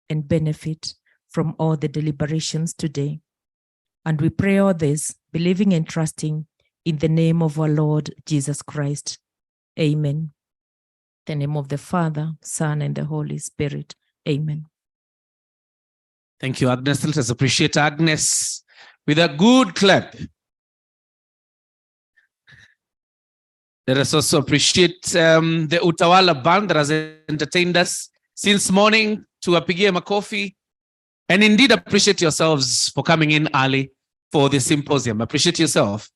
and benefit from all the deliberations today. And we pray all this, believing and trusting in the name of our Lord Jesus Christ. Amen. In the name of the Father, Son, and the Holy Spirit. Amen. Thank you, Agnes. Let us appreciate Agnes with a good clap. Let us also appreciate the Utawala band that has entertained us since morning, to apigie makofi. And indeed appreciate yourselves for coming in early for the symposium. Appreciate yourself.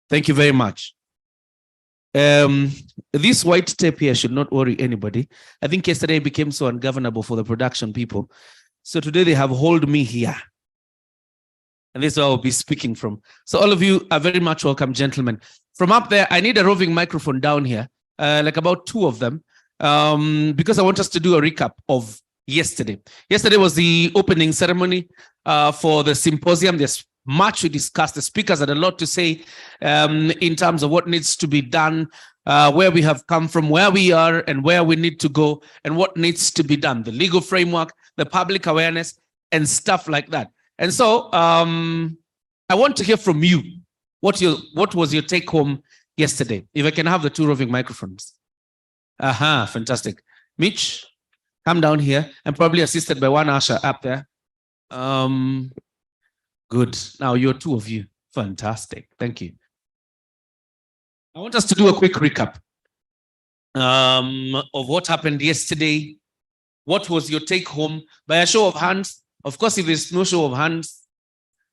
Thank you very much. This white tape here should not worry anybody. I think yesterday it became so ungovernable for the production people. So today they have hauled me here. And this is where I'll be speaking from. So all of you are very much welcome, gentlemen. From up there, I need a roving microphone down here, like about 2 of them, because I want us to do a recap of yesterday. Yesterday was the opening ceremony for the symposium. There's much we discussed. The speakers had a lot to say in terms of what needs to be done, where we have come from, where we are, and where we need to go, and what needs to be done, the legal framework, the public awareness, and stuff like that. And so I want to hear from you. What was your take home yesterday? If I can have the 2 roving microphones. Fantastic. Mitch, come down here. I'm probably assisted by one usher up there. Good. Now you're 2 of you. Fantastic. Thank you. I want us to do a quick recap of what happened yesterday. What was your take home? By a show of hands. Of course, if there's no show of hands,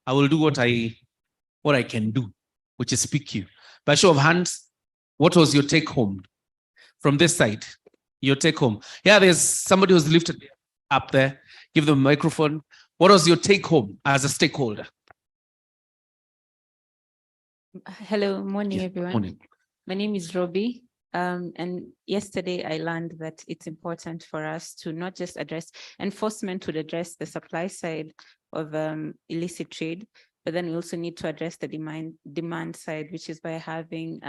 I will do what I can do, which is speak you. By show of hands, what was your take home? From this side, your take home. Yeah, there's somebody who's lifted up there. Give them a microphone. What was your take home as a stakeholder? Hello, morning, everyone. Morning. My name is Robbie. And yesterday I learned that it's important for us to not just address enforcement, would address the supply side of illicit trade, but then we also need to address the demand side, which is by having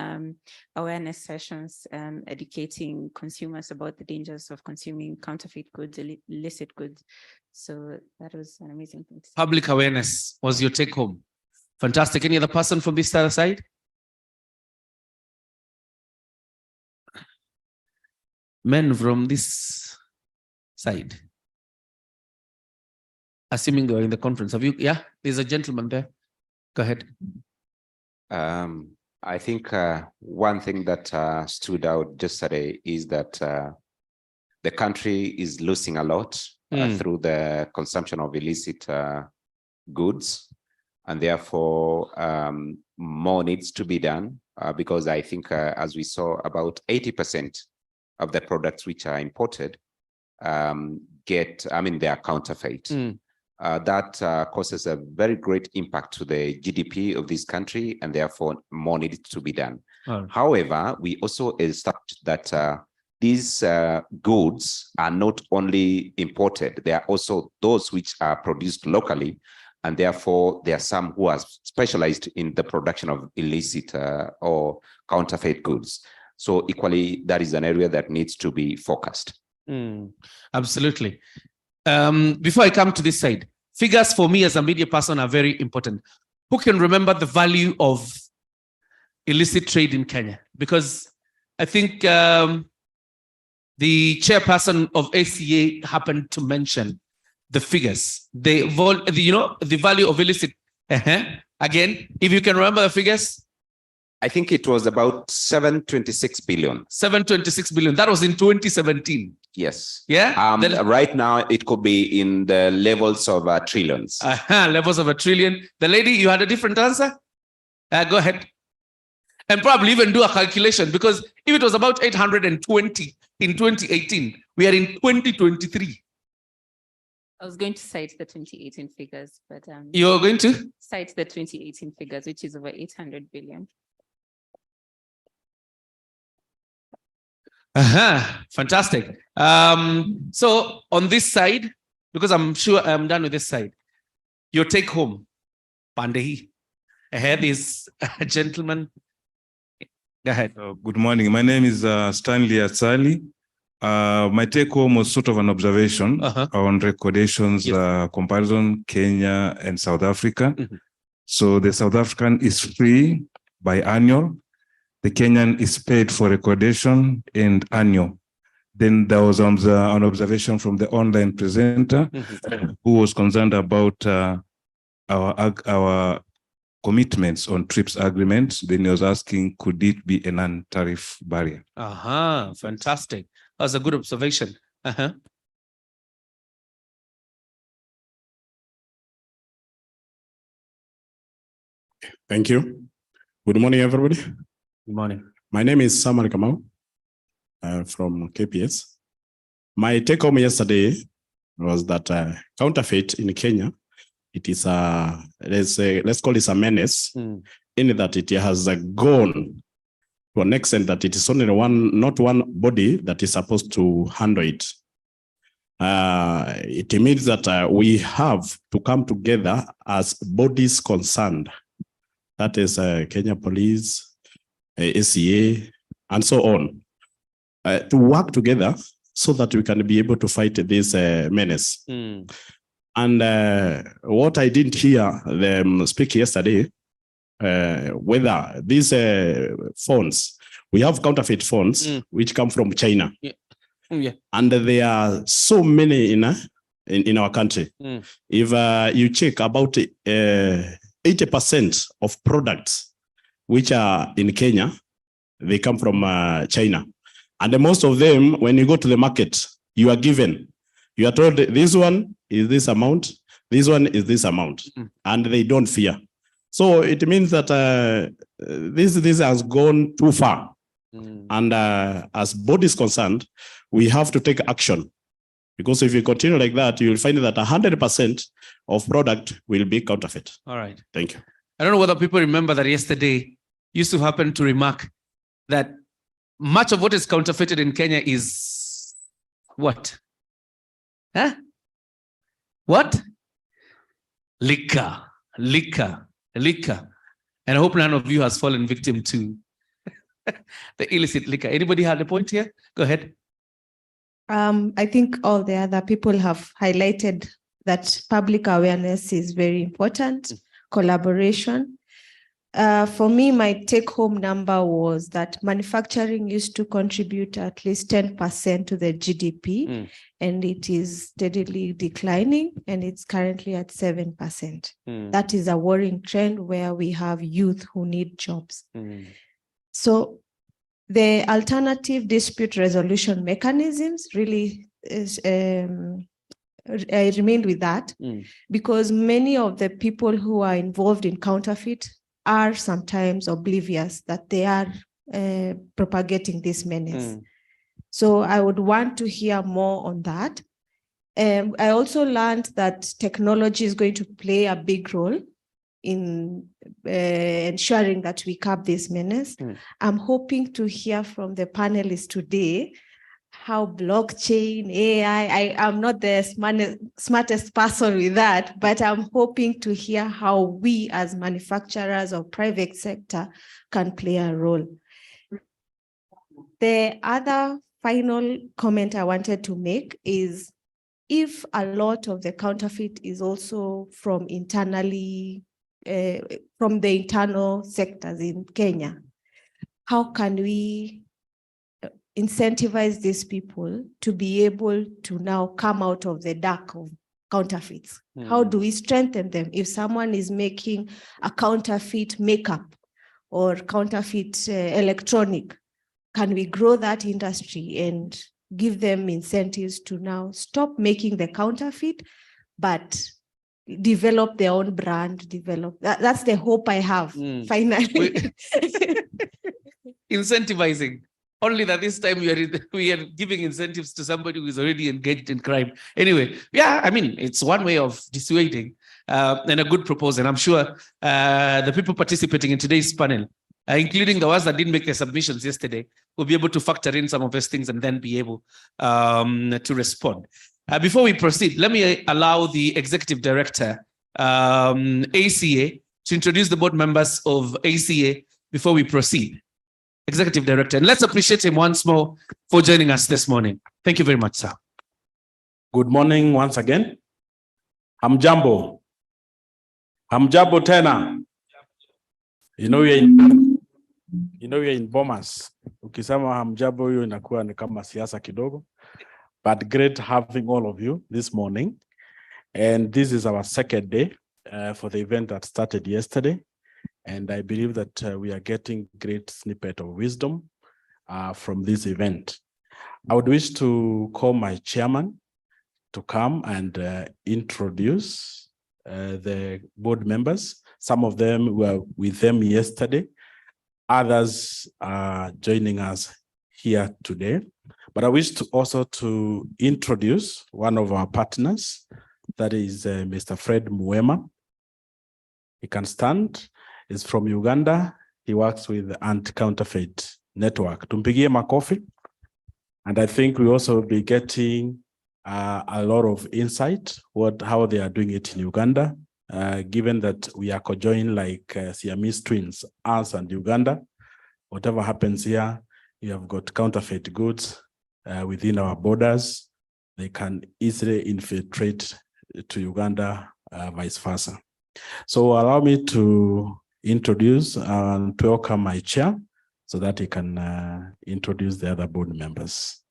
awareness sessions, educating consumers about the dangers of consuming counterfeit goods, illicit goods. So that was an amazing thing. Public awareness was your take home. Fantastic. Any other person from this other side? Men from this side. Assuming they're in the conference. Have you? Yeah, there's a gentleman there. Go ahead. I think one thing that stood out yesterday is that the country is losing a lot through the consumption of illicit goods, and therefore more needs to be done because I think as we saw, about 80% of the products which are imported they are counterfeit. That causes a very great impact to the GDP of this country, and therefore more needs to be done. However, we also established that these goods are not only imported, they are also those which are produced locally, and therefore there are some who are specialized in the production of illicit or counterfeit goods. So equally, that is an area that needs to be focused. Absolutely. Before I come to this side, figures for me as a media person are very important. Who can remember the value of illicit trade in Kenya? Because I think the chairperson of ACA happened to mention the figures. The value of illicit. Again, if you can remember the figures. I think it was about 726 billion. 726 billion. That was in 2017. Yes. Yeah. Right now, it could be in the levels of trillions. Levels of $1 trillion. The lady, you had a different answer? Go ahead. And probably even do a calculation, because if it was about 820 in 2018, we are in 2023. I was going to cite the 2018 figures, but you're going to cite the 2018 figures, which is over 800 billion. Fantastic. So on this side, because I'm sure I'm done with this side, your take home, Pandehi. Ahead is a gentleman. Go ahead. Good morning. My name is Stanley Atsali. My take home was sort of an observation on recordations comparison, Kenya and South Africa. So the South African is free by annual. The Kenyan is paid for recordation and annual. Then there was an observation from the online presenter who was concerned about our commitments on TRIPS agreements. Then he was asking, could it be a non-tariff barrier? Fantastic. That's a good observation. Thank you. Good morning, everybody. Good morning. My name is Samuel Kamau from KPS. My take home yesterday was that counterfeit in Kenya, it is let's call it a menace, in that it has gone to an extent that it is only not one body that is supposed to handle it. It means that we have to come together as bodies concerned. That is Kenya Police, ACA, and so on, to work together so that we can be able to fight this menace. And what I didn't hear them speak yesterday, whether these phones, we have counterfeit phones which come from China. And there are so many in our country. If you check about 80% of products which are in Kenya, they come from China. And most of them, when you go to the market, you are told this one is this amount, this one is this amount, and they don't fear. So it means that this has gone too far. And as bodies concerned, we have to take action. Because if you continue like that, you will find that 100% of product will be counterfeit. All right. Thank you. I don't know whether people remember that yesterday used to happen to remark that much of what is counterfeited in Kenya is what? What? Liquor. And I hope none of you has fallen victim to the illicit liquor. Anybody had a point here? Go ahead. I think all the other people have highlighted that public awareness is very important, collaboration. For me, my take-home number was that manufacturing used to contribute at least 10% to the GDP, and it is steadily declining, and it's currently at 7%. That is a worrying trend where we have youth who need jobs. So the alternative dispute resolution mechanisms really is, I remained with that because many of the people who are involved in counterfeit are sometimes oblivious that they are propagating this menace. So I would want to hear more on that. I also learned that technology is going to play a big role in ensuring that we curb this menace. I'm hoping to hear from the panelists today how blockchain, AI, I am not the smartest person with that, but I'm hoping to hear how we as manufacturers or private sector can play a role. The other final comment I wanted to make is if a lot of the counterfeit is also from internally, from the internal sectors in Kenya, how can we incentivize these people to be able to now come out of the dark of counterfeits? How do we strengthen them? If someone is making a counterfeit makeup or counterfeit electronic, can we grow that industry and give them incentives to now stop making the counterfeit, but develop their own brand, that's the hope I have, finally. Incentivizing. Only that this time we are giving incentives to somebody who is already engaged in crime. Anyway, yeah, I mean, it's one way of dissuading and a good proposal. And I'm sure the people participating in today's panel, including the ones that didn't make their submissions yesterday, will be able to factor in some of those things and then be able to respond. Before we proceed, let me allow the Executive Director, ACA, to introduce the board members of ACA before we proceed. Executive Director. And let's appreciate him once more for joining us this morning. Thank you very much, sir. Good morning once again. Hamjambo. Hamjambo tena. You know you're in Bomas. Ukisema hamjambo hiyo inakuwa ni kama siasa kidogo. But great having all of you this morning. And this is our second day for the event that started yesterday. And I believe that we are getting great snippet of wisdom from this event. I would wish to call my chairman to come and introduce the board members. Some of them were with them yesterday. Others are joining us here today. But I wish to also to introduce one of our partners, that is Mr. Fred Muema. He can stand. He's from Uganda. He works with the Anti-Counterfeit Network. Tumpigie makofi. And I think we also will be getting a lot of insight how they are doing it in Uganda, given that we are conjoined like Siamese twins, us and Uganda. Whatever happens here, you have got counterfeit goods within our borders. They can easily infiltrate to Uganda, vice versa. So allow me to introduce and welcome my chair so that he can introduce the other board members.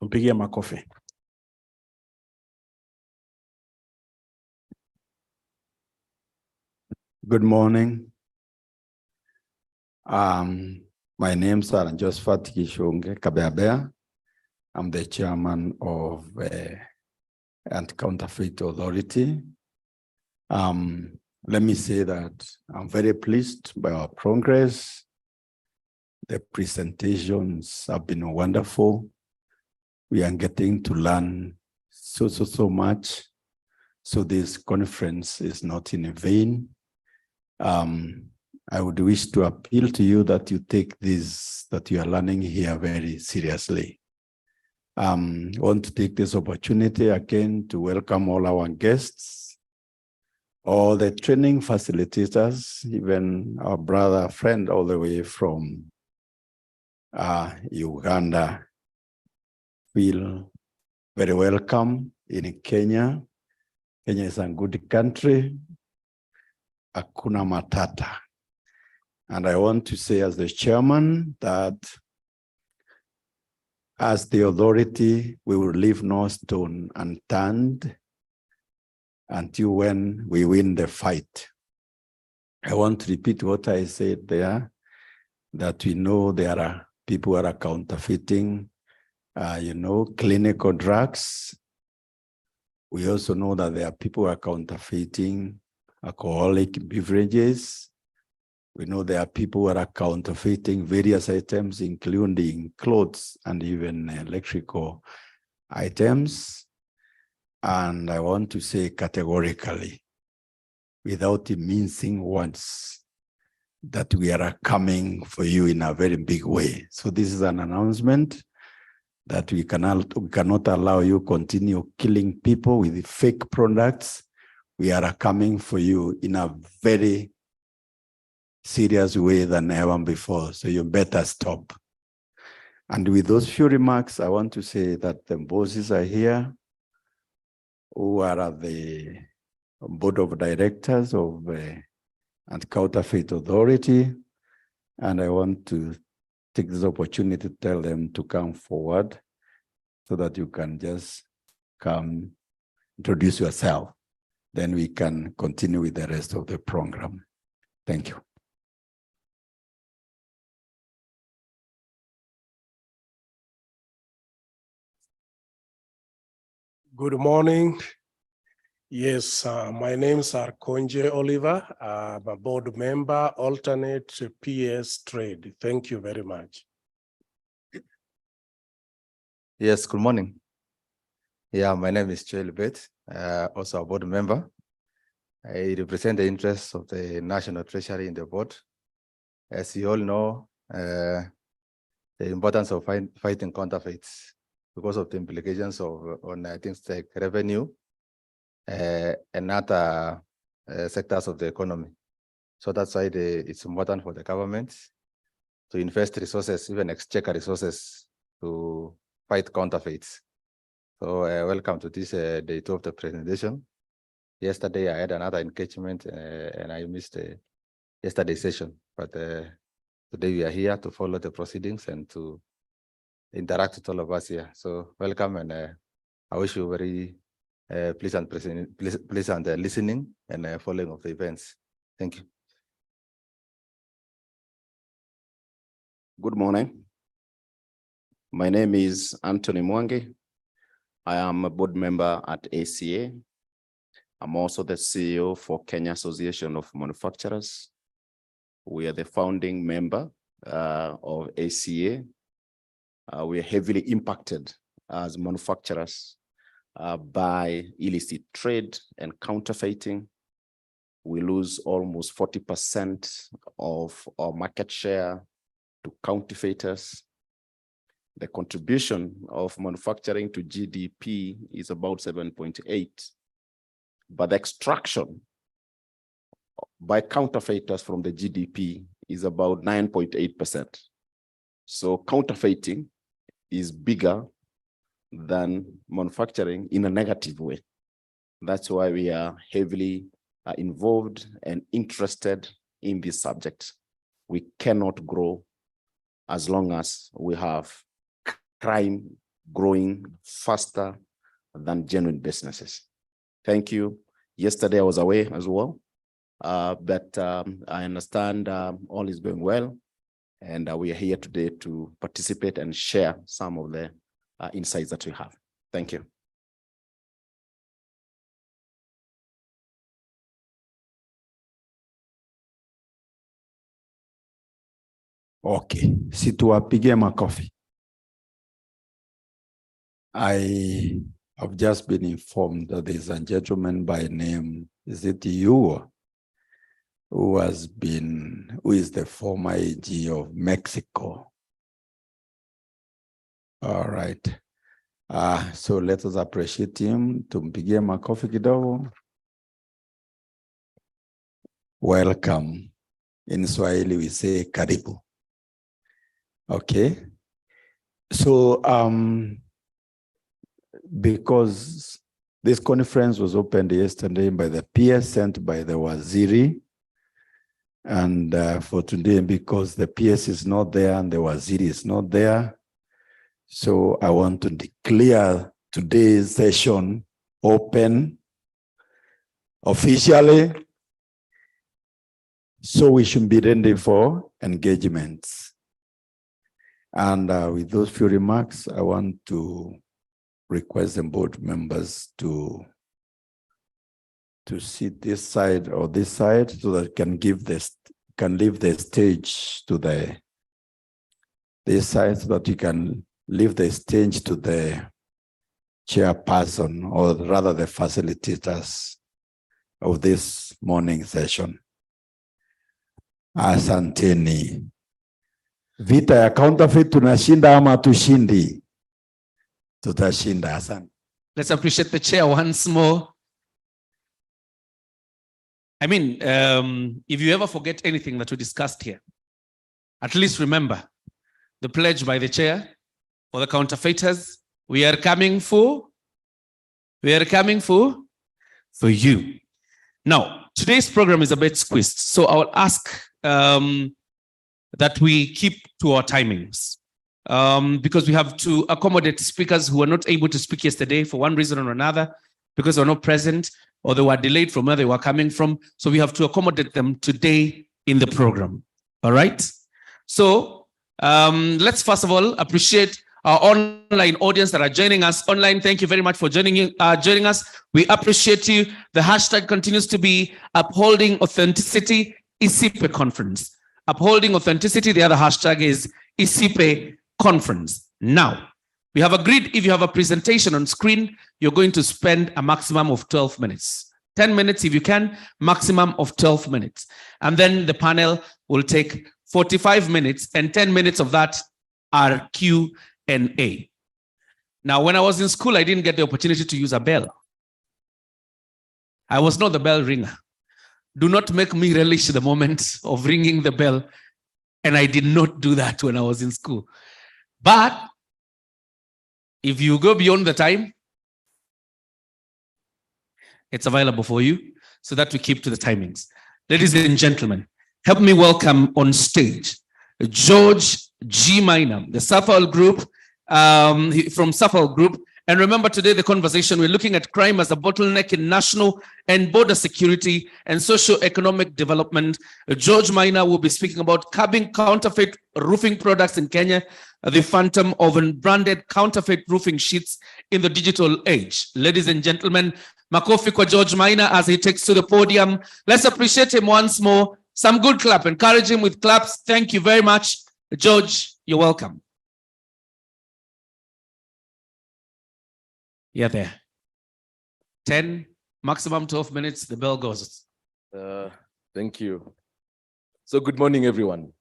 Mpigie makofi. Good morning. My name is Josephat Kishonge Kabeabea. I'm the chairman of Anti-Counterfeit Authority. Let me say that I'm very pleased by our progress. The presentations have been wonderful. We are getting to learn so much. So this conference is not in vain. I would wish to appeal to you that you take this, that you are learning here very seriously. I want to take this opportunity again to welcome all our guests, all the training facilitators, even our brother, friend all the way from Uganda. Feel very welcome in Kenya. Kenya is a good country. Hakuna matata. And I want to say as the chairman that as the authority, we will leave no stone unturned until when we win the fight. I want to repeat what I said there, that we know there are people who are counterfeiting, clinical drugs. We also know that there are people who are counterfeiting alcoholic beverages. We know there are people who are counterfeiting various items, including clothes and even electrical items. And I want to say categorically, without mincing words, that we are coming for you in a very big way. So this is an announcement that we cannot allow you continue killing people with fake products. We are coming for you in a very serious way than ever before. So you better stop. And with those few remarks, I want to say that the bosses are here who are at the board of directors of Anti-Counterfeit Authority. And I want to take this opportunity to tell them to come forward so that you can just come introduce yourself. Then we can continue with the rest of the program. Thank you. Good morning. Yes, my name is Konje Oliver. I'm a board member, alternate PS Trade. Thank you very much. Yes, good morning. Yeah, my name is Joel Bet, also a board member. I represent the interests of the National Treasury in the board. As you all know, the importance of fighting counterfeits because of the implications on things like revenue and other sectors of the economy. So that's why it's important for the government invest resources, even exchequer resources to fight counterfeits. So welcome to this day 2 of the presentation. Yesterday I had another engagement and I missed yesterday's session, but today we are here to follow the proceedings and to interact with all of us here. So welcome, and I wish you very pleasant listening and following of the events. Thank you. Good morning. My name is Anthony Mwangi. I am a board member at ACA. I'm also the CEO for Kenya Association of Manufacturers. We are the founding member of ACA. We are heavily impacted as manufacturers by illicit trade and counterfeiting. We lose almost 40% of our market share to counterfeiters. The contribution of manufacturing to GDP is about 7.8, but the extraction by counterfeiters from the GDP is about 9.8%. So counterfeiting is bigger than manufacturing in a negative way. That's why we are heavily involved and interested in this subject. We cannot grow as long as we have crime growing faster than genuine businesses. Thank you. Yesterday I was away as well, but I understand all is going well, and we are here today to participate and share some of the insights that we have. Thank you. Okay, situwapigie makofi. I have just been informed that there's a gentleman by name, is it you, who is the former AG of Mexico. All right. So let us appreciate him. Tumpigie makofi kidogo. Welcome. In Swahili we say karibu. Okay. So because this conference was opened yesterday by the PS sent by the Waziri, and for today, because the PS is not there and the Waziri is not there, so I want to declare today's session open officially, so we should be ready for engagements. And with those few remarks, I want to request the board members to sit this side or this side, so that can leave the stage to this side, so that you can leave the stage to the chairperson, or rather the facilitators of this morning session. Asanteni. Vita ya counterfeit tunashinda ama tushindi? Tutashinda. Asante. Let's appreciate the chair once more. I mean, if you ever forget anything that we discussed here, at least remember the pledge by the chair for the counterfeiters. We are coming for you. Now, today's program is a bit squeezed, so I will ask that we keep to our timings, because we have to accommodate speakers who were not able to speak yesterday for one reason or another, because they were not present or they were delayed from where they were coming from. So we have to accommodate them today in the program. All right. So let's first of all appreciate our online audience that are joining us online. Thank you very much for joining us. We appreciate you. The hashtag continues to be upholding authenticity, Isippe Conference. Upholding authenticity. The other hashtag is Isippe Conference. Now, we have agreed if you have a presentation on screen, you're going to spend a maximum of 12 minutes. 10 minutes if you can, maximum of 12 minutes. And then the panel will take 45 minutes, and 10 minutes of that are Q&A. Now, when I was in school, I didn't get the opportunity to use a bell. I was not the bell ringer. Do not make me relish the moment of ringing the bell And I did not do that when I was in school. But if you go beyond the time, it's available for you so that we keep to the timings. Ladies and gentlemen, help me welcome on stage George G. Minor, the Safal Group, from Safal Group. And remember today the conversation, we're looking at crime as a bottleneck in national and border security and socio-economic development. George Minor will be speaking about curbing counterfeit roofing products in Kenya, the phantom of unbranded counterfeit roofing sheets in the digital age. Ladies and gentlemen, makofi kwa George Minor as he takes to the podium. Let's appreciate him once more. Some good clap. Encourage him with claps. Thank you very much. George, you're welcome. Yeah, there. 10, maximum 12 minutes. The bell goes. Thank you. So good morning, everyone.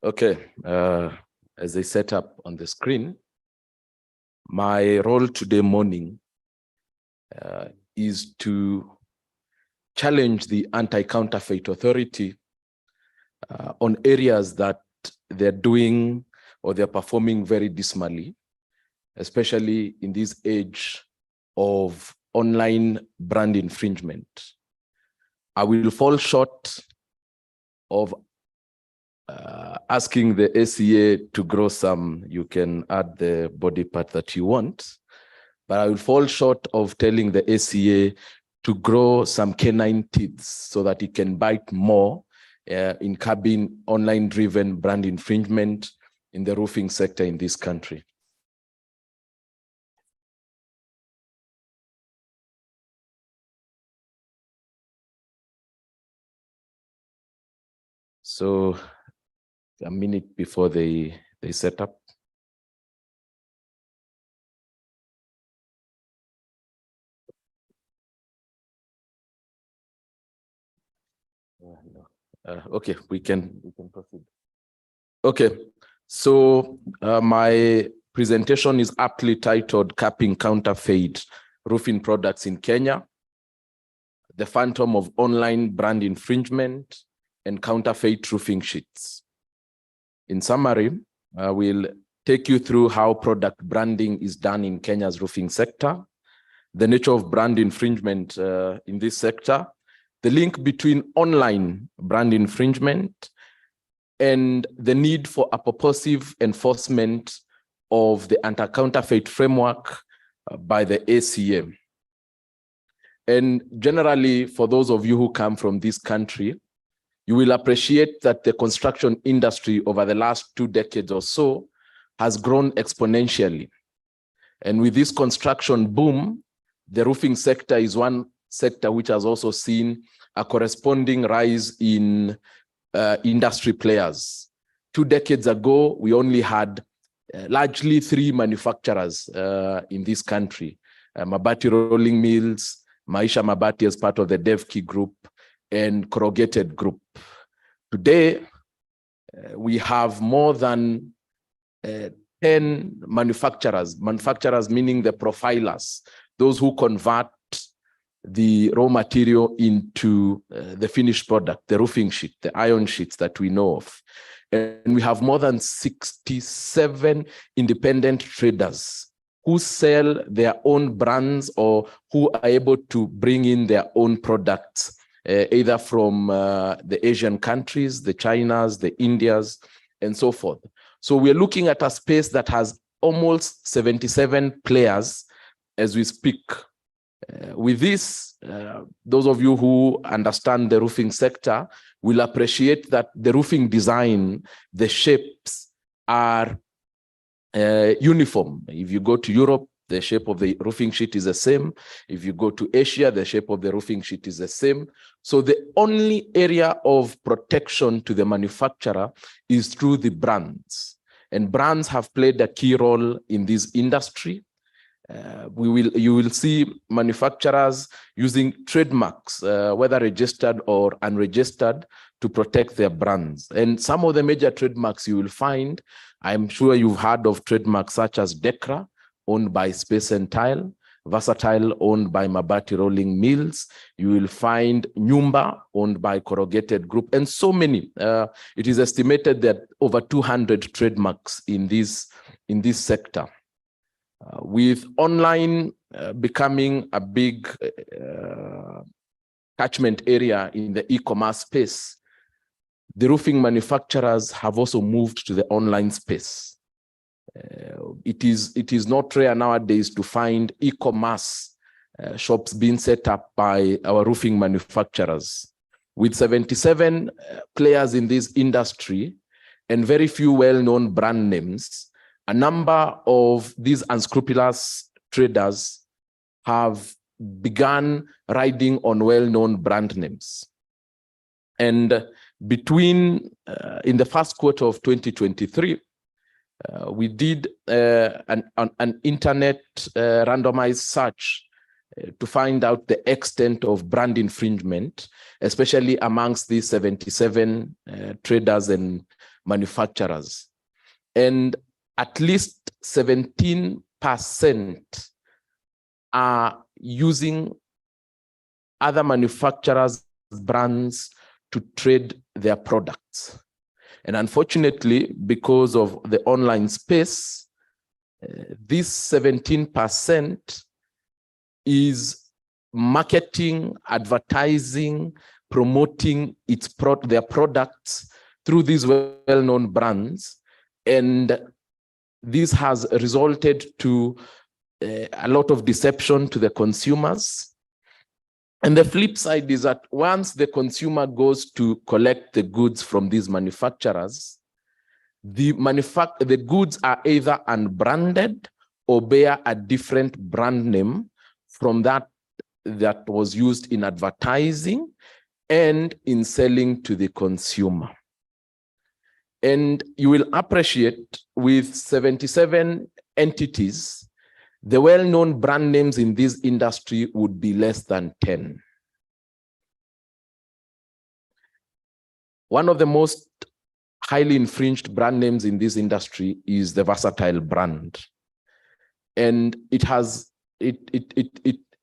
Okay, as I set up on the screen, my role today morning is to challenge the Anti-Counterfeit Authority on areas that they're doing or they're performing very dismally, especially in this age of online brand infringement. I will fall short of asking the ACA to grow some, you can add the body part that you want, but I will fall short of telling the ACA to grow some canine teeth so that it can bite more in curbing online-driven brand infringement in the roofing sector in this country. So a minute before they set up. Okay, we can proceed. Okay, so my presentation is aptly titled Capping Counterfeit Roofing Products in Kenya, the Phantom of Online Brand Infringement and Counterfeit Roofing Sheets. In summary, I will take you through how product branding is done in Kenya's roofing sector, the nature of brand infringement in this sector, the link between online brand infringement and the need for a purposive enforcement of the anti-counterfeit framework by the ACA. And generally, for those of you who come from this country, you will appreciate that the construction industry over the last 2 decades or so has grown exponentially. And with this construction boom, the roofing sector is one sector which has also seen a corresponding rise in industry players. 2 decades ago, we only had largely 3 manufacturers in this country, Mabati Rolling Mills, Maisha Mabati as part of the Devki Group, and Corrugated Group. Today, we have more than 10 manufacturers meaning the profilers, those who convert the raw material into the finished product, the roofing sheet, the iron sheets that we know of. And we have more than 67 independent traders who sell their own brands or who are able to bring in their own products, either from the Asian countries, the Chinas, the Indias, and so forth. So we're looking at a space that has almost 77 players as we speak. With this, those of you who understand the roofing sector will appreciate that the roofing design, the shapes are uniform. If you go to Europe, the shape of the roofing sheet is the same. If you go to Asia, the shape of the roofing sheet is the same. So the only area of protection to the manufacturer is through the brands. And brands have played a key role in this industry. You will see manufacturers using trademarks, whether registered or unregistered, to protect their brands. And some of the major trademarks you will find, I'm sure you've heard of trademarks such as Decra, owned by Space and Tile, Versatile, owned by Mabati Rolling Mills. You will find Nyumba, owned by Corrugated Group, and so many. It is estimated that over 200 trademarks in this sector. With online becoming a big catchment area in the e-commerce space, the roofing manufacturers have also moved to the online space. It is not rare nowadays to find e-commerce shops being set up by our roofing manufacturers. With 77 players in this industry and very few well-known brand names, a number of these unscrupulous traders have begun riding on well-known brand names. And between in the first quarter of 2023, we did an internet randomized search to find out the extent of brand infringement, especially amongst these 77 traders and manufacturers. And at least 17% are using other manufacturers' brands to trade their products. And unfortunately, because of the online space, this 17% is marketing, advertising, promoting their products through these well-known brands. And this has resulted to a lot of deception to the consumers. And the flip side is that once the consumer goes to collect the goods from these manufacturers, the goods are either unbranded or bear a different brand name from that was used in advertising and in selling to the consumer. And you will appreciate with 77 entities, the well-known brand names in this industry would be less than 10. One of the most highly infringed brand names in this industry is the Versatile brand. And its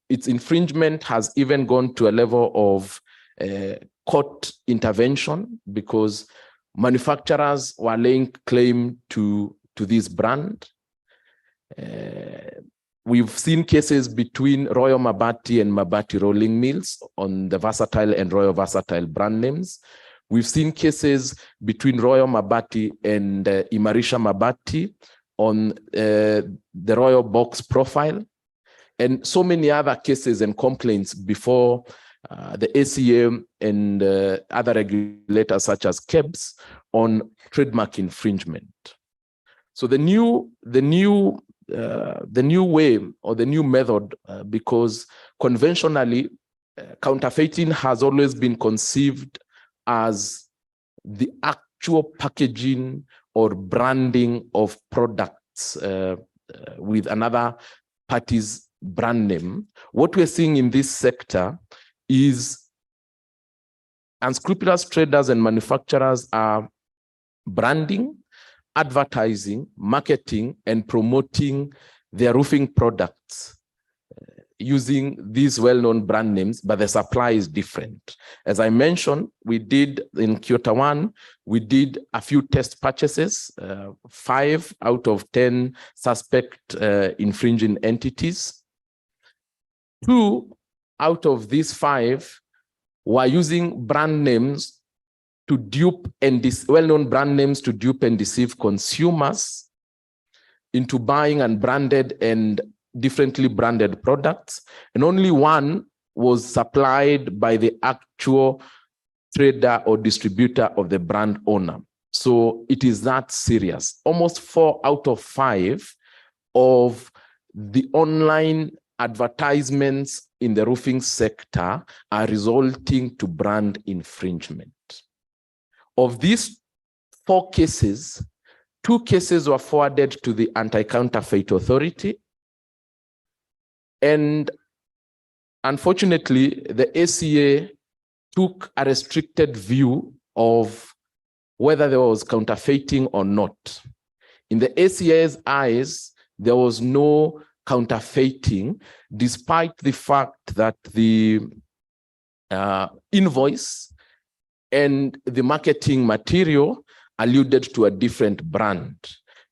infringement has even gone to a level of court intervention because manufacturers were laying claim to this brand. We've seen cases between Royal Mabati and Mabati Rolling Mills on the Versatile and Royal Versatile brand names. We've seen cases between Royal Mabati and Imarisha Mabati on the Royal Box profile, and so many other cases and complaints before the ACA and other regulators such as KEBS on trademark infringement. So the new way or the new method, because conventionally counterfeiting has always been conceived as the actual packaging or branding of products with another party's brand name. What we're seeing in this sector is unscrupulous traders and manufacturers are branding, advertising, marketing, and promoting their roofing products using these well-known brand names, but the supply is different. As I mentioned, we did in Q1, we did a few test purchases, 5 out of 10 suspect infringing entities. 2 out of these 5 were using brand names to dupe and well-known brand names to dupe and deceive consumers into buying unbranded and differently branded products. And only 1 was supplied by the actual trader or distributor of the brand owner. So it is that serious. Almost 4 out of 5 of the online advertisements in the roofing sector are resulting to brand infringement. Of these 4 cases, 2 cases were forwarded to the Anti-Counterfeit Authority, And unfortunately, the ACA took a restricted view of whether there was counterfeiting or not. In the ACA's eyes, there was no counterfeiting, despite the fact that the invoice and the marketing material alluded to a different brand.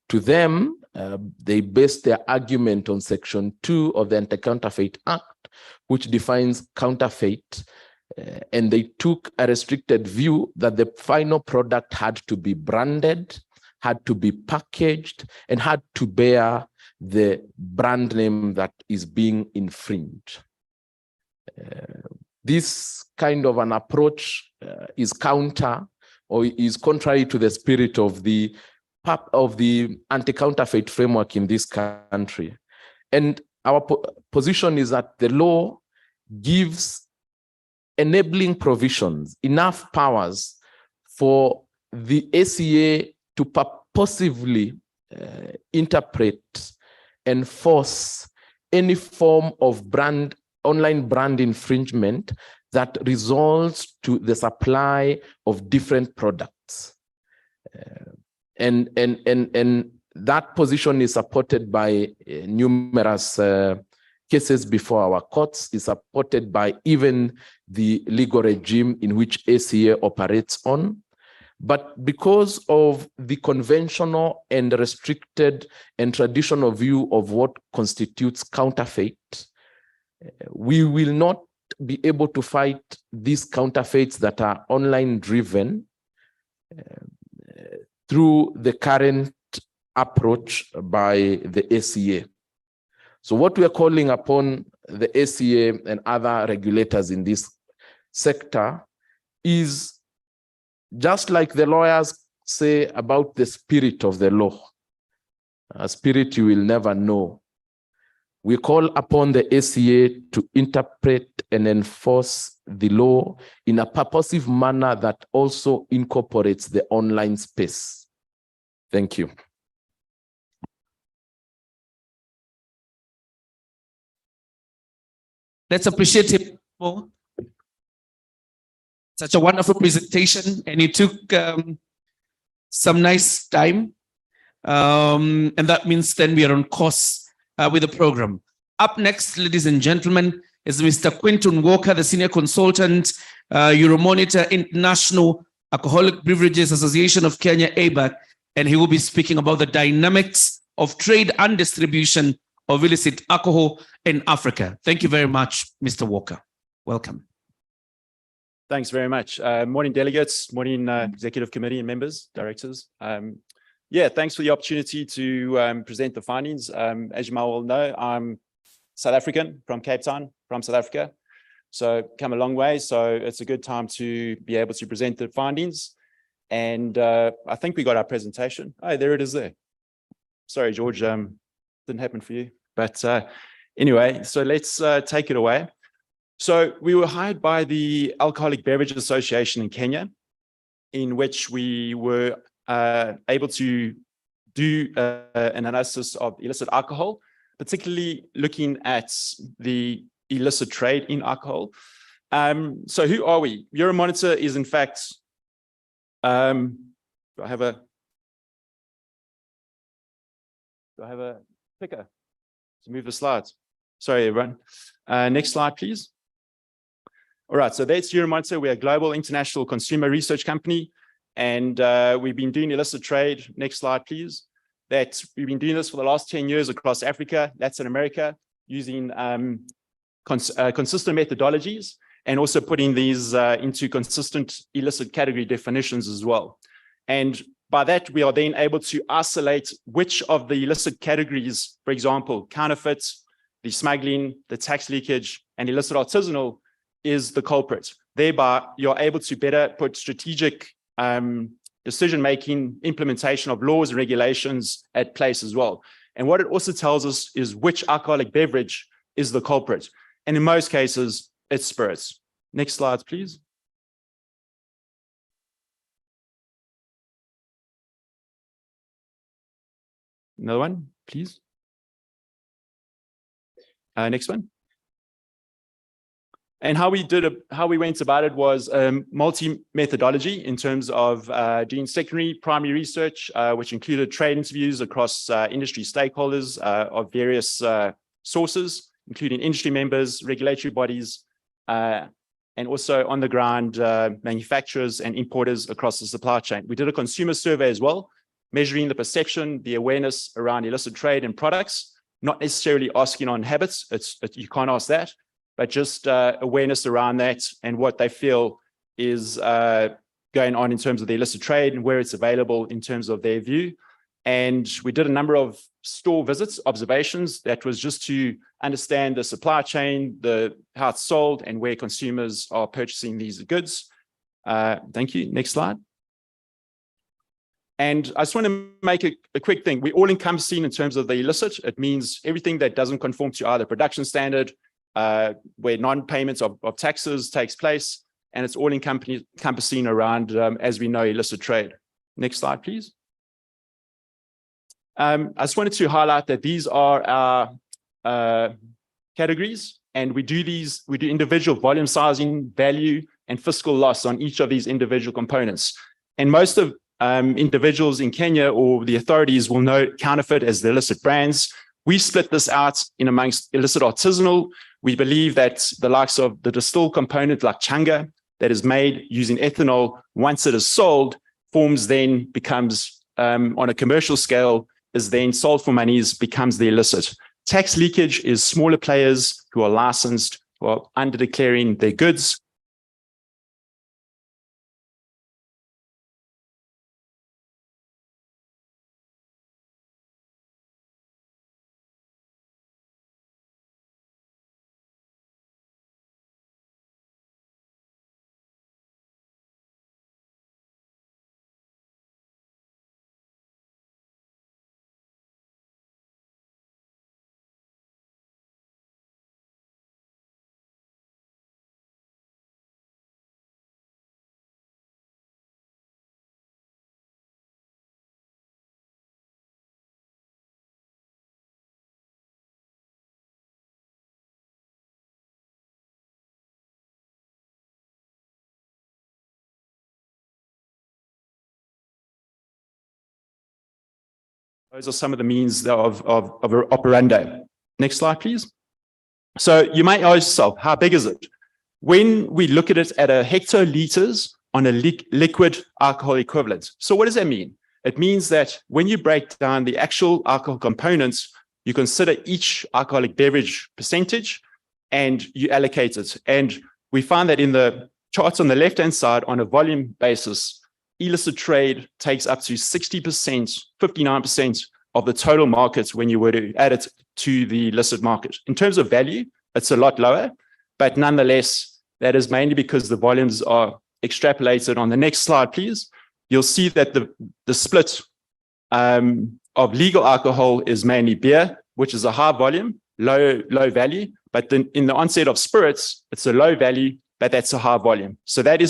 To them, they based their argument on Section 2 of the Anti-Counterfeit Act, which defines counterfeit, and they took a restricted view that the final product had to be branded, had to be packaged, and had to bear the brand name that is being infringed. This kind of an approach is counter or is contrary to the spirit of the anti-counterfeit framework in this country. And our position is that the law gives enabling provisions, enough powers for the ACA to purposively interpret, enforce any form of online brand infringement that results to the supply of different products. And that position is supported by numerous cases before our courts, is supported by even the legal regime in which ACA operates on. But because of the conventional and restricted and traditional view of what constitutes counterfeit, we will not be able to fight these counterfeits that are online driven through the current approach by the ACA. So what we are calling upon the ACA and other regulators in this sector is, just like the lawyers say about the spirit of the law, a spirit you will never know. We call upon the ACA to interpret and enforce the law in a purposive manner that also incorporates the online space. Thank you. Let's appreciate him for such a wonderful presentation, and he took some nice time. And that means then we are on course with the program. Up next, ladies and gentlemen, is Mr. Quinton Walker, the Senior Consultant, Euromonitor International Alcoholic Beverages Association of Kenya, ABAC, and he will be speaking about the dynamics of trade and distribution of illicit alcohol in Africa. Thank you very much, Mr. Walker. Welcome. Thanks very much. Morning, delegates. Morning, executive committee and members, directors. Thanks for the opportunity to present the findings. As you might all know, I'm South African from Cape Town, from South Africa. So come a long way. So it's a good time to be able to present the findings. And I think we got our presentation. Oh, there it is there. Sorry, George, didn't happen for you. But anyway, so let's take it away. So we were hired by the Alcoholic Beverage Association in Kenya, in which we were able to do an analysis of illicit alcohol, particularly looking at the illicit trade in alcohol. So who are we? Euromonitor is in fact, do I have a clicker to move the slides? Sorry, everyone. Next slide, please. All right, so that's Euromonitor. We're a global international consumer research company, and we've been doing illicit trade. Next slide, please. We've been doing this for the last 10 years across Africa, Latin America, using consistent methodologies, and also putting these into consistent illicit category definitions as well. And by that, we are then able to isolate which of the illicit categories, for example, counterfeits, the smuggling, the tax leakage, and illicit artisanal is the culprit. Thereby, you're able to better put strategic decision-making, implementation of laws and regulations at place as well. And what it also tells us is which alcoholic beverage is the culprit. And in most cases, it's spirits. Next slide, please. Another one, please. Next one. And how we went about it was multi-methodology in terms of doing secondary, primary research, which included trade interviews across industry stakeholders of various sources, including industry members, regulatory bodies, and also on the ground manufacturers and importers across the supply chain. We did a consumer survey as well, measuring the perception, the awareness around illicit trade and products, not necessarily asking on habits, you can't ask that, but just awareness around that and what they feel is going on in terms of the illicit trade and where it's available in terms of their view. And we did a number of store visits, observations, that was just to understand the supply chain, how it's sold and where consumers are purchasing these goods. Thank you. Next slide. And I just want to make a quick thing. We're all encompassing in terms of the illicit. It means everything that doesn't conform to either production standard, where non-payments of taxes takes place, and it's all encompassing around, as we know, illicit trade. Next slide, please. I just wanted to highlight that these are our categories, and we do individual volume sizing, value, and fiscal loss on each of these individual components. And most of individuals in Kenya or the authorities will know counterfeit as the illicit brands. We split this out in amongst illicit artisanal. We believe that the likes of the distilled component like changa that is made using ethanol, once it is sold, becomes on a commercial scale, is then sold for monies, becomes the illicit. Tax leakage is smaller players who are licensed, who are under declaring their goods. Those are some of the means of operandi. Next slide, please. So you might ask yourself, how big is it? When we look at it at a hectoliters on a liquid alcohol equivalent. So what does that mean? It means that when you break down the actual alcohol components, you consider each alcoholic beverage percentage and you allocate it. And we find that in the charts on the left-hand side on a volume basis, illicit trade takes up to 60%, 59% of the total market when you were to add it to the illicit market. In terms of value, it's a lot lower, but nonetheless, that is mainly because the volumes are extrapolated. On the next slide, please, you'll see that the split of legal alcohol is mainly beer, which is a high volume, low value, but then in the onset of spirits, it's a low value, but that's a high volume. So that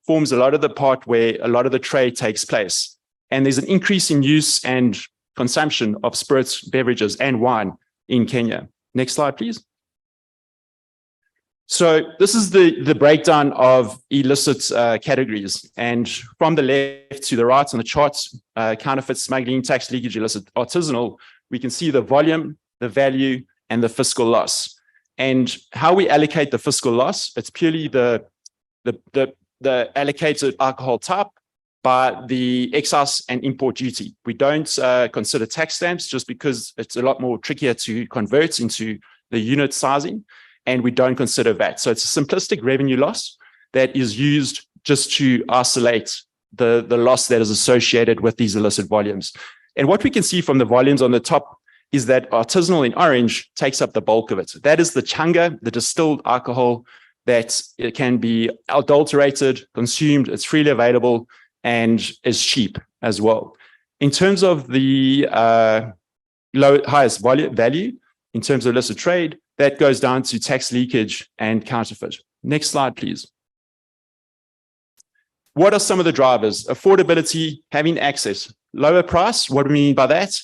forms a lot of the part where a lot of the trade takes place. And there's an increase in use and consumption of spirits, beverages, and wine in Kenya. Next slide, please. So this is the breakdown of illicit categories. And from the left to the right on the charts, counterfeit, smuggling, tax leakage, illicit, artisanal, we can see the volume, the value, and the fiscal loss. And how we allocate the fiscal loss, it's purely the allocated alcohol type by the excise and import duty. We don't consider tax stamps just because it's a lot more trickier to convert into the unit sizing, and we don't consider VAT. So it's a simplistic revenue loss that is used just to isolate the loss that is associated with these illicit volumes. And what we can see from the volumes on the top is that artisanal in orange takes up the bulk of it. That is the changa, the distilled alcohol, that it can be adulterated, consumed, it's freely available, and is cheap as well. In terms of the highest value, in terms of illicit trade, that goes down to tax leakage and counterfeit. Next slide, please. What are some of the drivers? Affordability, having access. Lower price, what do we mean by that?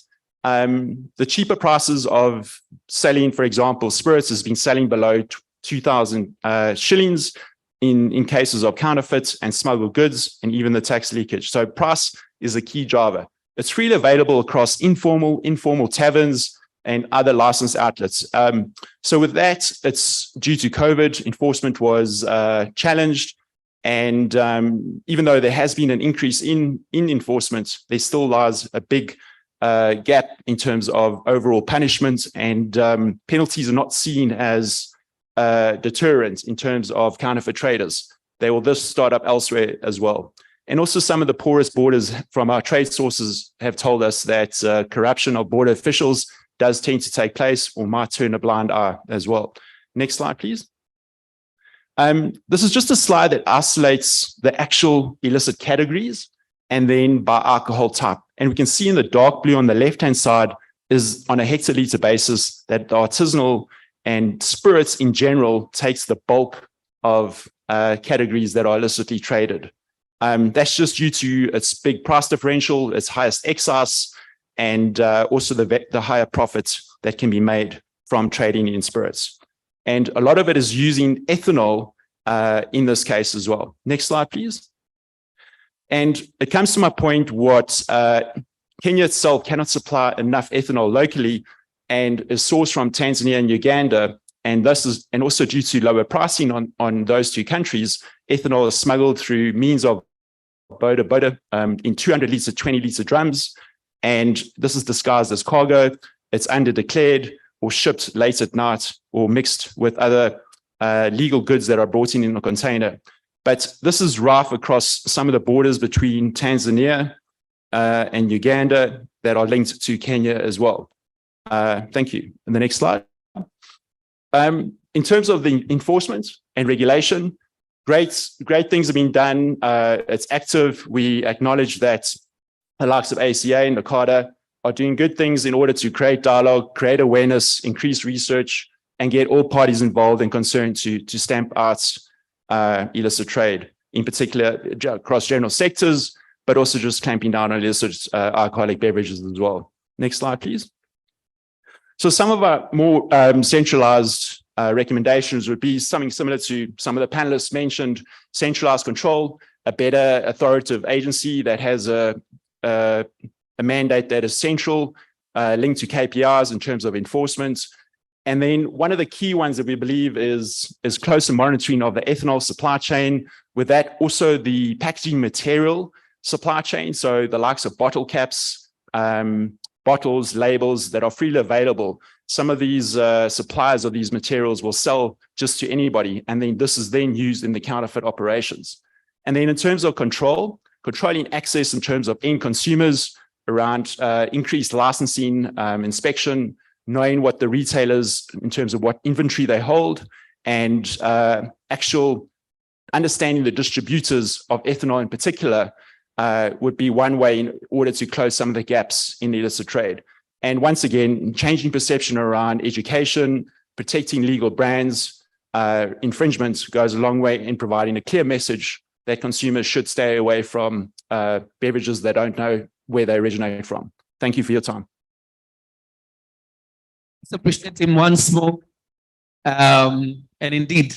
The cheaper prices of selling, for example, spirits has been selling below 2,000 shillings in cases of counterfeit and smuggled goods, and even the tax leakage. So price is a key driver. It's freely available across informal taverns and other licensed outlets. So with that, it's due to COVID, enforcement was challenged. And even though there has been an increase in enforcement, there still lies a big gap in terms of overall punishment, and penalties are not seen as deterrent in terms of counterfeit traders. They will just start up elsewhere as well. And also some of the poorest borders from our trade sources have told us that corruption of border officials does tend to take place or might turn a blind eye as well. Next slide, please. This is just a slide that isolates the actual illicit categories and then by alcohol type. And we can see in the dark blue on the left-hand side is on a hectoliter basis that the artisanal and spirits in general takes the bulk of categories that are illicitly traded. That's just due to its big price differential, its highest excise, and also the higher profits that can be made from trading in spirits. And a lot of it is using ethanol in this case as well. Next slide, please. And it comes to my point what Kenya itself cannot supply enough ethanol locally and is sourced from Tanzania and Uganda. And this is, and also due to lower pricing on those two countries, ethanol is smuggled through means of boda in 200 litre, 20 litre drums. And this is disguised as cargo. It's underdeclared or shipped late at night or mixed with other legal goods that are brought in a container. But this is rife across some of the borders between Tanzania and Uganda that are linked to Kenya as well. Thank you. And the next slide. In terms of the enforcement and regulation, great things have been done. It's active. We acknowledge that the likes of ACA and NACADA are doing good things in order to create dialogue, create awareness, increase research, and get all parties involved and concerned to stamp out illicit trade, in particular across general sectors, but also just clamping down on illicit alcoholic beverages as well. Next slide, please. So some of our more centralized recommendations would be something similar to some of the panelists mentioned: centralized control, a better authoritative agency that has a mandate that is central, linked to KPIs in terms of enforcement. And then one of the key ones that we believe is closer monitoring of the ethanol supply chain, with that also the packaging material supply chain. So the likes of bottle caps, bottles, labels that are freely available. Some of these suppliers of these materials will sell just to anybody. And then this is then used in the counterfeit operations. And then in terms of controlling access in terms of end consumers around increased licensing, inspection, knowing what the retailers, in terms of what inventory they hold, and actual understanding the distributors of ethanol in particular would be one way in order to close some of the gaps in the illicit trade. And once again, changing perception around education, protecting legal brands, infringement goes a long way in providing a clear message that consumers should stay away from beverages they don't know where they originate from. Thank you for your time. Let's appreciate him once more. And indeed,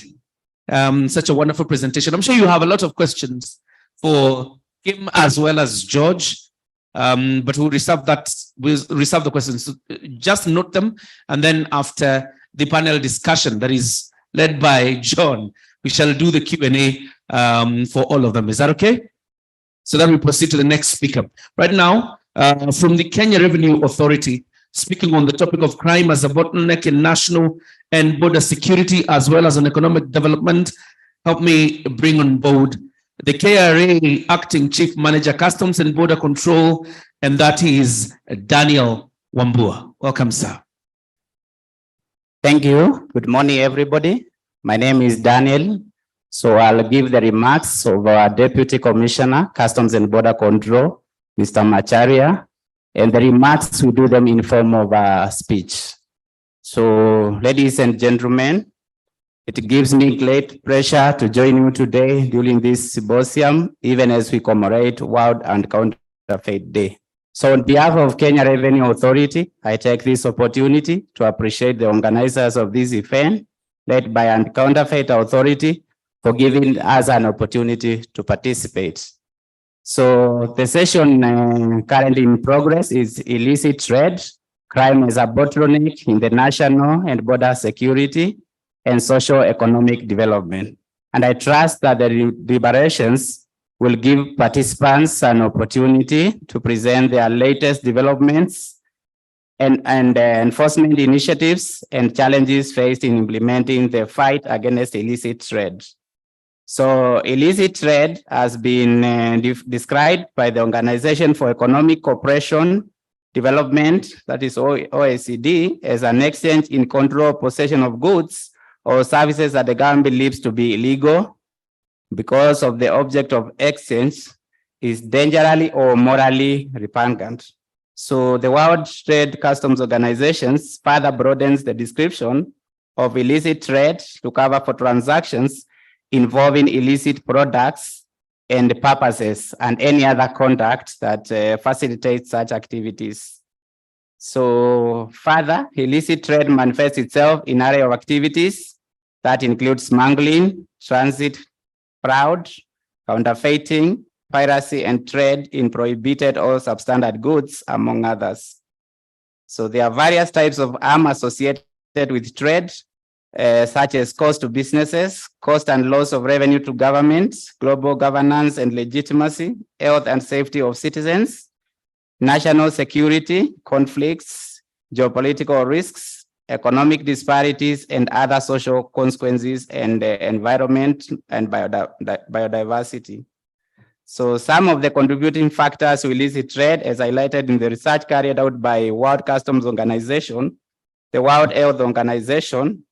such a wonderful presentation. I'm sure you have a lot of questions for him as well as George, but we'll reserve the questions. Just note them, and then after the panel discussion that is led by John, we shall do the Q&A for all of them. Is that okay? So then we proceed to the next speaker. Right now, from the Kenya Revenue Authority, speaking on the topic of crime as a bottleneck in national and border security, as well as on economic development, help me bring on board the KRA Acting Chief Manager, Customs and Border Control, and that is Daniel Wambua. Welcome, sir. Thank you. Good morning, everybody. My name is Daniel. So I'll give the remarks of our Deputy Commissioner, Customs and Border Control, Mr. Macharia, and the remarks, we do them in form of a speech. So, ladies and gentlemen, it gives me great pleasure to join you today during this symposium, even as we commemorate World Anti-Counterfeit Day. So on behalf of Kenya Revenue Authority, I take this opportunity to appreciate the organizers of this event, led by Anti-Counterfeit Authority, for giving us an opportunity to participate. So the session currently in progress is illicit trade, crime as a bottleneck in the national and border security, and socio-economic development. And I trust that the deliberations will give participants an opportunity to present their latest developments and enforcement initiatives and challenges faced in implementing the fight against illicit trade. So illicit trade has been described by the Organization for Economic Cooperation Development, that is OECD, as an exchange in control possession of goods or services that the government believes to be illegal because of the object of exchange is dangerously or morally repugnant. So the World Trade Customs Organizations further broadens the description of illicit trade to cover for transactions involving illicit products and purposes and any other conduct that facilitates such activities. So further, illicit trade manifests itself in an array of activities that include smuggling, transit, fraud, counterfeiting, piracy, and trade in prohibited or substandard goods, among others. So there are various types of harm associated with trade, such as cost to businesses, cost and loss of revenue to governments, global governance and legitimacy, health and safety of citizens, national security, conflicts, geopolitical risks, economic disparities, and other social consequences, and environment and biodiversity. So some of the contributing factors to illicit trade, as highlighted in the research carried out by World Customs Organization, the World Health Organization,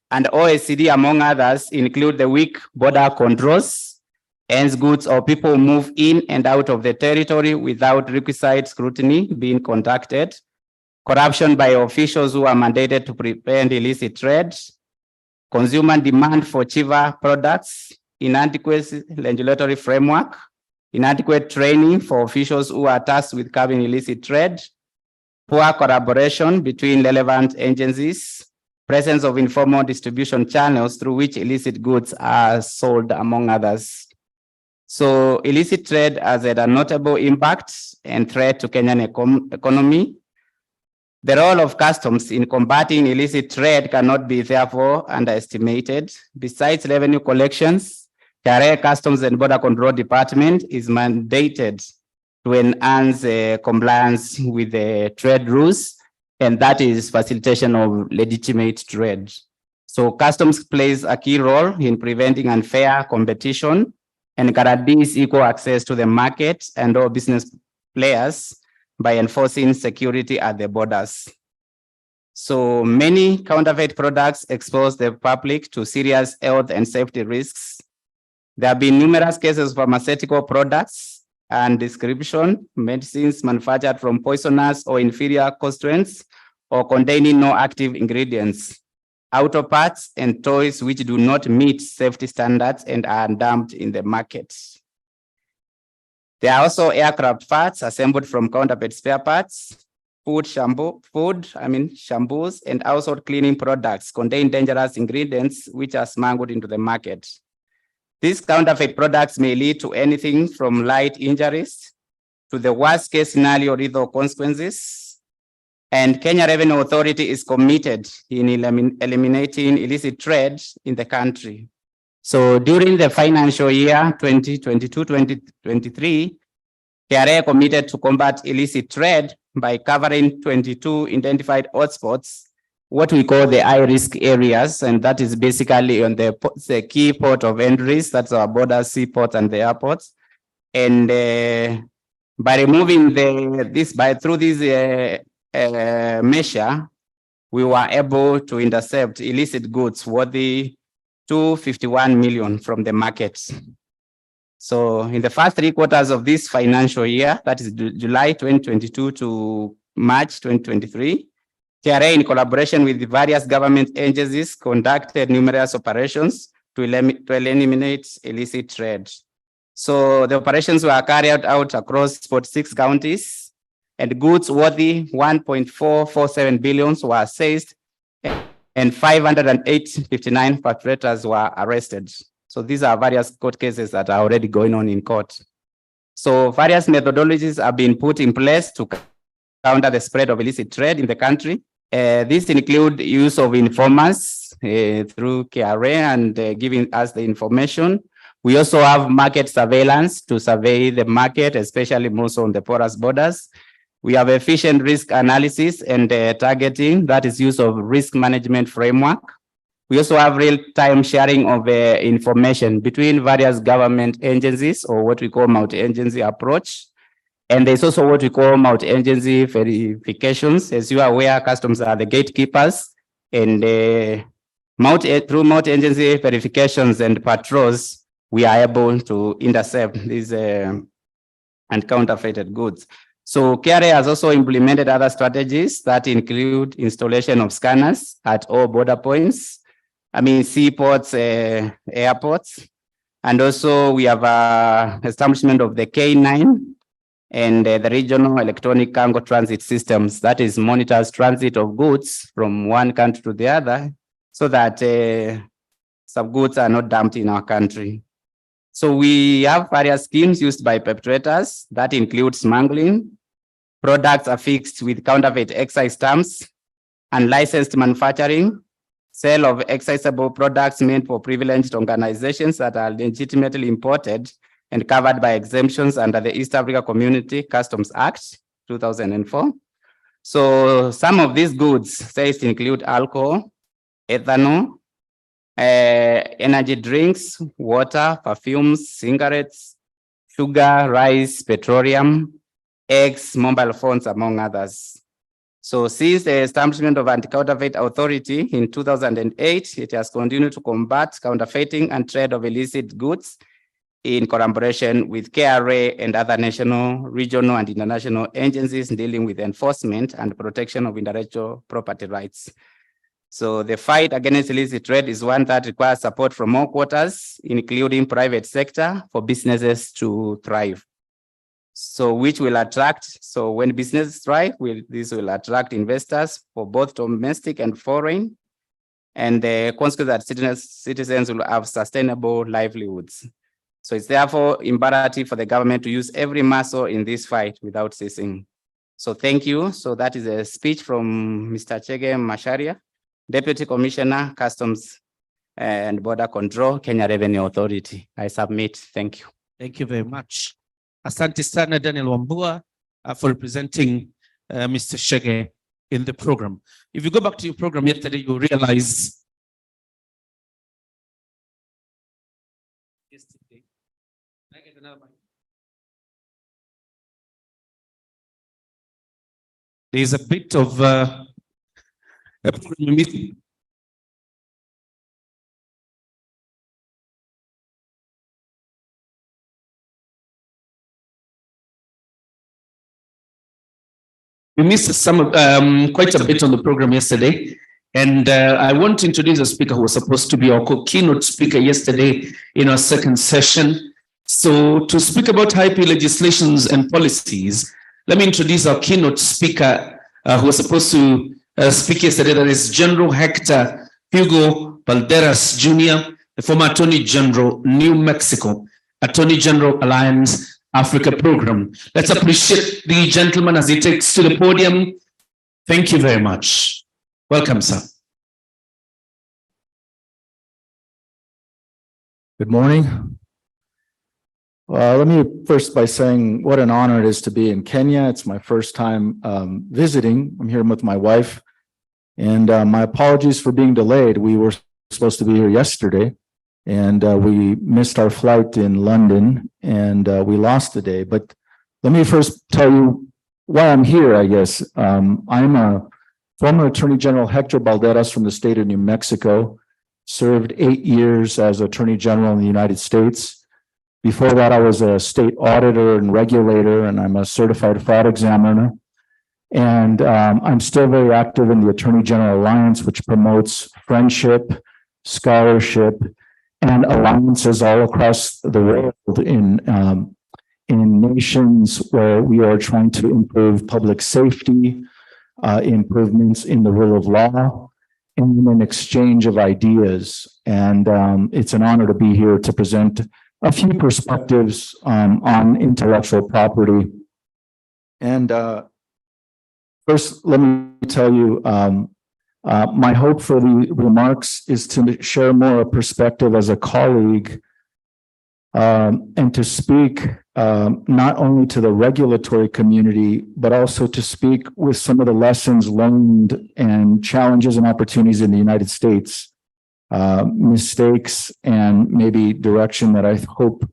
and OECD, among others, include the weak border controls, hence goods or people move in and out of the territory without requisite scrutiny being conducted, corruption by officials who are mandated to prevent illicit trade, consumer demand for cheaper products, inadequate regulatory framework, inadequate training for officials who are tasked with curbing illicit trade, poor collaboration between relevant agencies, presence of informal distribution channels through which illicit goods are sold, among others. So illicit trade has had a notable impact and threat to Kenyan economy. The role of customs in combating illicit trade cannot be therefore underestimated. Besides revenue collections, KRA Customs and Border Control Department is mandated to enhance compliance with the trade rules, and that is facilitation of legitimate trade. So customs plays a key role in preventing unfair competition and guarantees equal access to the market and all business players by enforcing security at the borders. So many counterfeit products expose the public to serious health and safety risks. There have been numerous cases of pharmaceutical products and description, medicines manufactured from poisonous or inferior constituents or containing no active ingredients, auto parts and toys which do not meet safety standards and are dumped in the market. There are also aircraft parts assembled from counterfeit spare parts, shampoos, and household cleaning products contain dangerous ingredients which are smuggled into the market. These counterfeit products may lead to anything from light injuries to the worst case scenario lethal consequences. And Kenya Revenue Authority is committed in eliminating illicit trade in the country. So during the financial year 2022-2023, KRA committed to combat illicit trade by covering 22 identified hotspots, what we call the high-risk areas, and that is basically on the key port of entries, that's our borders, seaports, and the airports. And by removing through this measure, we were able to intercept illicit goods worthy 251 million from the markets. So in the first 3 quarters of this financial year, that is July 2022 to March 2023, KRA, in collaboration with the various government agencies, conducted numerous operations to eliminate illicit trade. So the operations were carried out across 46 counties and goods worthy 1.447 billion were seized, and 508.59 perpetrators were arrested. So these are various court cases that are already going on in court. So various methodologies have been put in place to counter the spread of illicit trade in the country. These include use of informers through KRA and giving us the information. We also have market surveillance to survey the market, especially more so on the porous borders. We have efficient risk analysis and targeting, that is use of risk management framework. We also have real-time sharing of information between various government agencies, or what we call multi-agency approach. And there's also what we call multi-agency verifications. As you are aware, customs are the gatekeepers, and through multi-agency verifications and patrols, we are able to intercept these and counterfeited goods. So KRA has also implemented other strategies that include installation of scanners at all border points, seaports, airports, and also we have establishment of the K9 and the regional electronic cargo transit systems, that is monitors transit of goods from one country to the other, so that some goods are not dumped in our country. So we have various schemes used by perpetrators that include smuggling, products affixed with counterfeit excise stamps, unlicensed manufacturing, sale of excisable products meant for privileged organizations that are legitimately imported and covered by exemptions under the East Africa Community Customs Act, 2004. So some of these goods seized include alcohol, ethanol, energy drinks, water, perfumes, cigarettes, sugar, rice, petroleum, eggs, mobile phones, among others. So since the establishment of Anti-Counterfeit Authority in 2008, it has continued to combat counterfeiting and trade of illicit goods in collaboration with KRA and other national, regional, and international agencies dealing with enforcement and protection of intellectual property rights. So the fight against illicit trade is one that requires support from all quarters, including private sector, for businesses to thrive. So which will attract, so when businesses thrive, this will attract investors for both domestic and foreign, and the consequence that citizens will have sustainable livelihoods. So it's therefore imperative for the government to use every muscle in this fight without ceasing. So thank you. So that is a speech from Mr. Chege Masharia, Deputy Commissioner, Customs and Border Control, Kenya Revenue Authority. I submit. Thank you. Thank you very much. Asante sana Daniel Wambua for representing Mr. Chege in the program. If you go back to your program yesterday, you realize yesterday. Can I get another mic? There's a bit of a problem missing. We missed some quite a bit on the program yesterday, and I want to introduce a speaker who was supposed to be our keynote speaker yesterday in our second session. So to speak about IP legislations and policies, let me introduce our keynote speaker who was supposed to speak yesterday. That is General Hector Hugo Valderas Jr., the former Attorney General, New Mexico, Attorney General Alliance Africa Program. Let's appreciate the gentleman as he takes to the podium. Thank you very much. Welcome, sir. Good morning. Let me first by saying what an honor it is to be in Kenya. It's my first time visiting. I'm here with my wife, and my apologies for being delayed. We were supposed to be here yesterday, and we missed our flight in London, and we lost the day. But let me first tell you why I'm here, I guess. I'm a former Attorney General Hector Valderas from the state of New Mexico, served 8 years as Attorney General in the United States. Before that, I was a state auditor and regulator, and I'm a certified fraud examiner. And I'm still very active in the Attorney General Alliance, which promotes friendship, scholarship, and alliances all across the world in in nations where we are trying to improve public safety, improvements in the rule of law, and an exchange of ideas. And it's an honor to be here to present a few perspectives on intellectual property. And first, let me tell you, my hope for the remarks is to share more a perspective as a colleague and to speak not only to the regulatory community, but also to speak with some of the lessons learned and challenges and opportunities in the United States, mistakes and maybe direction that I hope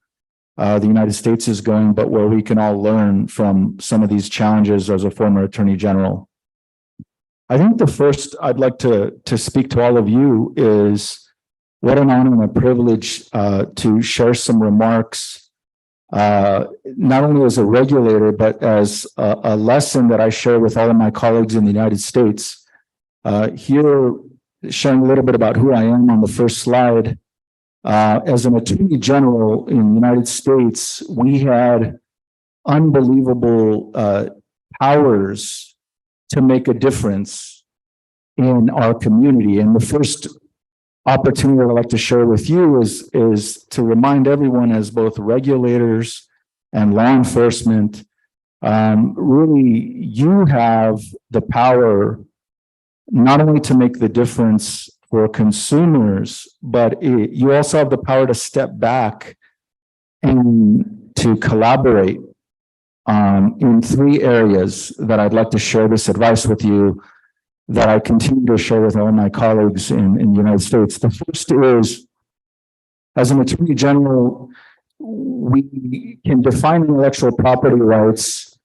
the United States is going, but where we can all learn from some of these challenges as a former Attorney General. I think the first I'd like to speak to all of you is what an honor and a privilege to share some remarks, not only as a regulator, but as a lesson that I share with all of my colleagues in the United States. Here, sharing a little bit about who I am on the first slide. As an Attorney General in the United States, we had unbelievable powers to make a difference in our community. And the first opportunity I'd like to share with you is to remind everyone as both regulators and law enforcement, really you have the power not only to make the difference for consumers, but you also have the power to step back and to collaborate in three areas that I'd like to share this advice with you that I continue to share with all my colleagues in the United States. The first is, as an Attorney General, we can define intellectual property rights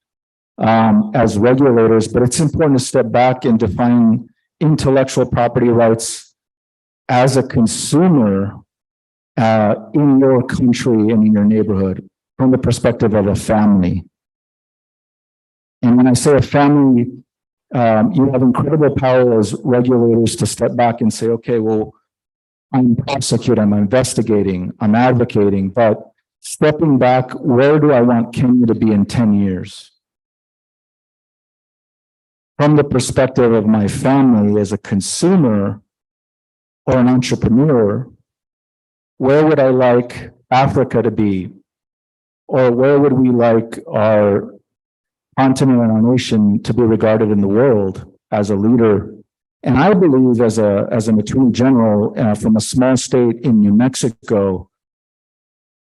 as regulators, but it's important to step back and define intellectual property rights as a consumer in your country and in your neighborhood from the perspective of a family. And when I say a family, you have incredible power as regulators to step back and say, okay, well, I'm prosecuting, I'm investigating, I'm advocating, but stepping back, where do I want Kenya to be in 10 years? From the perspective of my family as a consumer or an entrepreneur, where would I like Africa to be? Or where would we like our continent and our nation to be regarded in the world as a leader? And I believe as an Attorney General from a small state in New Mexico,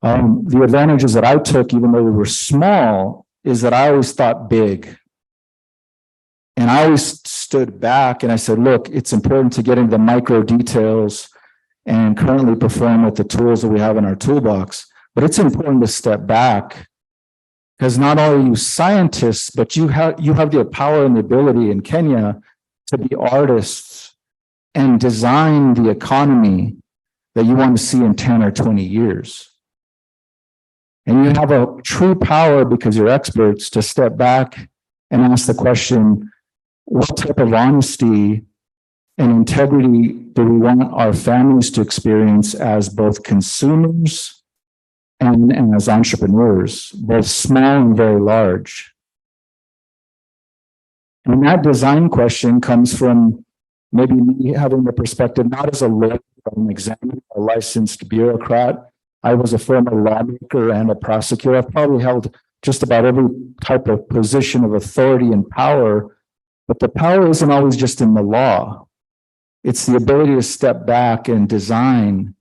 the advantages that I took, even though we were small, is that I always thought big. And I always stood back and I said, look, it's important to get into the micro details and currently perform with the tools that we have in our toolbox. But it's important to step back because not only are you scientists, but you have the power and the ability in Kenya to be artists and design the economy that you want to see in 10 or 20 years. And you have a true power because you're experts to step back and ask the question, what type of honesty and integrity do we want our families to experience as both consumers and as entrepreneurs, both small and very large? And that design question comes from maybe me having the perspective, not as a lawyer, but an examiner, a licensed bureaucrat. I was a former lawmaker and a prosecutor. I've probably held just about every type of position of authority and power, but the power isn't always just in the law. It's the ability to step back and design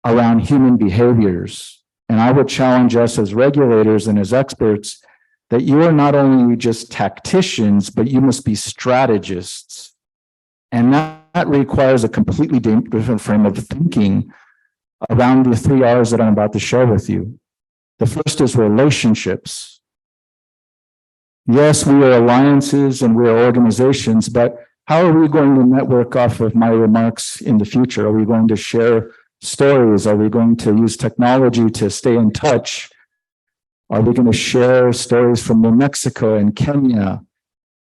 around human behaviors. And I would challenge us as regulators and as experts that you are not only just tacticians, but you must be strategists. And that requires a completely different frame of thinking around the 3 R's that I'm about to share with you. The first is relationships. Yes, we are alliances and we are organizations, but how are we going to network off of my remarks in the future? Are we going to share stories? Are we going to use technology to stay in touch? Are we going to share stories from New Mexico and Kenya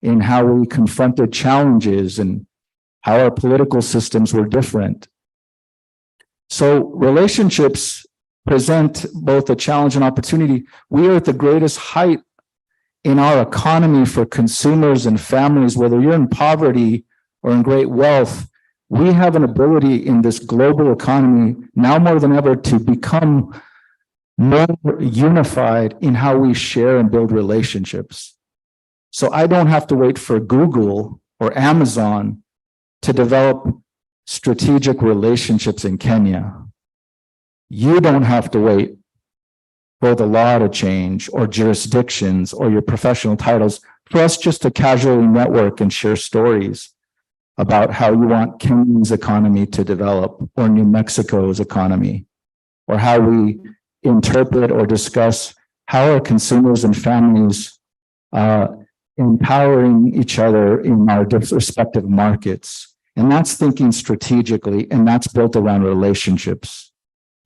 in how we confronted challenges and how our political systems were different? So relationships present both a challenge and opportunity. We are at the greatest height in our economy for consumers and families, whether you're in poverty or in great wealth. We have an ability in this global economy now more than ever to become more unified in how we share and build relationships. So I don't have to wait for Google or Amazon to develop strategic relationships in Kenya. You don't have to wait for the law to change or jurisdictions or your professional titles for us just to casually network and share stories about how you want Kenya's economy to develop or New Mexico's economy, or how we interpret or discuss how are consumers and families empowering each other in our respective markets. And that's thinking strategically, and that's built around relationships.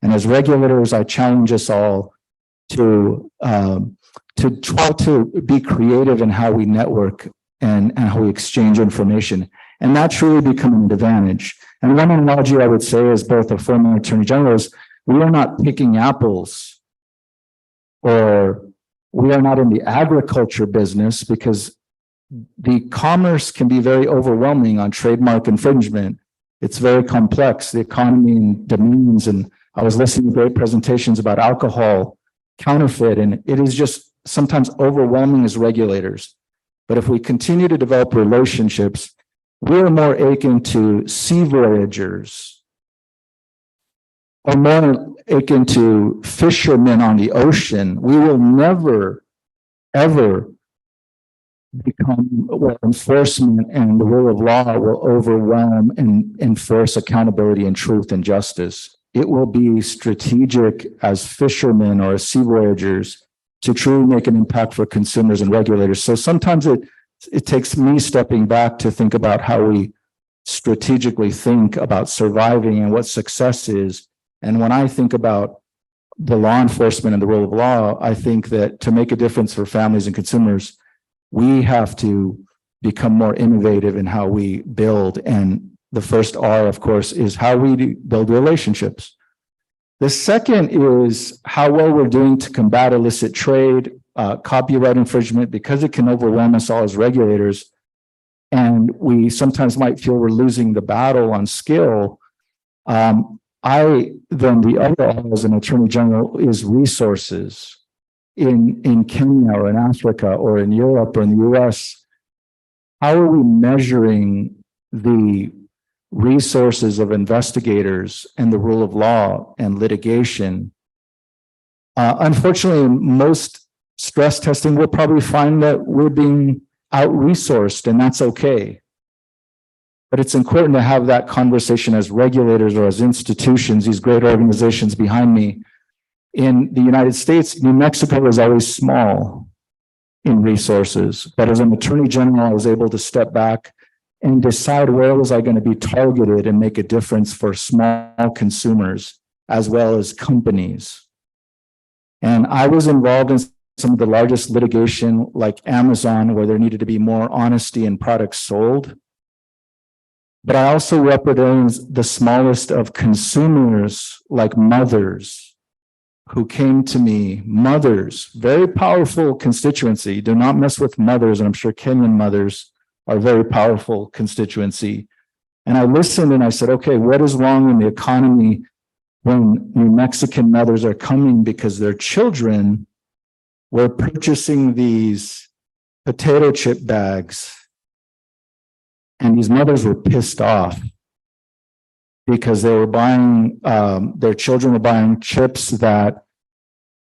And as regulators, I challenge us all to try to be creative in how we network and how we exchange information. And that's really becoming an advantage. And one analogy I would say as both a former attorney general is we are not picking apples, or we are not in the agriculture business, because the commerce can be very overwhelming on trademark infringement. It's very complex, the economy and domains. And I was listening to great presentations about alcohol, counterfeit, and it is just sometimes overwhelming as regulators. But if we continue to develop relationships, we're more akin to sea voyagers, or more akin to fishermen on the ocean. We will never, ever become where enforcement and the rule of law will overwhelm and enforce accountability and truth and justice. It will be strategic as fishermen or as sea voyagers to truly make an impact for consumers and regulators. So sometimes it takes me stepping back to think about how we strategically think about surviving and what success is. And when I think about the law enforcement and the rule of law, I think that to make a difference for families and consumers, we have to become more innovative in how we build. And the first R, of course, is how we build relationships. The second is how well we're doing to combat illicit trade, copyright infringement, because it can overwhelm us all as regulators. And we sometimes might feel we're losing the battle on skill. The other R as an attorney general is resources. In Kenya or in Africa or in Europe or in the US, how are we measuring the resources of investigators and the rule of law and litigation? Unfortunately, in most stress testing, we'll probably find that we're being out-resourced, and that's okay. But it's important to have that conversation as regulators or as institutions, these great organizations behind me. In the United States, New Mexico is always small in resources, but as an attorney general, I was able to step back and decide where was I going to be targeted and make a difference for small consumers as well as companies. And I was involved in some of the largest litigation like Amazon, where there needed to be more honesty in products sold. But I also represent the smallest of consumers, like mothers, who came to me, mothers, very powerful constituency. Do not mess with mothers, and I'm sure Kenyan mothers are very powerful constituency. And I listened and I said, okay, what is wrong in the economy when New Mexican mothers are coming because their children were purchasing these potato chip bags, and these mothers were pissed off because they were buying, their children were buying chips that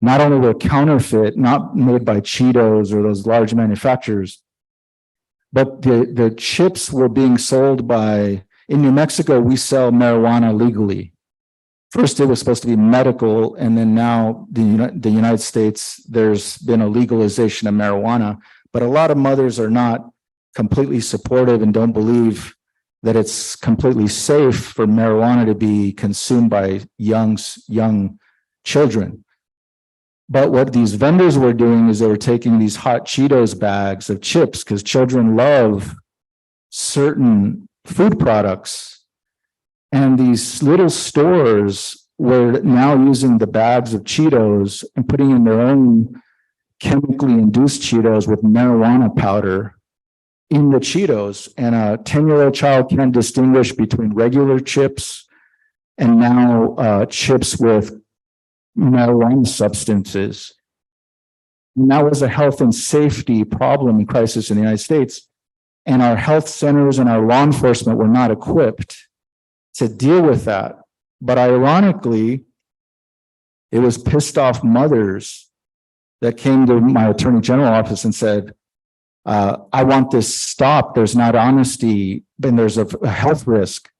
not only were counterfeit, not made by Cheetos or those large manufacturers, but the chips were being sold by, in New Mexico, we sell marijuana legally. First, it was supposed to be medical, and then now the United States, there's been a legalization of marijuana, but a lot of mothers are not completely supportive and don't believe that it's completely safe for marijuana to be consumed by young children. But what these vendors were doing is they were taking these hot Cheetos bags of chips, because children love certain food products. And these little stores were now using the bags of Cheetos and putting in their own chemically induced Cheetos with marijuana powder in the Cheetos. And a 10-year-old child can't distinguish between regular chips and now chips with marijuana substances. And that was a health and safety problem and crisis in the United States. And our health centers and our law enforcement were not equipped to deal with that. But ironically, it was pissed off mothers that came to my attorney general office and said, I want this stopped. There's not honesty, and there's a health risk.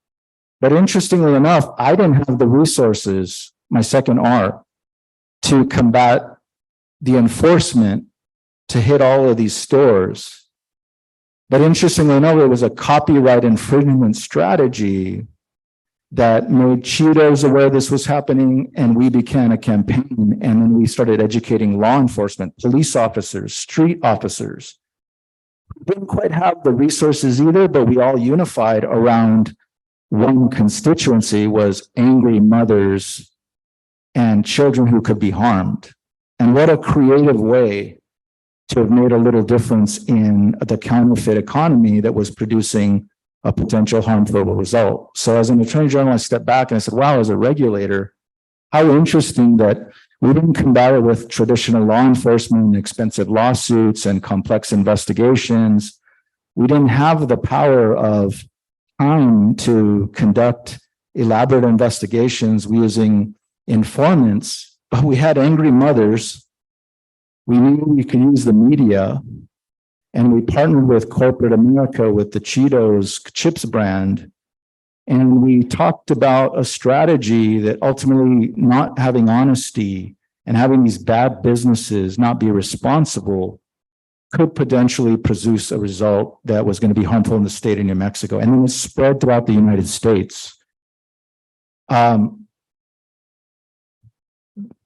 But interestingly enough, I didn't have the resources, my second R, to combat the enforcement to hit all of these stores. But interestingly enough, it was a copyright infringement strategy that made Cheetos aware this was happening, and we began a campaign, and then we started educating law enforcement, police officers, street officers. We didn't quite have the resources either, but we all unified around one constituency, was angry mothers and children who could be harmed. And what a creative way to have made a little difference in the counterfeit economy that was producing a potential harmful result. So as an attorney general, I stepped back and I said, wow, as a regulator, how interesting that we didn't combat it with traditional law enforcement and expensive lawsuits and complex investigations. We didn't have the power of time to conduct elaborate investigations using informants, but we had angry mothers. We knew we could use the media, and we partnered with corporate America with the Cheetos chips brand. And we talked about a strategy that ultimately not having honesty and having these bad businesses not be responsible could potentially produce a result that was going to be harmful in the state of New Mexico. And then it spread throughout the United States.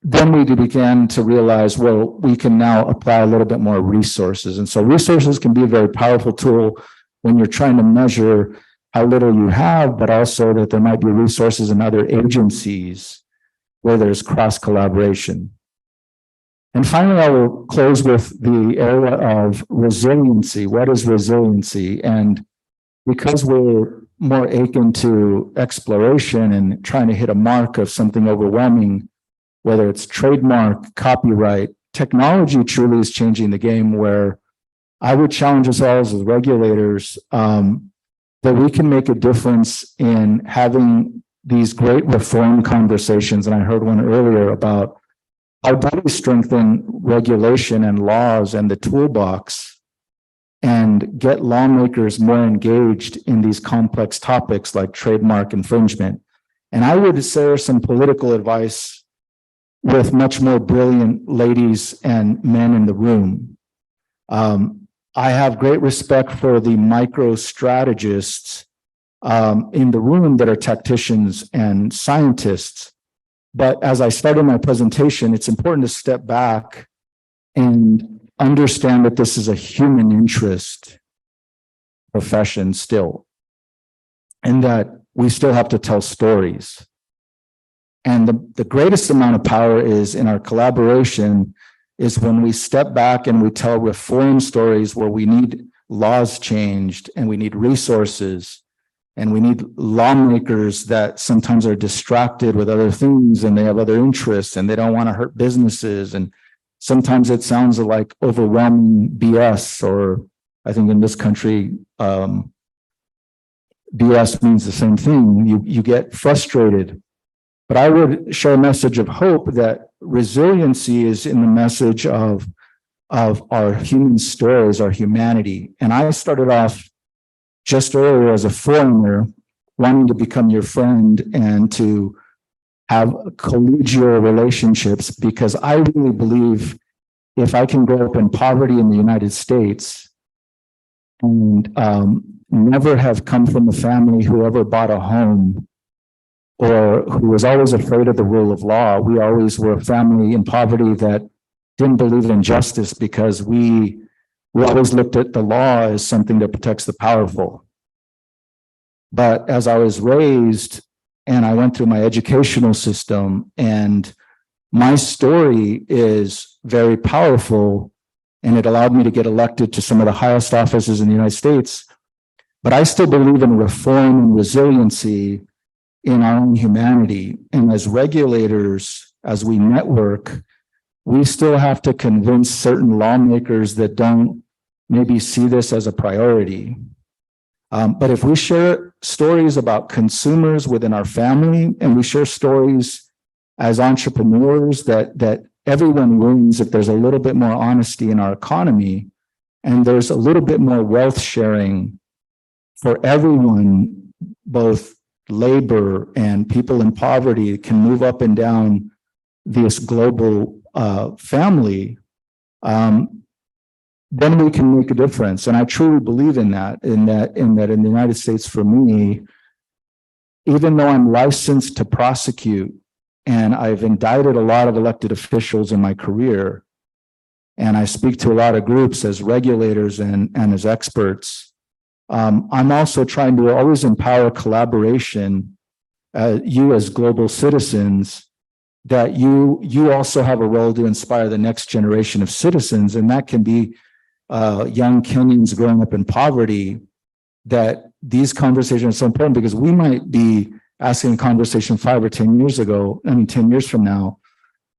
Then we began to realize, well, we can now apply a little bit more resources. And so resources can be a very powerful tool when you're trying to measure how little you have, but also that there might be resources in other agencies where there's cross collaboration. And finally, I will close with the area of resiliency. What is resiliency? And because we're more akin to exploration and trying to hit a mark of something overwhelming, whether it's trademark, copyright, technology truly is changing the game, where I would challenge us all as regulators that we can make a difference in having these great reform conversations. And I heard one earlier about how do we strengthen regulation and laws and the toolbox and get lawmakers more engaged in these complex topics like trademark infringement. And I would share some political advice with much more brilliant ladies and men in the room. I have great respect for the micro strategists in the room that are tacticians and scientists. But as I started my presentation, it's important to step back and understand that this is a human interest profession still, and that we still have to tell stories. And the greatest amount of power is in our collaboration is when we step back and we tell reform stories where we need laws changed and we need resources and we need lawmakers that sometimes are distracted with other things and they have other interests and they don't want to hurt businesses. And sometimes it sounds like overwhelming BS, or I think in this country, BS means the same thing. You get frustrated. But I would share a message of hope that resiliency is in the message of our human stories, our humanity. And I started off just earlier as a foreigner, wanting to become your friend and to have collegial relationships, because I really believe if I can grow up in poverty in the United States and never have come from a family who ever bought a home or who was always afraid of the rule of law. We always were a family in poverty that didn't believe in justice because we always looked at the law as something that protects the powerful. But as I was raised, and I went through my educational system, and my story is very powerful, and it allowed me to get elected to some of the highest offices in the United States. But I still believe in reform and resiliency in our own humanity. And as regulators, as we network, we still have to convince certain lawmakers that don't maybe see this as a priority. But if we share stories about consumers within our family, and we share stories as entrepreneurs, that everyone wins if there's a little bit more honesty in our economy, and there's a little bit more wealth sharing for everyone, both labor and people in poverty can move up and down this global family, then we can make a difference. And I truly believe in that, in the United States, for me, even though I'm licensed to prosecute and I've indicted a lot of elected officials in my career, and I speak to a lot of groups as regulators and as experts, I'm also trying to always empower collaboration, you as global citizens, that you also have a role to inspire the next generation of citizens. And that can be young Kenyans growing up in poverty, that these conversations are so important, because we might be asking a conversation 5 or 10 years ago, 10 years from now,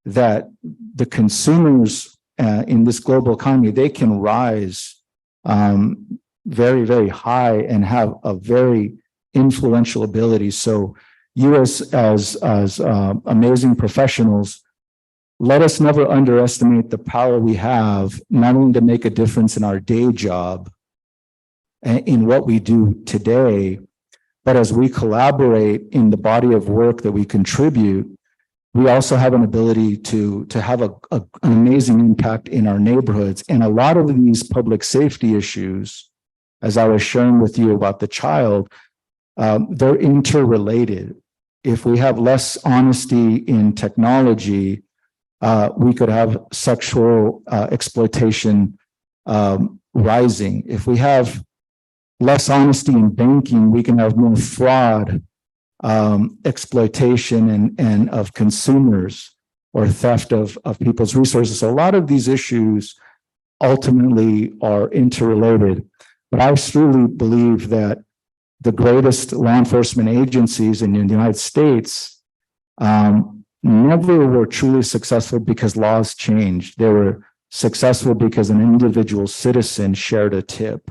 that the consumers in this global economy, they can rise very, very high and have a very influential ability. So you as amazing professionals, let us never underestimate the power we have, not only to make a difference in our day job, in what we do today, but as we collaborate in the body of work that we contribute, we also have an ability to have an amazing impact in our neighborhoods. And a lot of these public safety issues, as I was sharing with you about the child, they're interrelated. If we have less honesty in technology, we could have sexual exploitation rising. If we have less honesty in banking, we can have more fraud, exploitation and of consumers, or theft of people's resources. So a lot of these issues ultimately are interrelated. But I truly believe that the greatest law enforcement agencies in the United States never were truly successful because laws changed. They were successful because an individual citizen shared a tip,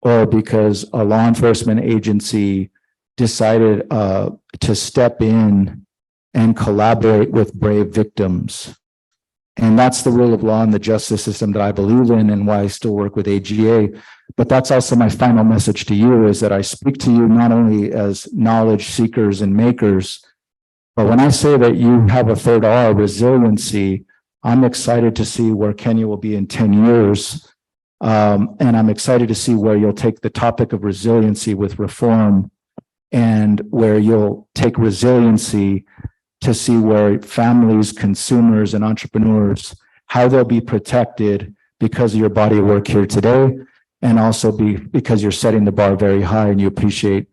or because a law enforcement agency decided to step in and collaborate with brave victims. And that's the rule of law and the justice system that I believe in, and why I still work with AGA. But that's also my final message to you, is that I speak to you not only as knowledge seekers and makers, but when I say that you have a third R, resiliency, I'm excited to see where Kenya will be in 10 years. And I'm excited to see where you'll take the topic of resiliency with reform, and where you'll take resiliency to see where families, consumers, and entrepreneurs, how they'll be protected because of your body of work here today, and also because you're setting the bar very high, and you appreciate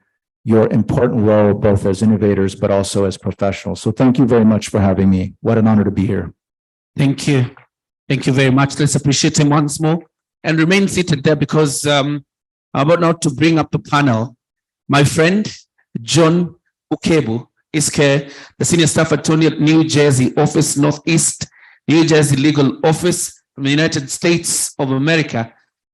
your important role both as innovators but also as professionals. So thank you very much for having me. What an honor to be here. Thank you. Thank you very much. Let's appreciate him once more and remain seated there, because I'm about now to bring up the panel. My friend, John Ukebu, is here, the senior staff attorney at New Jersey Office, Northeast New Jersey Legal Office from the United States of America.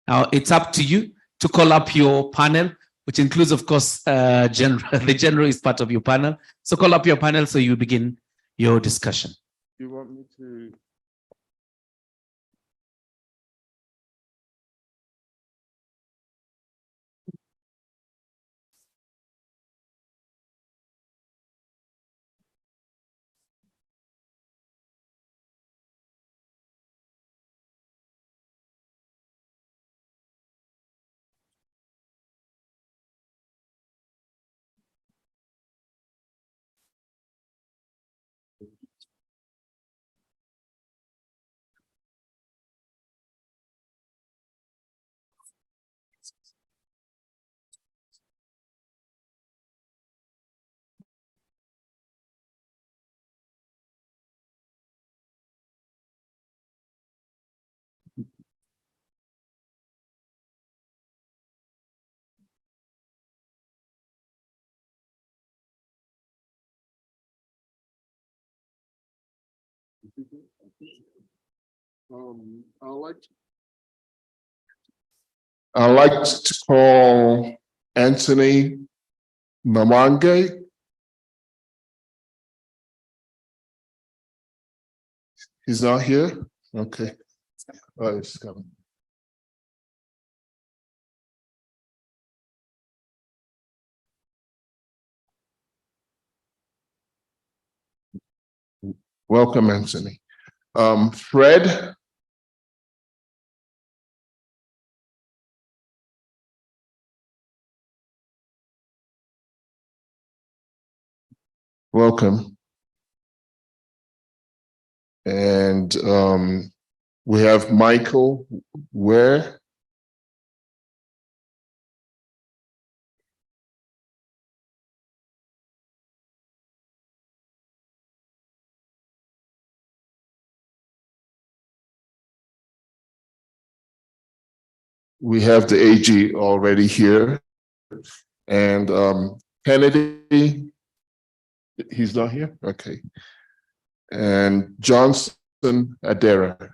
Now, it's up to you to call up your panel, which includes, of course, General. The General is part of your panel. So call up your panel so you begin your discussion. You want me to? I'd like to call Anthony Namange. He's not here? Okay. Oh, he's coming. Welcome, Anthony. Fred. Welcome. And we have Michael Ware. We have the AG already here. And Kennedy, he's not here? Okay. And Johnson Adera.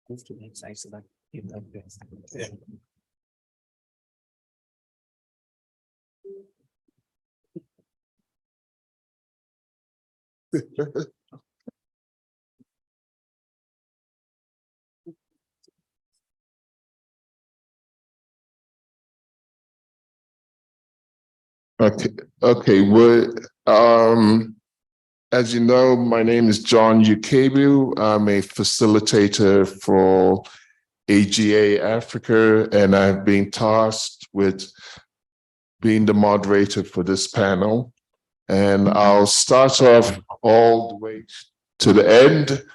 Move to the next side so that you have yeah. Okay. Well, as you know, my name is John Ukebu. I'm a facilitator for AGA Africa, and I've been tasked with being the moderator for this panel. And I'll start off all the way to the end.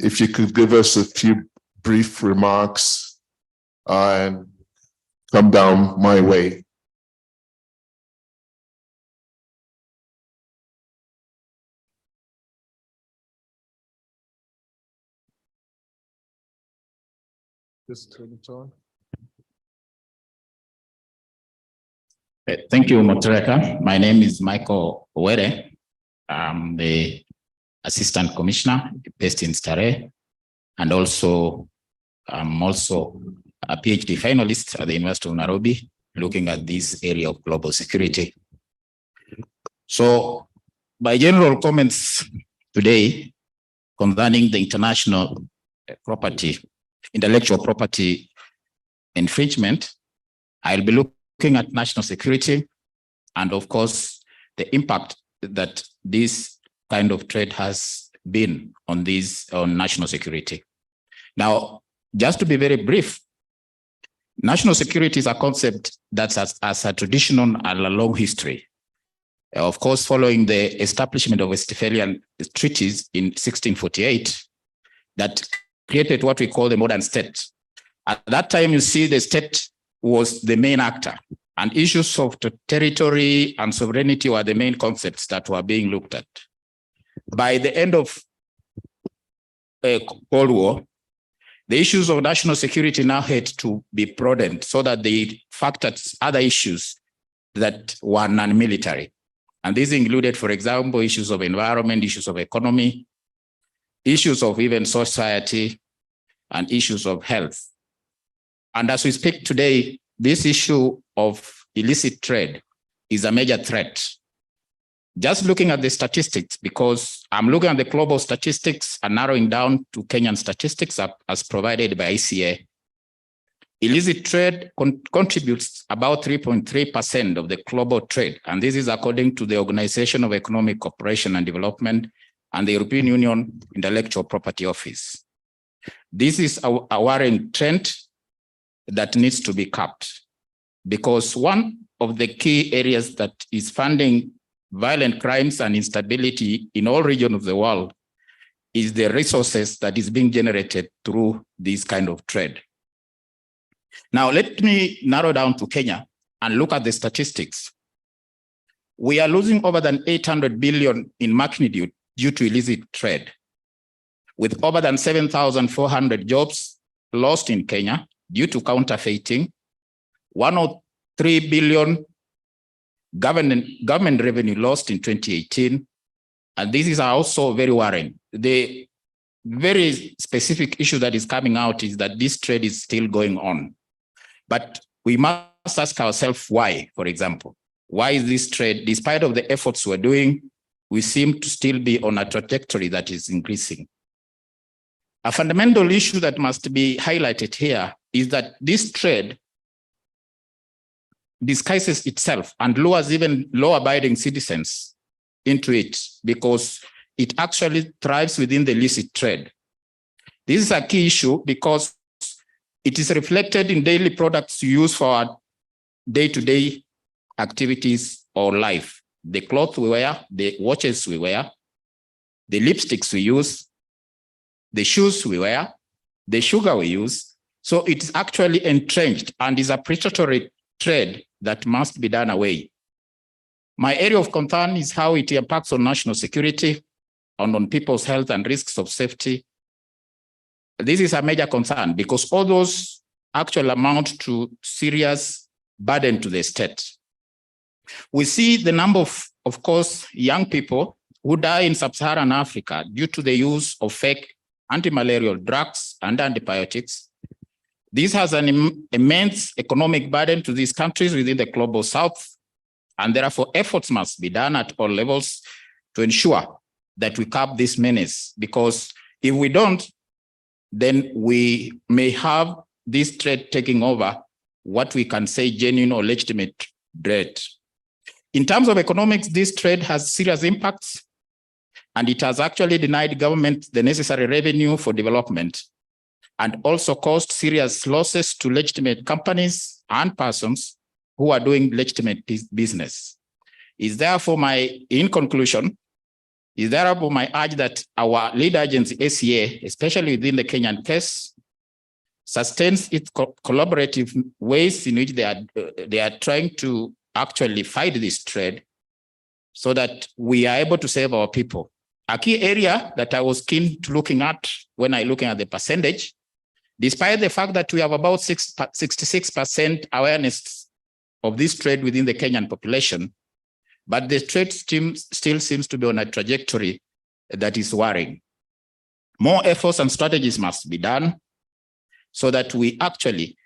If you could give us a few brief remarks and come down my way. Just turn it on. Thank you, Moderator. My name is Michael Were. I'm the Assistant Commissioner based in Starehe, and also I'm also a PhD finalist at the University of Nairobi, looking at this area of global security. So, my general comments today concerning the international intellectual property infringement, I'll be looking at national security and, of course, the impact that this kind of trade has been on national security. Now, just to be very brief, national security is a concept that has a traditional and a long history. Of course, following the establishment of Westphalian treaties in 1648 that created what we call the modern state. At that time, you see the state was the main actor, and issues of territory and sovereignty were the main concepts that were being looked at. By the end of Cold War, the issues of national security now had to be broadened so that they factored other issues that were non-military. And these included, for example, issues of environment, issues of economy, issues of even society, and issues of health. And as we speak today, this issue of illicit trade is a major threat. Just looking at the statistics, because I'm looking at the global statistics and narrowing down to Kenyan statistics as provided by ICA, illicit trade contributes about 3.3% of the global trade. And this is according to the Organization of Economic Cooperation and Development and the European Union Intellectual Property Office. This is a worrying trend that needs to be capped, because one of the key areas that is funding violent crimes and instability in all regions of the world is the resources that is being generated through this kind of trade. Now, let me narrow down to Kenya and look at the statistics. We are losing over than 800 billion in magnitude due to illicit trade, with over than 7,400 jobs lost in Kenya due to counterfeiting, 103 billion government revenue lost in 2018. And this is also very worrying. The very specific issue that is coming out is that this trade is still going on. But we must ask ourselves why, for example. Why is this trade, despite of the efforts we're doing, we seem to still be on a trajectory that is increasing? A fundamental issue that must be highlighted here is that this trade disguises itself and lures even law-abiding citizens into it because it actually thrives within the illicit trade. This is a key issue because it is reflected in daily products you use for our day-to-day activities or life. The clothes we wear, the watches we wear, the lipsticks we use, the shoes we wear, the sugar we use. So it's actually entrenched and is a predatory trade that must be done away. My area of concern is how it impacts on national security and on people's health and risks of safety. This is a major concern because all those actually amount to serious burden to the state. We see the number of course, young people who die in sub-Saharan Africa due to the use of fake anti-malarial drugs and antibiotics. This has an immense economic burden to these countries within the global south, and therefore efforts must be done at all levels to ensure that we curb this menace, because if we don't, then we may have this trade taking over what we can say genuine or legitimate trade. In terms of economics, this trade has serious impacts, and it has actually denied government the necessary revenue for development and also caused serious losses to legitimate companies and persons who are doing legitimate business. In conclusion, is therefore my urge that our lead agency, ACA, especially within the Kenyan case, sustains its collaborative ways in which they are trying to actually fight this trade so that we are able to save our people. A key area that I was keen to looking at when I looking at the percentage, despite the fact that we have about 66% awareness of this trade within the Kenyan population, but the trade still seems to be on a trajectory that is worrying. More efforts and strategies must be done so that we actually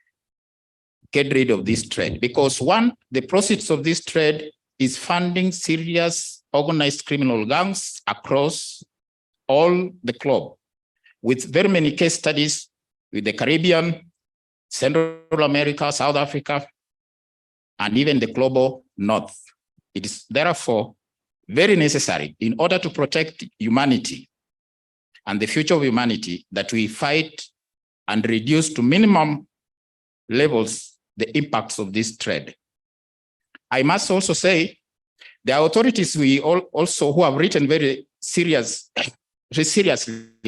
get rid of this trade. Because one, the proceeds of this trade is funding serious organized criminal gangs across all the globe, with very many case studies with the Caribbean, Central America, South Africa, and even the global north. It is therefore very necessary in order to protect humanity and the future of humanity that we fight and reduce to minimum levels the impacts of this trade. I must also say the authorities also who have written very seriously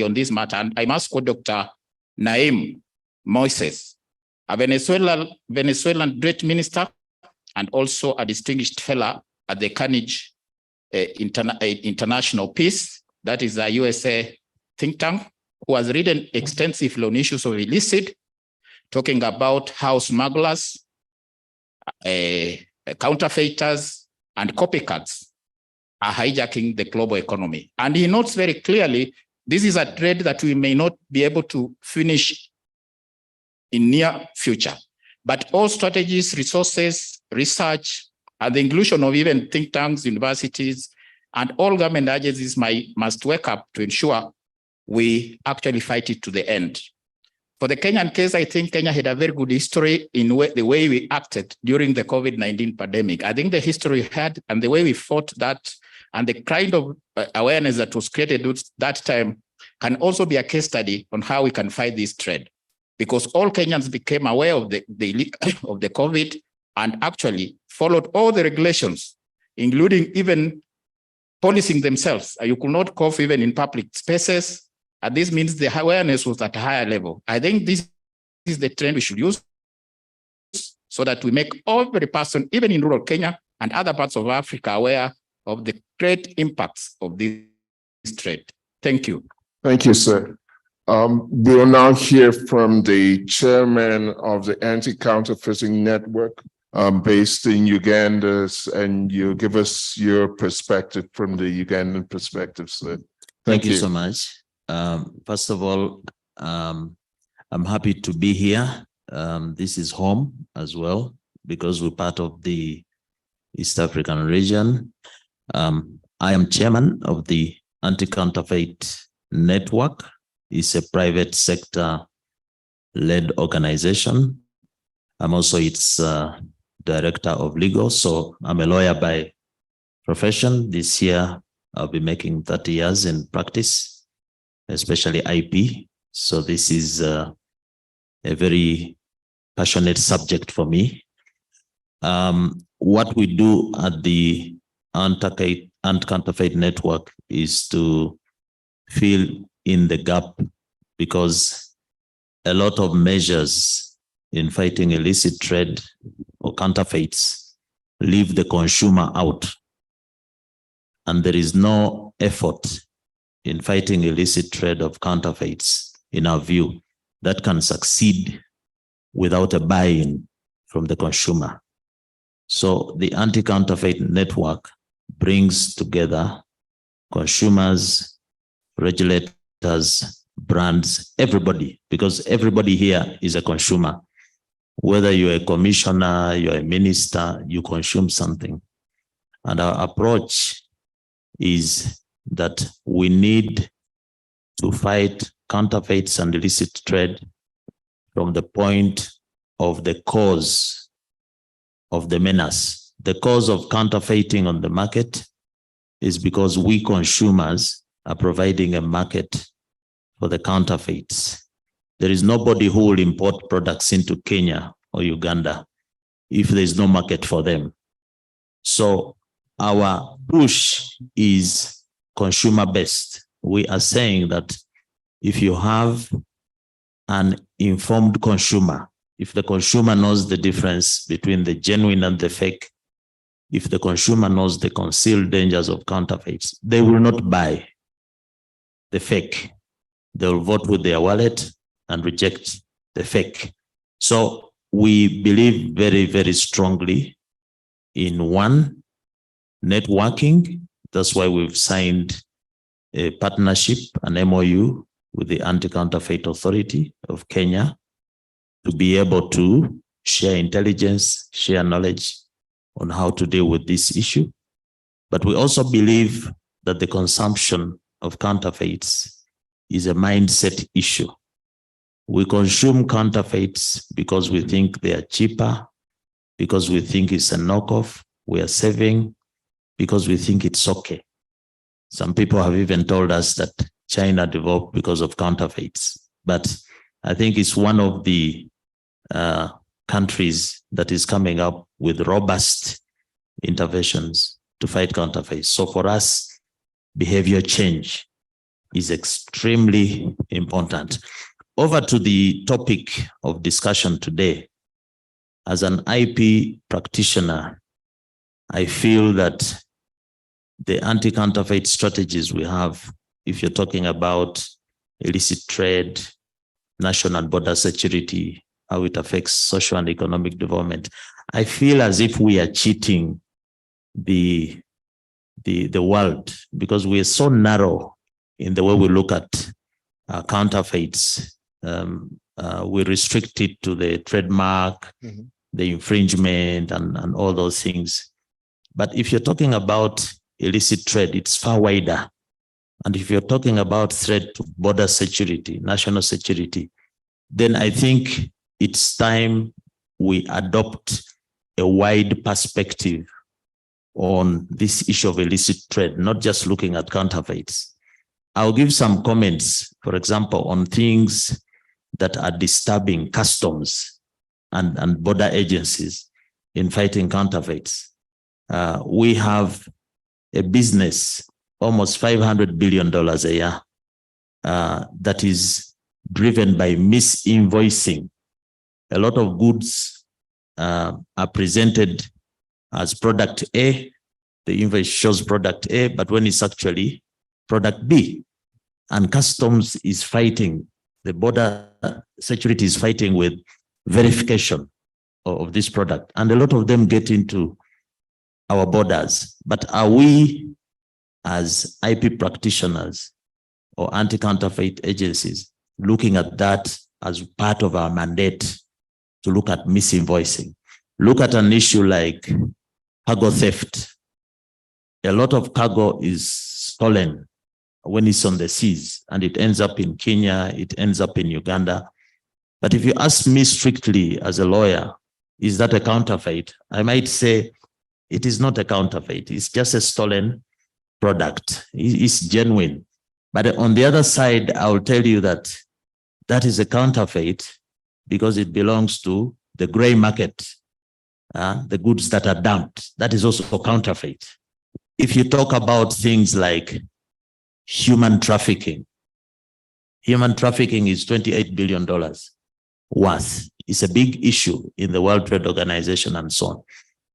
on this matter, and I must quote Dr. Naim Moises, a Venezuelan great minister and also a distinguished fellow at the Carnegie International Peace, that is a USA think tank, who has written extensively on issues of illicit, talking about how smugglers, counterfeiters, and copycats are hijacking the global economy. And he notes very clearly, this is a trade that we may not be able to finish in near future. But all strategies, resources, research, and the inclusion of even think tanks, universities, and all government agencies must wake up to ensure we actually fight it to the end. For the Kenyan case, I think Kenya had a very good history in the way we acted during the COVID-19 pandemic. I think the history we had and the way we fought that and the kind of awareness that was created at that time can also be a case study on how we can fight this trade. Because all Kenyans became aware of the COVID and actually followed all the regulations, including even policing themselves. You could not cough even in public spaces. And this means the awareness was at a higher level. I think this is the trend we should use so that we make every person, even in rural Kenya and other parts of Africa, aware of the great impacts of this trade. Thank you. Thank you, sir. We'll now hear from the chairman of the Anti-Counterfeiting Network based in Uganda, and you give us your perspective from the Ugandan perspective, sir. Thank you so much. First of all, I'm happy to be here. This is home as well, because we're part of the East African region. I am chairman of the Anti-Counterfeit Network. It's a private sector-led organization. I'm also its director of legal, so I'm a lawyer by profession. This year, I'll be making 30 years in practice, especially IP. So this is a very passionate subject for me. What we do at the Anti-Counterfeit Network is to fill in the gap, because a lot of measures in fighting illicit trade or counterfeits leave the consumer out. And there is no effort in fighting illicit trade of counterfeits, in our view, that can succeed without a buy-in from the consumer. So the Anti-Counterfeit Network brings together consumers, regulators, brands, everybody, because everybody here is a consumer. Whether you're a commissioner, you're a minister, you consume something. And our approach is that we need to fight counterfeits and illicit trade from the point of the cause of the menace. The cause of counterfeiting on the market is because we consumers are providing a market for the counterfeits. There is nobody who will import products into Kenya or Uganda if there is no market for them. So our push is consumer-based. We are saying that if you have an informed consumer, if the consumer knows the difference between the genuine and the fake, if the consumer knows the concealed dangers of counterfeits, they will not buy the fake. They will vote with their wallet and reject the fake. So we believe very, very strongly in one, networking. That's why we've signed a partnership, an MOU with the Anti-Counterfeit Authority of Kenya to be able to share intelligence, share knowledge on how to deal with this issue. But we also believe that the consumption of counterfeits is a mindset issue. We consume counterfeits because we think they are cheaper, because we think it's a knockoff, we are saving, because we think it's okay. Some people have even told us that China developed because of counterfeits. But I think it's one of the countries that is coming up with robust interventions to fight counterfeits. So for us, behavior change is extremely important. Over to the topic of discussion today. As an IP practitioner, I feel that the anti-counterfeit strategies we have, if you're talking about illicit trade, national and border security, how it affects social and economic development, I feel as if we are cheating the world, because we are so narrow in the way we look at counterfeits. We restrict it to the trademark, the infringement, and all those things. But if you're talking about illicit trade, it's far wider. And if you're talking about threat to border security, national security, then I think it's time we adopt a wide perspective on this issue of illicit trade, not just looking at counterfeits. I'll give some comments, for example, on things that are disturbing customs and border agencies in fighting counterfeits. We have a business, almost $500 billion a year, that is driven by misinvoicing. A lot of goods are presented as product A. The invoice shows product A, but when it's actually product B. And customs is fighting, the border security is fighting with verification of this product. And a lot of them get into our borders. But are we, as IP practitioners or anti-counterfeit agencies, looking at that as part of our mandate to look at misinvoicing? Look at an issue like cargo theft. A lot of cargo is stolen when it's on the seas, and it ends up in Kenya, it ends up in Uganda. But if you ask me strictly as a lawyer, is that a counterfeit? I might say it is not a counterfeit. It's just a stolen product. It's genuine. But on the other side, I will tell you that that is a counterfeit because it belongs to the gray market, the goods that are dumped. That is also a counterfeit. If you talk about things like human trafficking is $28 billion worth. It's a big issue in the World Trade Organization and so on.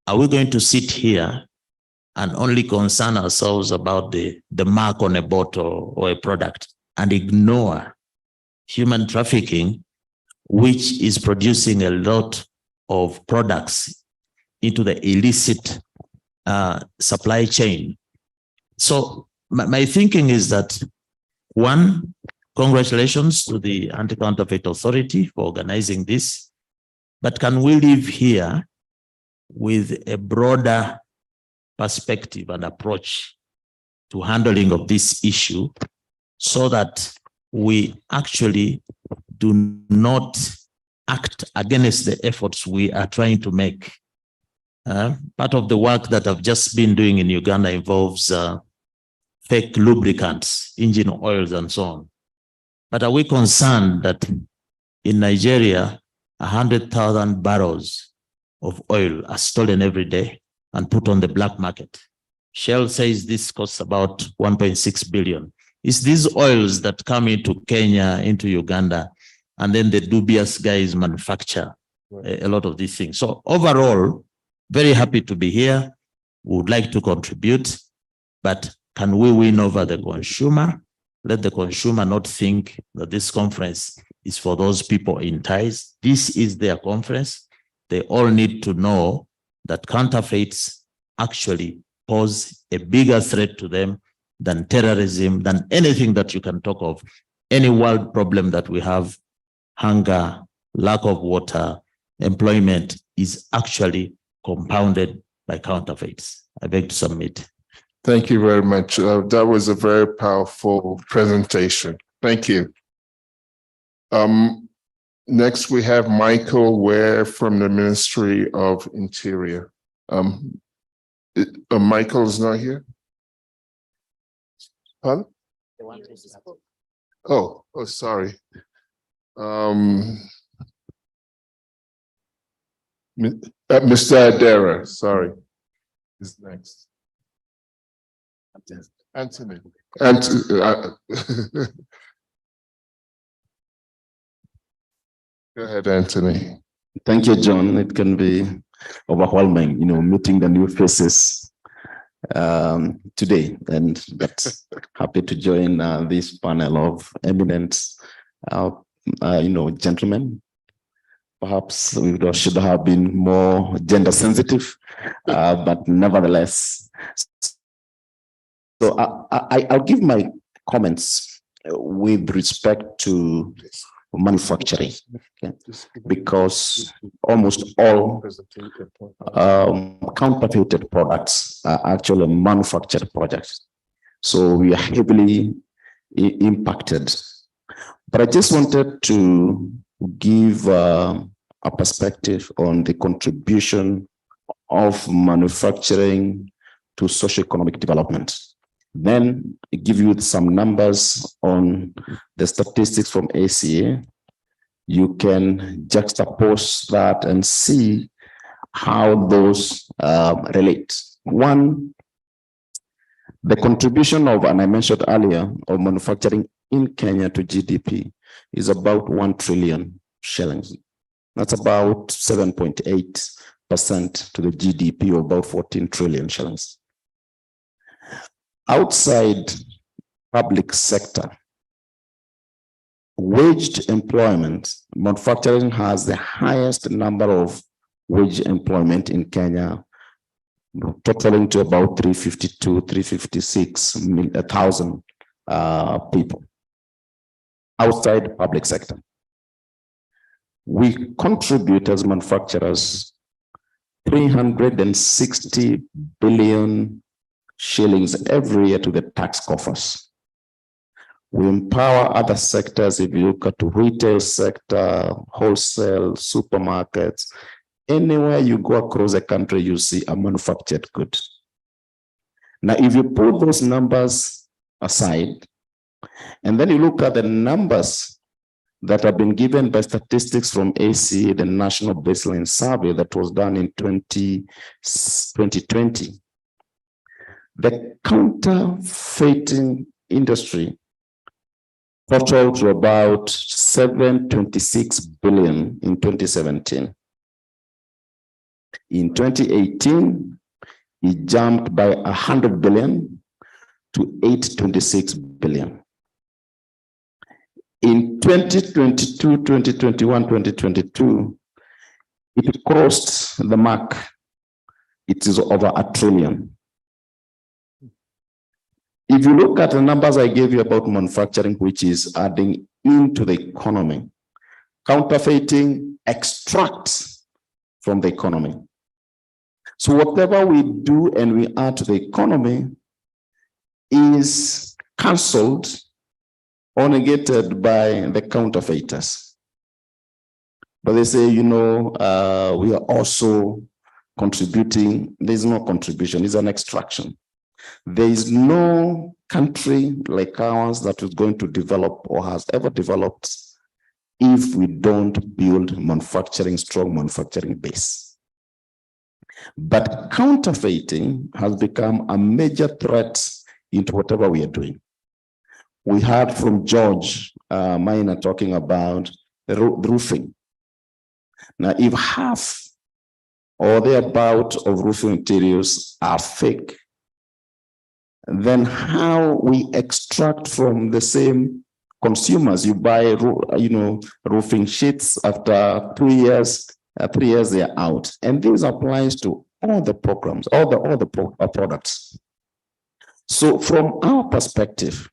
Are we going to sit here and only concern ourselves about the mark on a bottle or a product and ignore human trafficking, which is producing a lot of products into the illicit supply chain? So my thinking is that, one, congratulations to the Anti-Counterfeit Authority for organizing this, but can we live here with a broader perspective and approach to handling of this issue so that we actually do not act against the efforts we are trying to make? Part of the work that I've just been doing in Uganda involves fake lubricants, engine oils, and so on. But are we concerned that in Nigeria, 100,000 barrels of oil are stolen every day and put on the black market? Shell says this costs about 1.6 billion. It's these oils that come into Kenya, into Uganda, and then the dubious guys manufacture a lot of these things. So overall, very happy to be here. We would like to contribute, but can we win over the consumer? Let the consumer not think that this conference is for those people in ties. This is their conference. They all need to know that counterfeits actually pose a bigger threat to them than terrorism, than anything that you can talk of. Any world problem that we have, hunger, lack of water, employment, is actually compounded by counterfeits. I beg to submit. Thank you very much. That was a very powerful presentation. Thank you. Next, we have Michael Ware from the Ministry of Interior. Michael is not here? Huh? Oh, sorry. Mr. Adera, sorry, is next. Anthony. Go ahead, Anthony. Thank you, John. It can be overwhelming, meeting the new faces today, but happy to join this panel of eminent, gentlemen. Perhaps we should have been more gender sensitive, but nevertheless. So I'll give my comments with respect to manufacturing, okay? Because almost all counterfeited products are actually manufactured products. So we are heavily impacted. But I just wanted to give a perspective on the contribution of manufacturing to socioeconomic development. Then I give you some numbers on the statistics from ACA. You can juxtapose that and see how those relate. One, the contribution of, and I mentioned earlier, of manufacturing in Kenya to GDP is about 1 trillion shillings. That's about 7.8% to the GDP, or about 14 trillion shillings. Outside public sector, waged employment, manufacturing has the highest number of wage employment in Kenya, totaling to about 356,000 people outside public sector. We contribute as manufacturers 360 billion shillings every year to the tax coffers. We empower other sectors. If you look at the retail sector, wholesale, supermarkets, anywhere you go across the country, you see a manufactured good. Now, if you put those numbers aside, and then you look at the numbers that have been given by statistics from ACA, the National Baseline Survey that was done in 2020, the counterfeiting industry totaled to about 726 billion in 2017. In 2018, it jumped by 100 billion to 826 billion. In 2022, 2021, 2022, it crossed the mark. It is over 1 trillion. If you look at the numbers I gave you about manufacturing, which is adding into the economy, counterfeiting extracts from the economy. So whatever we do and we add to the economy is cancelled or negated by the counterfeiters. But they say, you know, we are also contributing. There's no contribution, it's an extraction. There is no country like ours that is going to develop or has ever developed if we don't build manufacturing, strong manufacturing base. But counterfeiting has become a major threat into whatever we are doing. We heard from George Maina talking about the roofing. Now, if half or thereabout of roofing materials are fake, then how we extract from the same consumers? You buy, you know, roofing sheets after 2 years, 3 years they're out, and this applies to all the programs, all the products. So, from our perspective,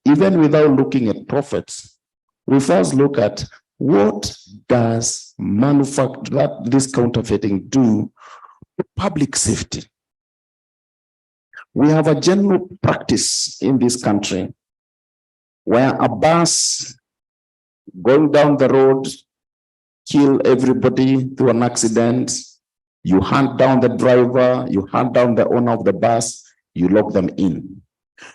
even without looking at profits, we first look at what does this counterfeiting do to public safety. We have a general practice in this country where a bus going down the road kill everybody through an accident. You hunt down the driver, you hunt down the owner of the bus, you lock them in.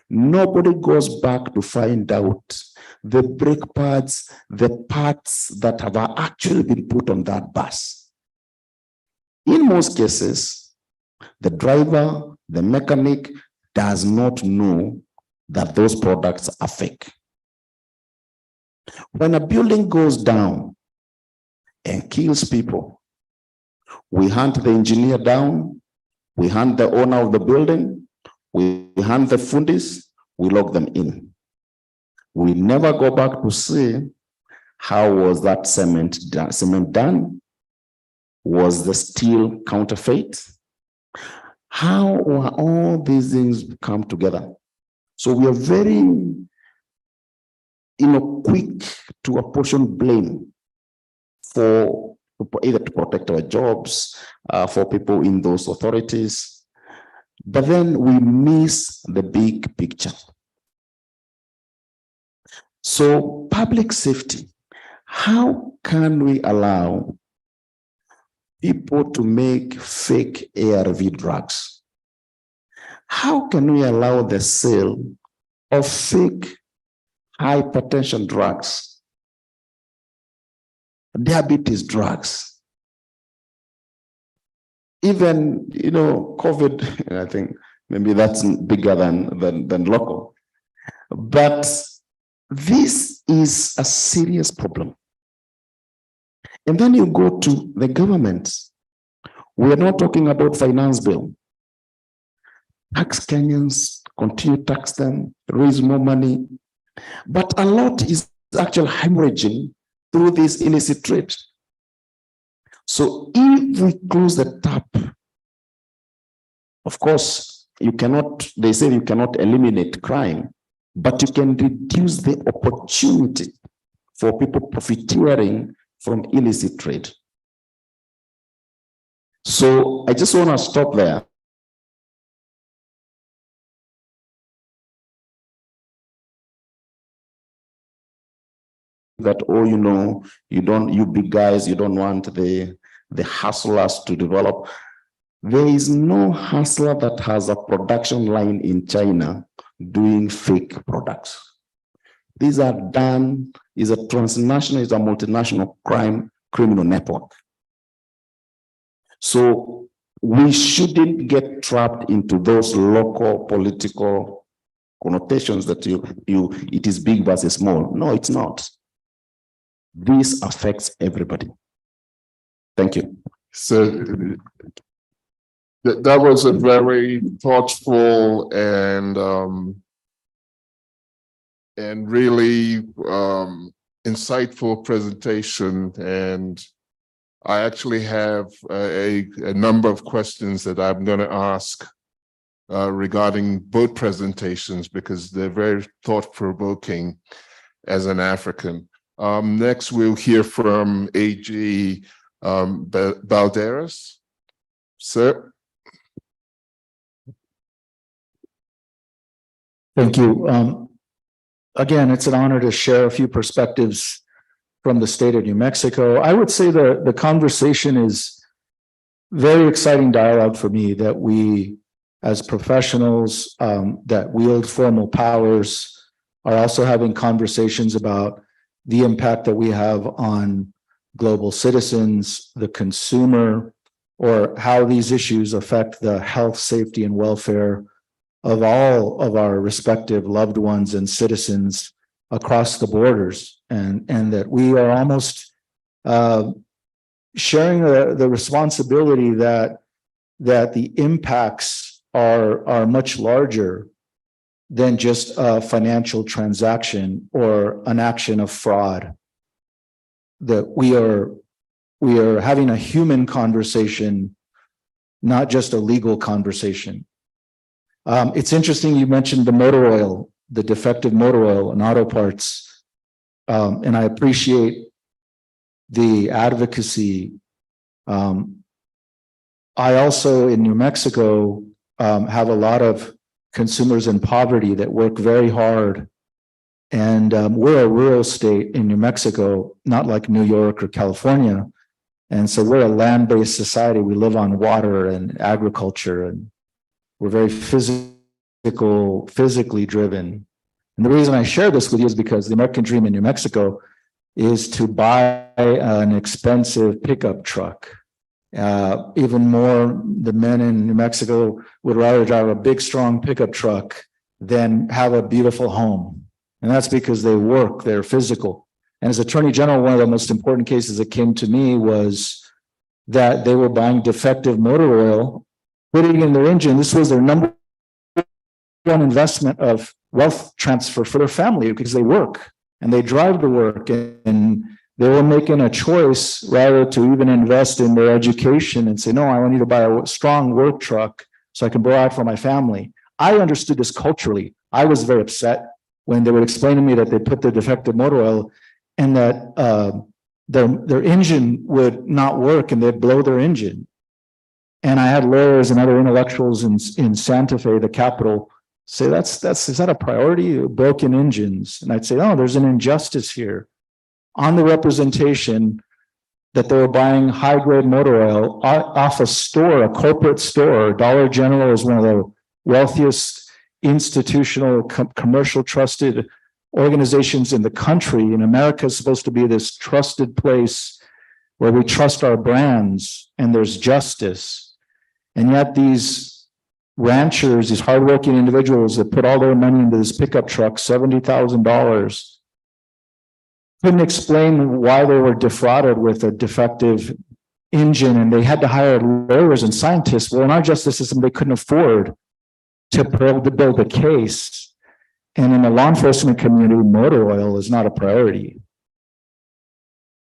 Nobody goes back to find out the brake pads, the parts that have actually been put on that bus. In most cases, the driver, the mechanic does not know that those products are fake. When a building goes down and kills people, we hunt the engineer down, we hunt the owner of the building, we hunt the fundis, we lock them in. We never go back to see how was that cement done? Was the steel counterfeit? How were all these things come together? So we are very, quick to apportion blame for either to protect our jobs, for people in those authorities. But then we miss the big picture. So public safety, how can we allow people to make fake ARV drugs? How can we allow the sale of fake hypertension drugs, diabetes drugs? Even, COVID, I think maybe that's bigger than local. But This is a serious problem. And then you go to the government. We are not talking about finance bill. Tax Kenyans, continue to tax them, raise more money. But a lot is actually hemorrhaging through this illicit trade. So if we close the tap, of course, you cannot, they say you cannot eliminate crime, but you can reduce the opportunity for people profiteering from illicit trade. So I just want to stop there. That, oh, you know, you big guys, you don't want the hustlers to develop. There is no hustler that has a production line in China doing fake products. These are done, is a transnational, is a multinational criminal network. So we shouldn't get trapped into those local political connotations that it is big versus small. No, it's not. This affects everybody. Thank you. So that was a very thoughtful and really insightful presentation. And I actually have a number of questions that I'm going to ask regarding both presentations, because they're very thought-provoking as an African. Next, we'll hear from AG Balderas. Sir. Thank you. Again, it's an honor to share a few perspectives from the state of New Mexico. I would say the conversation is very exciting dialogue for me, that we, as professionals that wield formal powers, are also having conversations about the impact that we have on global citizens, the consumer, or how these issues affect the health, safety, and welfare of all of our respective loved ones and citizens across the borders, and that we are almost sharing the responsibility that the impacts are much larger than just a financial transaction or an action of fraud. That we are having a human conversation, not just a legal conversation. It's interesting you mentioned the motor oil, the defective motor oil and auto parts. And I appreciate the advocacy. I also, in New Mexico, have a lot of consumers in poverty that work very hard. And we're a rural state in New Mexico, not like New York or California. And so we're a land-based society. We live on water and agriculture, and we're very physically driven. And the reason I share this with you is because the American dream in New Mexico is to buy an expensive pickup truck. Even more, the men in New Mexico would rather drive a big, strong pickup truck than have a beautiful home. And that's because they work, they're physical. And as Attorney General, one of the most important cases that came to me was that they were buying defective motor oil, putting it in their engine. This was their number one investment of wealth transfer for their family, because they work and they drive to work, and they were making a choice rather to even invest in their education and say, no, I need to buy a strong work truck so I can provide for my family. I understood this culturally. I was very upset when they would explain to me that they put the defective motor oil and that their engine would not work and they'd blow their engine. And I had lawyers and other intellectuals in Santa Fe, the capital, say, is that a priority? Broken engines. And I'd say, oh, there's an injustice here. On the representation that they were buying high-grade motor oil off a store, a corporate store. Dollar General is one of the wealthiest institutional, commercial trusted organizations in the country. And America is supposed to be this trusted place where we trust our brands and there's justice. And yet these ranchers, these hardworking individuals that put all their money into this pickup truck, $70,000, couldn't explain why they were defrauded with a defective engine, and they had to hire lawyers and scientists. Well, in our justice system, they couldn't afford to build a case. And in the law enforcement community, motor oil is not a priority.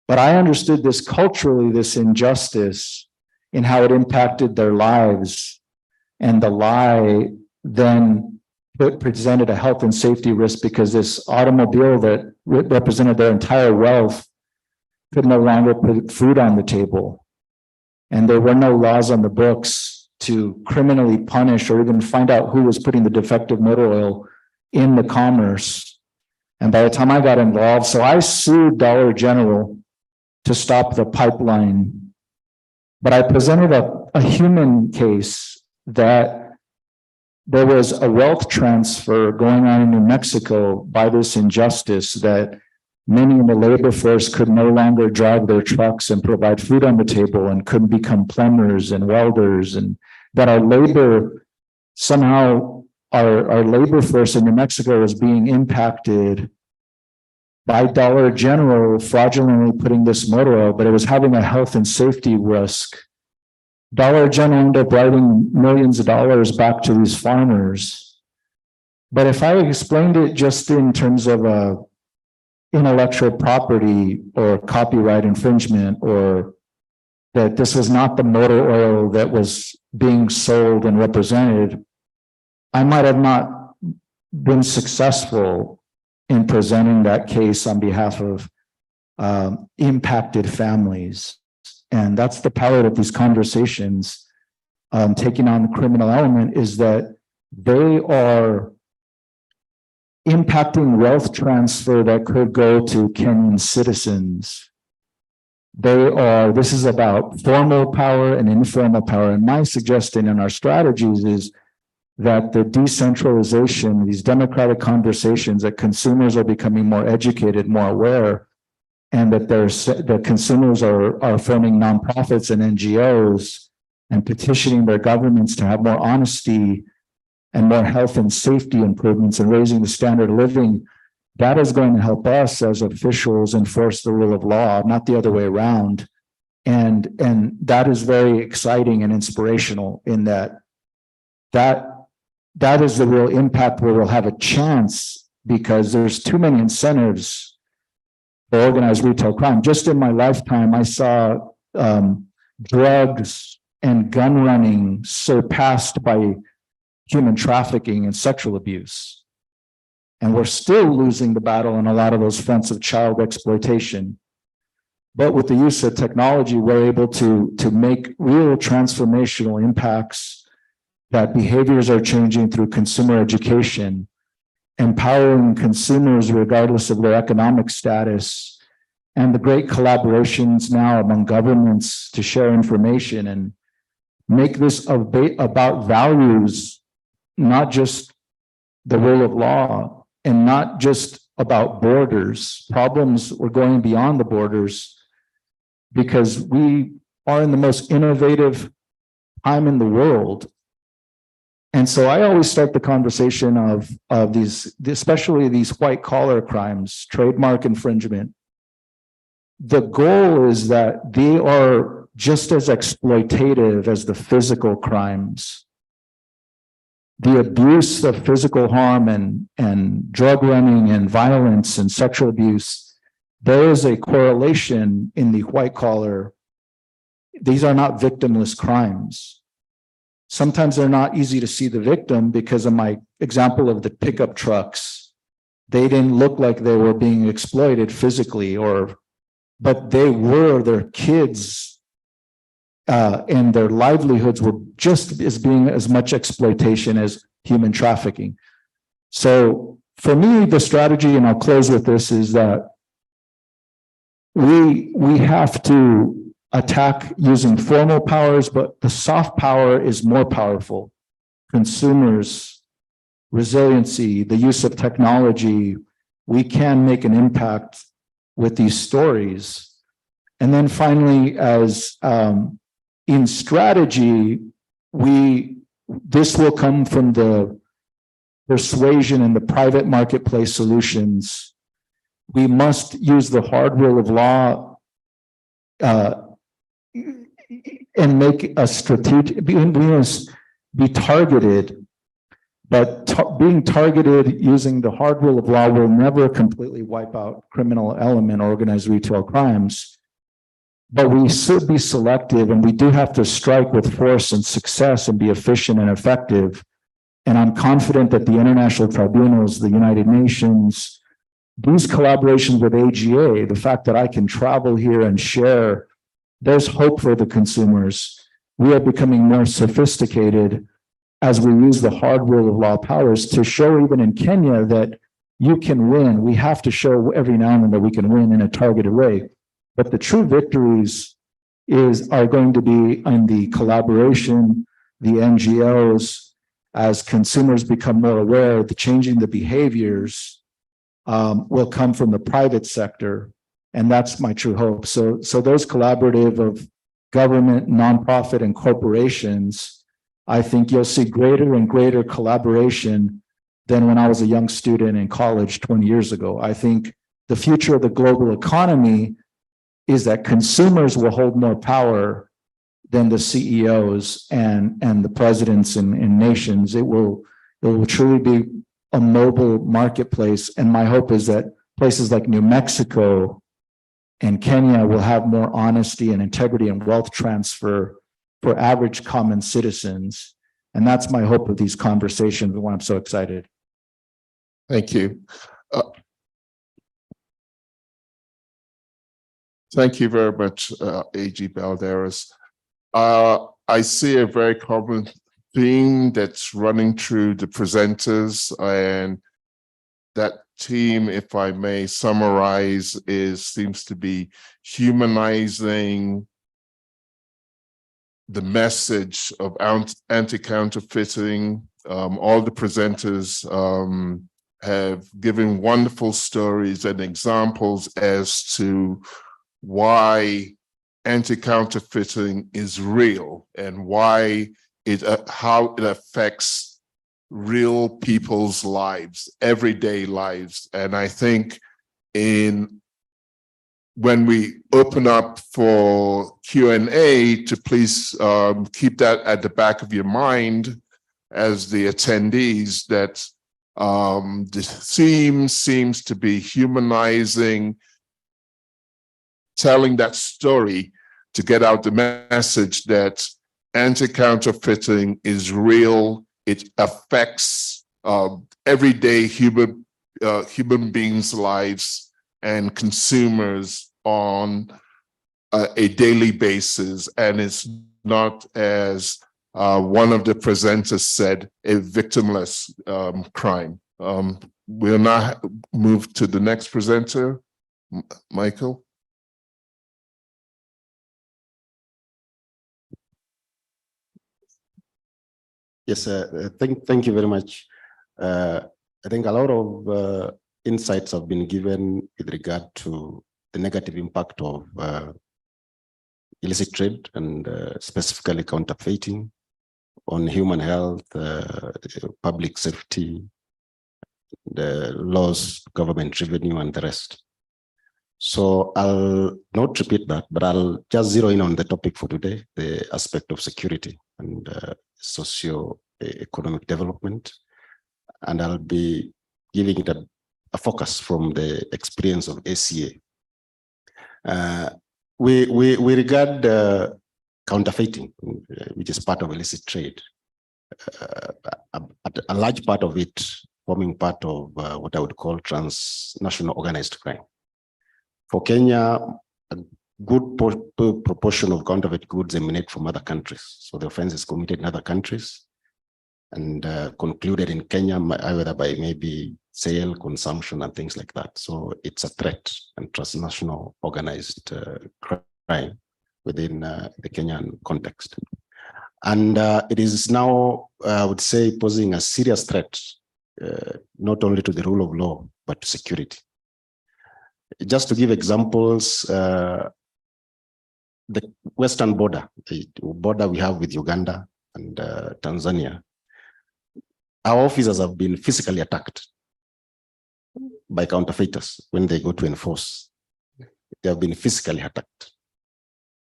But I understood this culturally, this injustice in how it impacted their lives. And the lie then presented a health and safety risk because this automobile that represented their entire wealth could no longer put food on the table. And there were no laws on the books to criminally punish or even find out who was putting the defective motor oil in the commerce. And by the time I got involved, so I sued Dollar General to stop the pipeline. But I presented a human case that there was a wealth transfer going on in New Mexico by this injustice that many in the labor force could no longer drive their trucks and provide food on the table and couldn't become plumbers and welders, and that our labor somehow our labor force in New Mexico is being impacted by Dollar General fraudulently putting this motor oil, but it was having a health and safety risk. Dollar General ended up writing millions of dollars back to these farmers. But if I explained it just in terms of intellectual property or copyright infringement, or that this was not the motor oil that was being sold and represented, I might have not been successful in presenting that case on behalf of impacted families. And that's the power of these conversations, taking on the criminal element, is that they are impacting wealth transfer that could go to Kenyan citizens. This is about formal power and informal power. And my suggestion in our strategies is that the decentralization, these democratic conversations, that consumers are becoming more educated, more aware, and that the consumers are forming nonprofits and NGOs and petitioning their governments to have more honesty and more health and safety improvements and raising the standard of living. That is going to help us as officials enforce the rule of law, not the other way around. And that is very exciting and inspirational in that is the real impact where we'll have a chance, because there's too many incentives for organized retail crime. Just in my lifetime, I saw drugs and gun running surpassed by human trafficking and sexual abuse. And we're still losing the battle on a lot of those fronts of child exploitation. But with the use of technology, we're able to make real transformational impacts, that behaviors are changing through consumer education, empowering consumers regardless of their economic status, and the great collaborations now among governments to share information and make this about values, not just the rule of law, and not just about borders. Problems, we're going beyond the borders, because we are in the most innovative time in the world. And so I always start the conversation of these, especially these white collar crimes, trademark infringement. The goal is that they are just as exploitative as the physical crimes. The abuse of physical harm and drug running and violence and sexual abuse, there is a correlation in the white collar. These are not victimless crimes. Sometimes they're not easy to see the victim because of my example of the pickup trucks. They didn't look like they were being exploited physically, but they were. Their kids and their livelihoods were just as being as much exploitation as human trafficking. So for me, the strategy, and I'll close with this, is that we have to attack using formal powers, but the soft power is more powerful. Consumers, resiliency, the use of technology, we can make an impact with these stories. And then finally, as in strategy, this will come from the persuasion and the private marketplace solutions we must use the hard rule of law and make a strategic, we must be targeted, but being targeted using the hard rule of law will never completely wipe out criminal element, organized retail crimes. But we should be selective, and we do have to strike with force and success and be efficient and effective. And I'm confident that the international tribunals, the United Nations, these collaborations with AGA, the fact that I can travel here and share, there's hope for the consumers. We are becoming more sophisticated as we use the hard rule of law powers to show even in Kenya that you can win. We have to show every now and then that we can win in a targeted way. But the true victories are going to be in the collaboration, the NGOs, as consumers become more aware, the changing the behaviors will come from the private sector. And that's my true hope. So those collaborative of government, nonprofit, and corporations, I think you'll see greater and greater collaboration than when I was a young student in college 20 years ago. I think the future of the global economy is that consumers will hold more power than the CEOs and the presidents in nations. It will truly be a mobile marketplace. And my hope is that places like New Mexico and Kenya will have more honesty and integrity and wealth transfer for average common citizens. And that's my hope of these conversations and why I'm so excited. Thank you. Thank you very much, AG Balderas. I see a very common theme that's running through the presenters, and that theme, if I may summarize, seems to be humanizing the message of anti-counterfeiting. All the presenters have given wonderful stories and examples as to why anti-counterfeiting is real and why how it affects real people's lives, everyday lives. And I think when we open up for Q&A, to please keep that at the back of your mind as the attendees, that the theme seems to be humanizing, telling that story to get out the message that anti-counterfeiting is real. It affects everyday human beings' lives and consumers on a daily basis. And it's not, as one of the presenters said, a victimless crime. We'll now move to the next presenter, Michael. Yes, thank you very much. I think a lot of insights have been given with regard to the negative impact of illicit trade and specifically counterfeiting on human health, public safety, the laws, government revenue, and the rest. So I'll not repeat that, but I'll just zero in on the topic for today, the aspect of security and socio-economic development. And I'll be giving it a focus from the experience of ACA. We regard counterfeiting, which is part of illicit trade, a large part of it forming part of what I would call transnational organized crime. For Kenya, a good proportion of counterfeit goods emanate from other countries. So the offense is committed in other countries and concluded in Kenya, either by maybe sale, consumption, and things like that. So it's a threat and transnational organized crime within the Kenyan context. And it is now, I would say, posing a serious threat, not only to the rule of law, but to security. Just to give examples, the western border, the border we have with Uganda and Tanzania, our officers have been physically attacked by counterfeiters when they go to enforce. They have been physically attacked.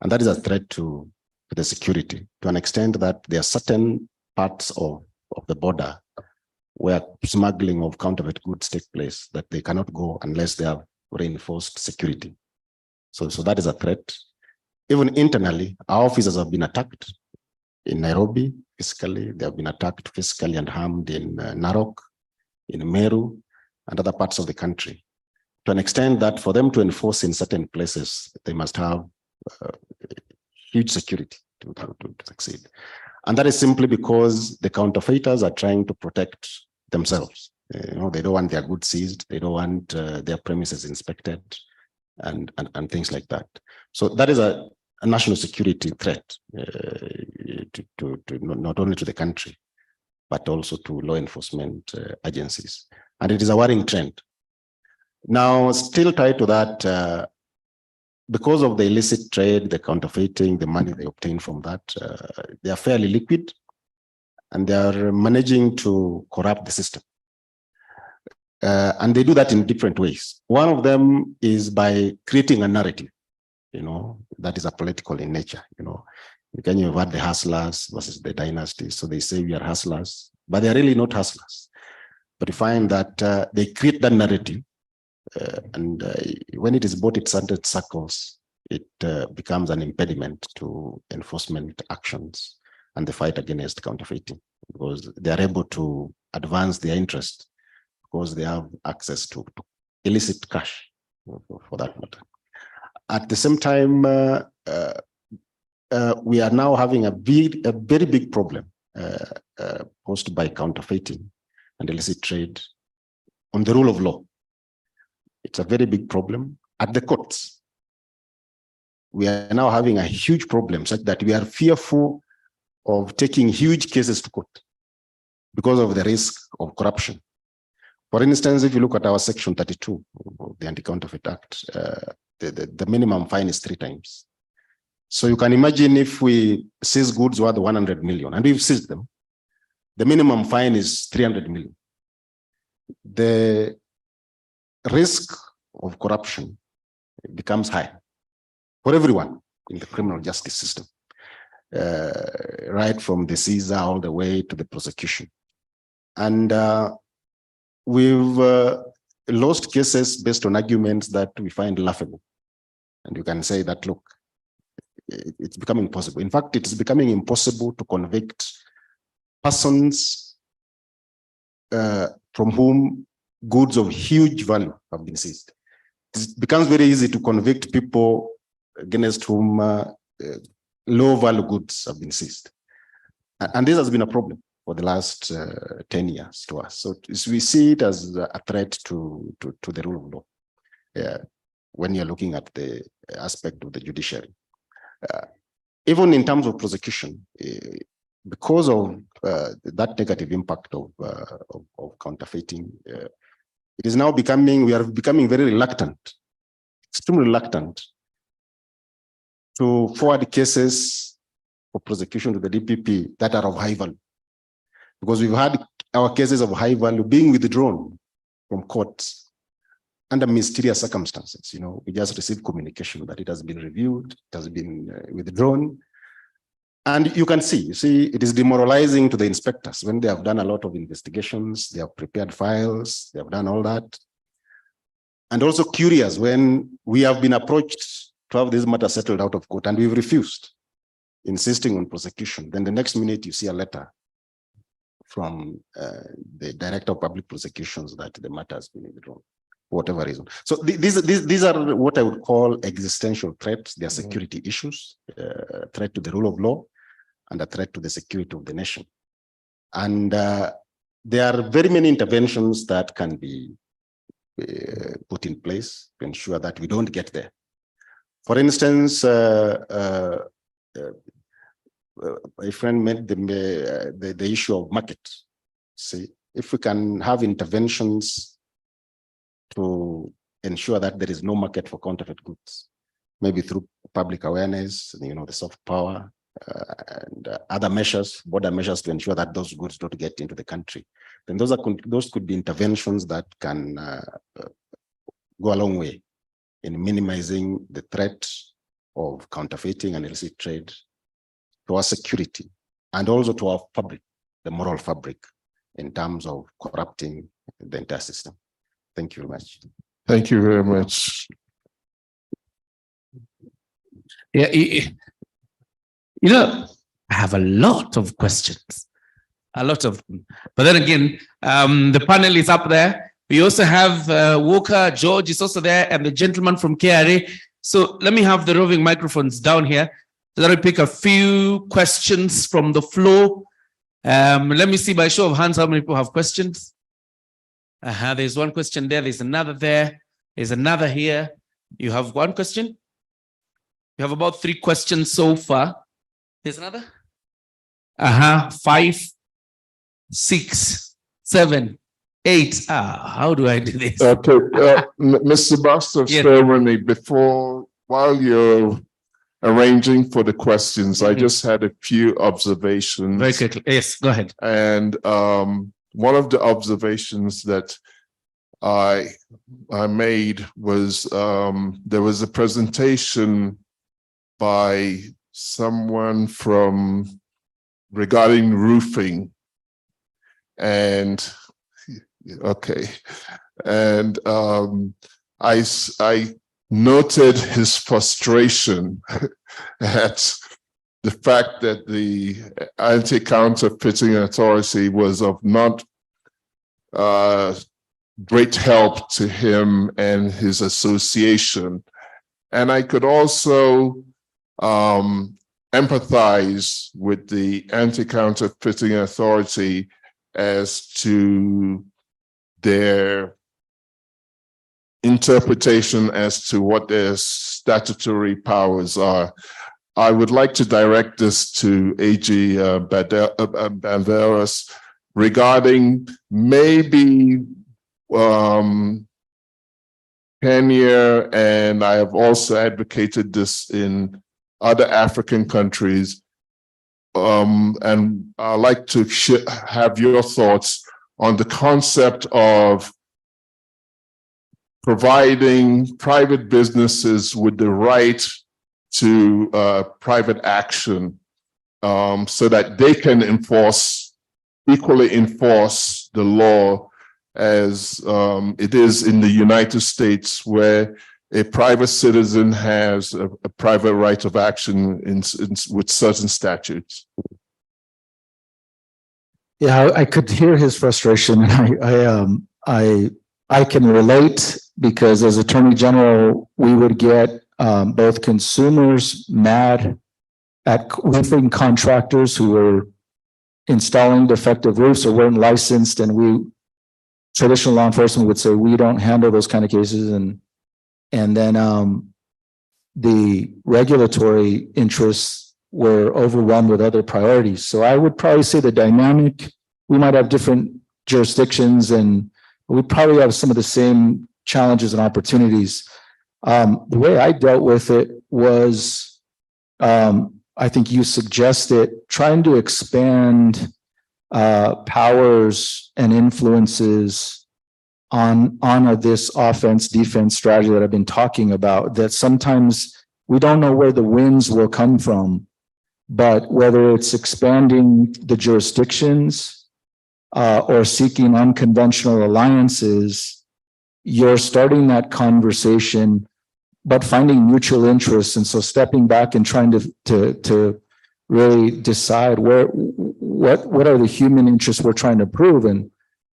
And that is a threat to the security, to an extent that there are certain parts of the border where smuggling of counterfeit goods take place, that they cannot go unless they have reinforced security. So that is a threat. Even internally, our officers have been attacked in Nairobi physically. They have been attacked physically and harmed in Narok, in Meru, and other parts of the country. To an extent that for them to enforce in certain places, they must have huge security to succeed. And that is simply because the counterfeiters are trying to protect themselves. They don't want their goods seized. They don't want their premises inspected and things like that. So that is a national security threat to not only to the country, but also to law enforcement agencies. And it is a worrying trend. Now, still tied to that, because of the illicit trade, the counterfeiting, the money they obtain from that, they are fairly liquid and they are managing to corrupt the system. And they do that in different ways. One of them is by creating a narrative, that is a political in nature. Can you have had the hustlers versus the dynasty? So they say we are hustlers, but they're really not hustlers. But you find that they create that narrative. And when it is brought in certain circles, it becomes an impediment to enforcement actions and the fight against counterfeiting, because they are able to advance their interest because they have access to illicit cash for that matter. At the same time, we are now having a very big problem posed by counterfeiting and illicit trade on the rule of law. It's a very big problem at the courts. We are now having a huge problem such that we are fearful of taking huge cases to court because of the risk of corruption. For instance, if you look at our section 32 of the Anti-Counterfeit Act, the minimum fine is 3 times. So you can imagine if we seize goods worth 100 million and we've seized them, the minimum fine is 300 million. The risk of corruption becomes high for everyone in the criminal justice system, right from the seizure all the way to the prosecution. And we've lost cases based on arguments that we find laughable. And you can say that, look, it's becoming impossible. In fact, it's becoming impossible to convict persons from whom goods of huge value have been seized. It becomes very easy to convict people against whom low value goods have been seized. And this has been a problem for the last 10 years to us. So we see it as a threat to the rule of law when you're looking at the aspect of the judiciary. Even in terms of prosecution, because of that negative impact of counterfeiting, it is now we are becoming very reluctant, extremely reluctant to forward cases for prosecution to the DPP that are of high value. Because we've had our cases of high value being withdrawn from courts under mysterious circumstances. We just received communication that it has been reviewed, it has been withdrawn. And you see, it is demoralizing to the inspectors when they have done a lot of investigations, they have prepared files, they have done all that. And also curious when we have been approached to have this matter settled out of court and we've refused, insisting on prosecution. Then the next minute you see a letter from the Director of Public Prosecutions that the matter has been withdrawn, for whatever reason. So these are what I would call existential threats. They are security issues, threat to the rule of law, and a threat to the security of the nation. And there are very many interventions that can be put in place to ensure that we don't get there. For instance, my friend made the issue of market. See, if we can have interventions to ensure that there is no market for counterfeit goods, maybe through public awareness, the soft power, and other measures, border measures to ensure that those goods don't get into the country. Then those could be interventions that can go a long way in minimizing the threat of counterfeiting and illicit trade to our security and also to our fabric, the moral fabric, in terms of corrupting the entire system. Thank you very much. Thank you very much. Yeah, you know, I have a lot of questions, a lot of them. But then again, the panel is up there. We also have Walker, George is also there, and the gentleman from KRA. So let me have the roving microphones down here. So that I pick a few questions from the floor. Let me see by show of hands how many people have questions. There's one question there. There's another there. There's another here. You have one question? You have about 3 questions so far. There's another? 5, 6, 7, 8. How do I do this? Okay, Mr. Buster Ceremony, while you're arranging for the questions, I just had a few observations. Very quickly. Yes, go ahead. And one of the observations that I made was there was a presentation by someone regarding roofing, and I noted his frustration at the fact that the Anti-Counterfeiting Authority was of not great help to him and his association. And I could also empathize with the Anti-Counterfeiting Authority as to their interpretation as to what their statutory powers are. I would like to direct this to AG Banderas regarding maybe Kenya, and I have also advocated this in other African countries, and I'd like to have your thoughts on the concept of providing private businesses with the right to private action, so that they can equally enforce the law as it is in the United States, where a private citizen has a private right of action with certain statutes. Yeah, I could hear his frustration, and I can relate, because as Attorney General, we would get both consumers mad at roofing contractors who were installing defective roofs or weren't licensed, and traditional law enforcement would say we don't handle those kind of cases, and then the regulatory interests were overwhelmed with other priorities. So I would probably say the dynamic, we might have different jurisdictions, and we probably have some of the same challenges and opportunities. The way I dealt with it was, I think you suggested, trying to expand powers and influences on this offense defense strategy that I've been talking about, that sometimes we don't know where the winds will come from, but whether it's expanding the jurisdictions or seeking unconventional alliances, you're starting that conversation, but finding mutual interests. And so stepping back and trying to really decide what are the human interests we're trying to prove. And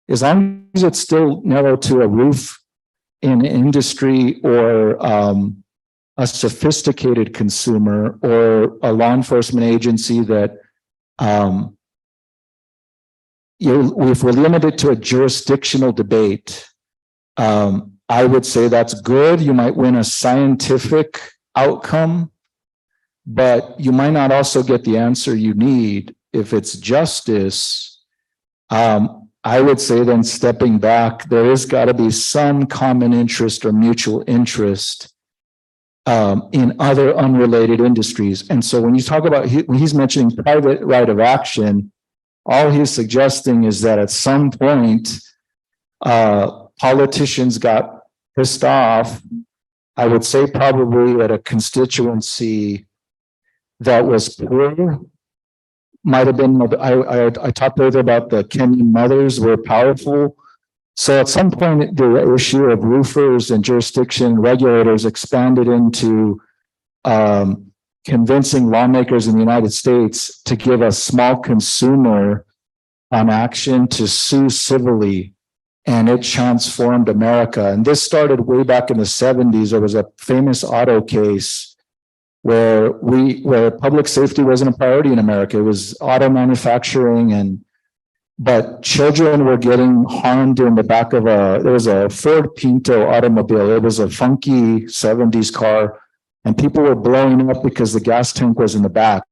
as long as it's still narrow to a roof in industry, or a sophisticated consumer, or a law enforcement agency that if we're limited to a jurisdictional debate, I would say that's good. You might win a scientific outcome, but you might not also get the answer you need. If it's justice, I would say then stepping back, there has got to be some common interest or mutual interest in other unrelated industries. And so when you talk about, when he's mentioning private right of action, all he's suggesting is that at some point, politicians got pissed off. I would say probably at a constituency that was poor. Might have been, I talked earlier about the Kenyan mothers were powerful. So at some point, the issue of roofers and jurisdiction regulators expanded into convincing lawmakers in the United States to give a small consumer an action to sue civilly, and it transformed America. And this started way back in the 70s. There was a famous auto case where public safety wasn't a priority in America. It was auto manufacturing, but children were getting harmed in the back of there was a Ford Pinto automobile. It was a funky 70s car, and people were blowing up because the gas tank was in the back.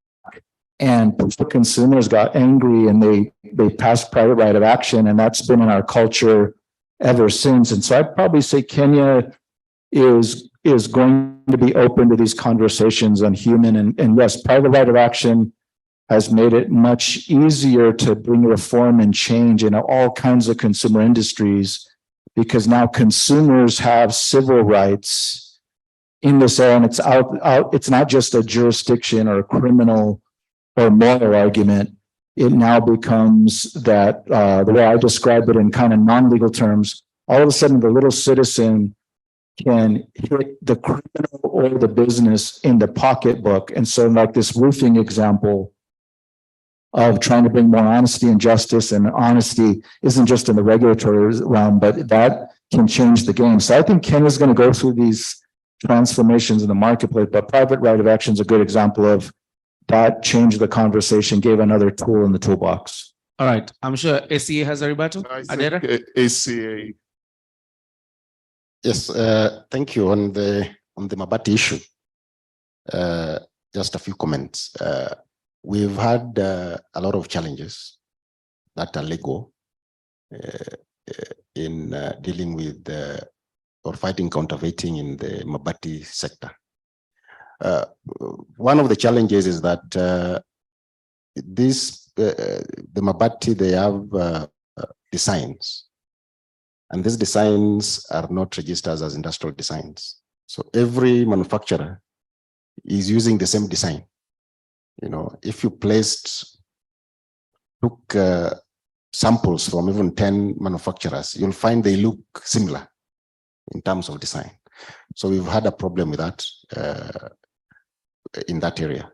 And consumers got angry, and they passed private right of action, and that's been in our culture ever since. And so I'd probably say Kenya is going to be open to these conversations on human and yes, private right of action has made it much easier to bring reform and change in all kinds of consumer industries, because now consumers have civil rights in this area, and it's out. It's not just a jurisdiction or a criminal or moral argument. It now becomes that the way I describe it in kind of non-legal terms, all of a sudden the little citizen can hit the criminal or the business in the pocketbook. And so like this roofing example of trying to bring more honesty and justice, and honesty isn't just in the regulatory realm, but that can change the game. So I think Kenya's going to go through these transformations in the marketplace, but private right of action is a good example of that. Changed the conversation, gave another tool in the toolbox. All right. I'm sure ACA has a rebuttal. Adera? ACA. Yes, thank you. On the Mabati issue, just a few comments. We've had a lot of challenges that are legal in dealing with or fighting counterfeiting in the Mabati sector. One of the challenges is that the Mabati, they have designs, and these designs are not registered as industrial designs. So every manufacturer is using the same design. You know, if you took samples from even 10 manufacturers, you'll find they look similar in terms of design. So we've had a problem with that in that area.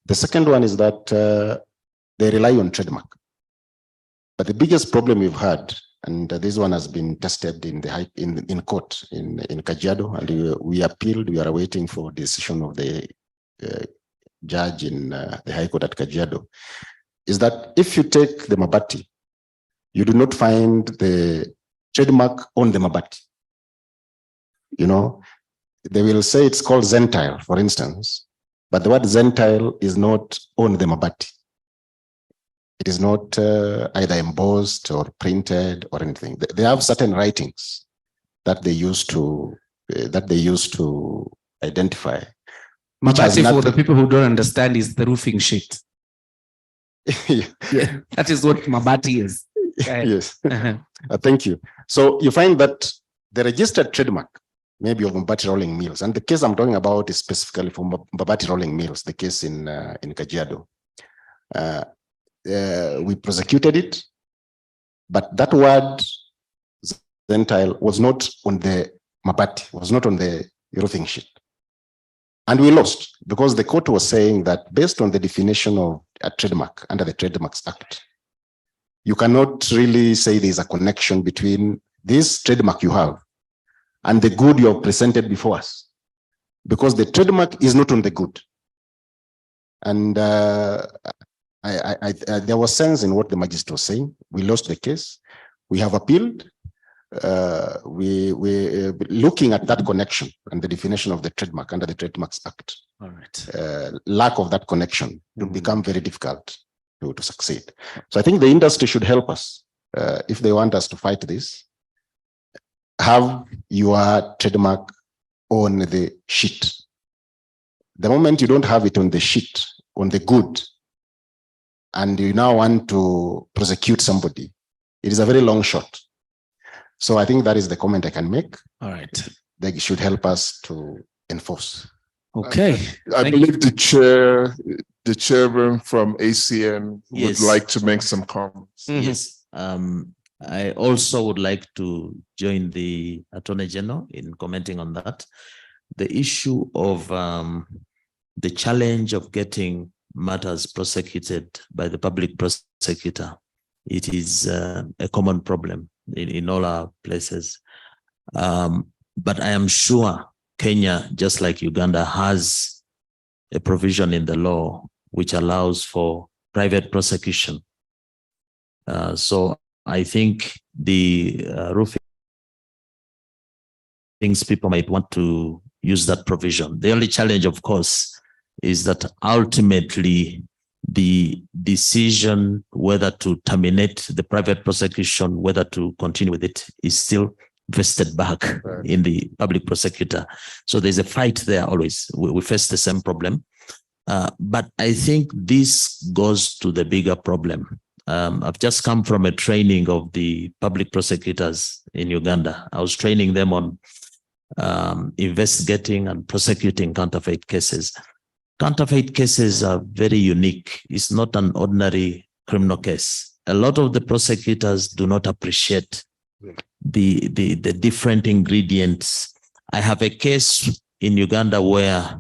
The second one is that they rely on trademark. But the biggest problem we've had, and this one has been tested in court in Kajiado, and we appealed. We are waiting for decision of the judge in the High Court at Kajiado, is that if you take the Mabati, you do not find the trademark on the Mabati. You know, they will say it's called Zentile, for instance, but the word Zentile is not on the Mabati. It is not either embossed or printed or anything. They have certain writings that they use to identify. Mabati, for the people who don't understand, is the roofing sheet. Yeah. That is what Mabati is. Yes. Thank you. So you find that the registered trademark, maybe of Mabati rolling mills, and the case I'm talking about is specifically for Mabati rolling mills, the case in Kajiado. We prosecuted it, but that word Zentile was not on the Mabati, was not on the roofing sheet. And we lost because the court was saying that based on the definition of a trademark under the Trademarks Act, you cannot really say there's a connection between this trademark you have and the good you have presented before us, because the trademark is not on the good. And there was sense in what the magistrate was saying. We lost the case. We have appealed. We're looking at that connection and the definition of the trademark under the Trademarks Act. All right. Lack of that connection will become very difficult to succeed. So I think the industry should help us if they want us to fight this. Have your trademark on the sheet The moment you don't have it on the sheet, on the good, and you now want to prosecute somebody, it is a very long shot. So I think that is the comment I can make. All right. They should help us to enforce. Okay. I believe the chairman from ACN would Yes. like to make some comments. Yes. I also would like to join the Attorney General in commenting on that. The issue of the challenge of getting matters prosecuted by the public prosecutor, it is a common problem in all our places. But I am sure Kenya, just like Uganda, has a provision in the law which allows for private prosecution. So I think the roofing things people might want to use that provision. The only challenge, of course, is that ultimately the decision whether to terminate the private prosecution, whether to continue with it, is still vested back in the public prosecutor. So there's a fight there always. We face the same problem. But I think this goes to the bigger problem. I've just come from a training of the public prosecutors in Uganda. I was training them on investigating and prosecuting counterfeit cases. Counterfeit cases are very unique. It's not an ordinary criminal case. A lot of the prosecutors do not appreciate the different ingredients. I have a case in Uganda where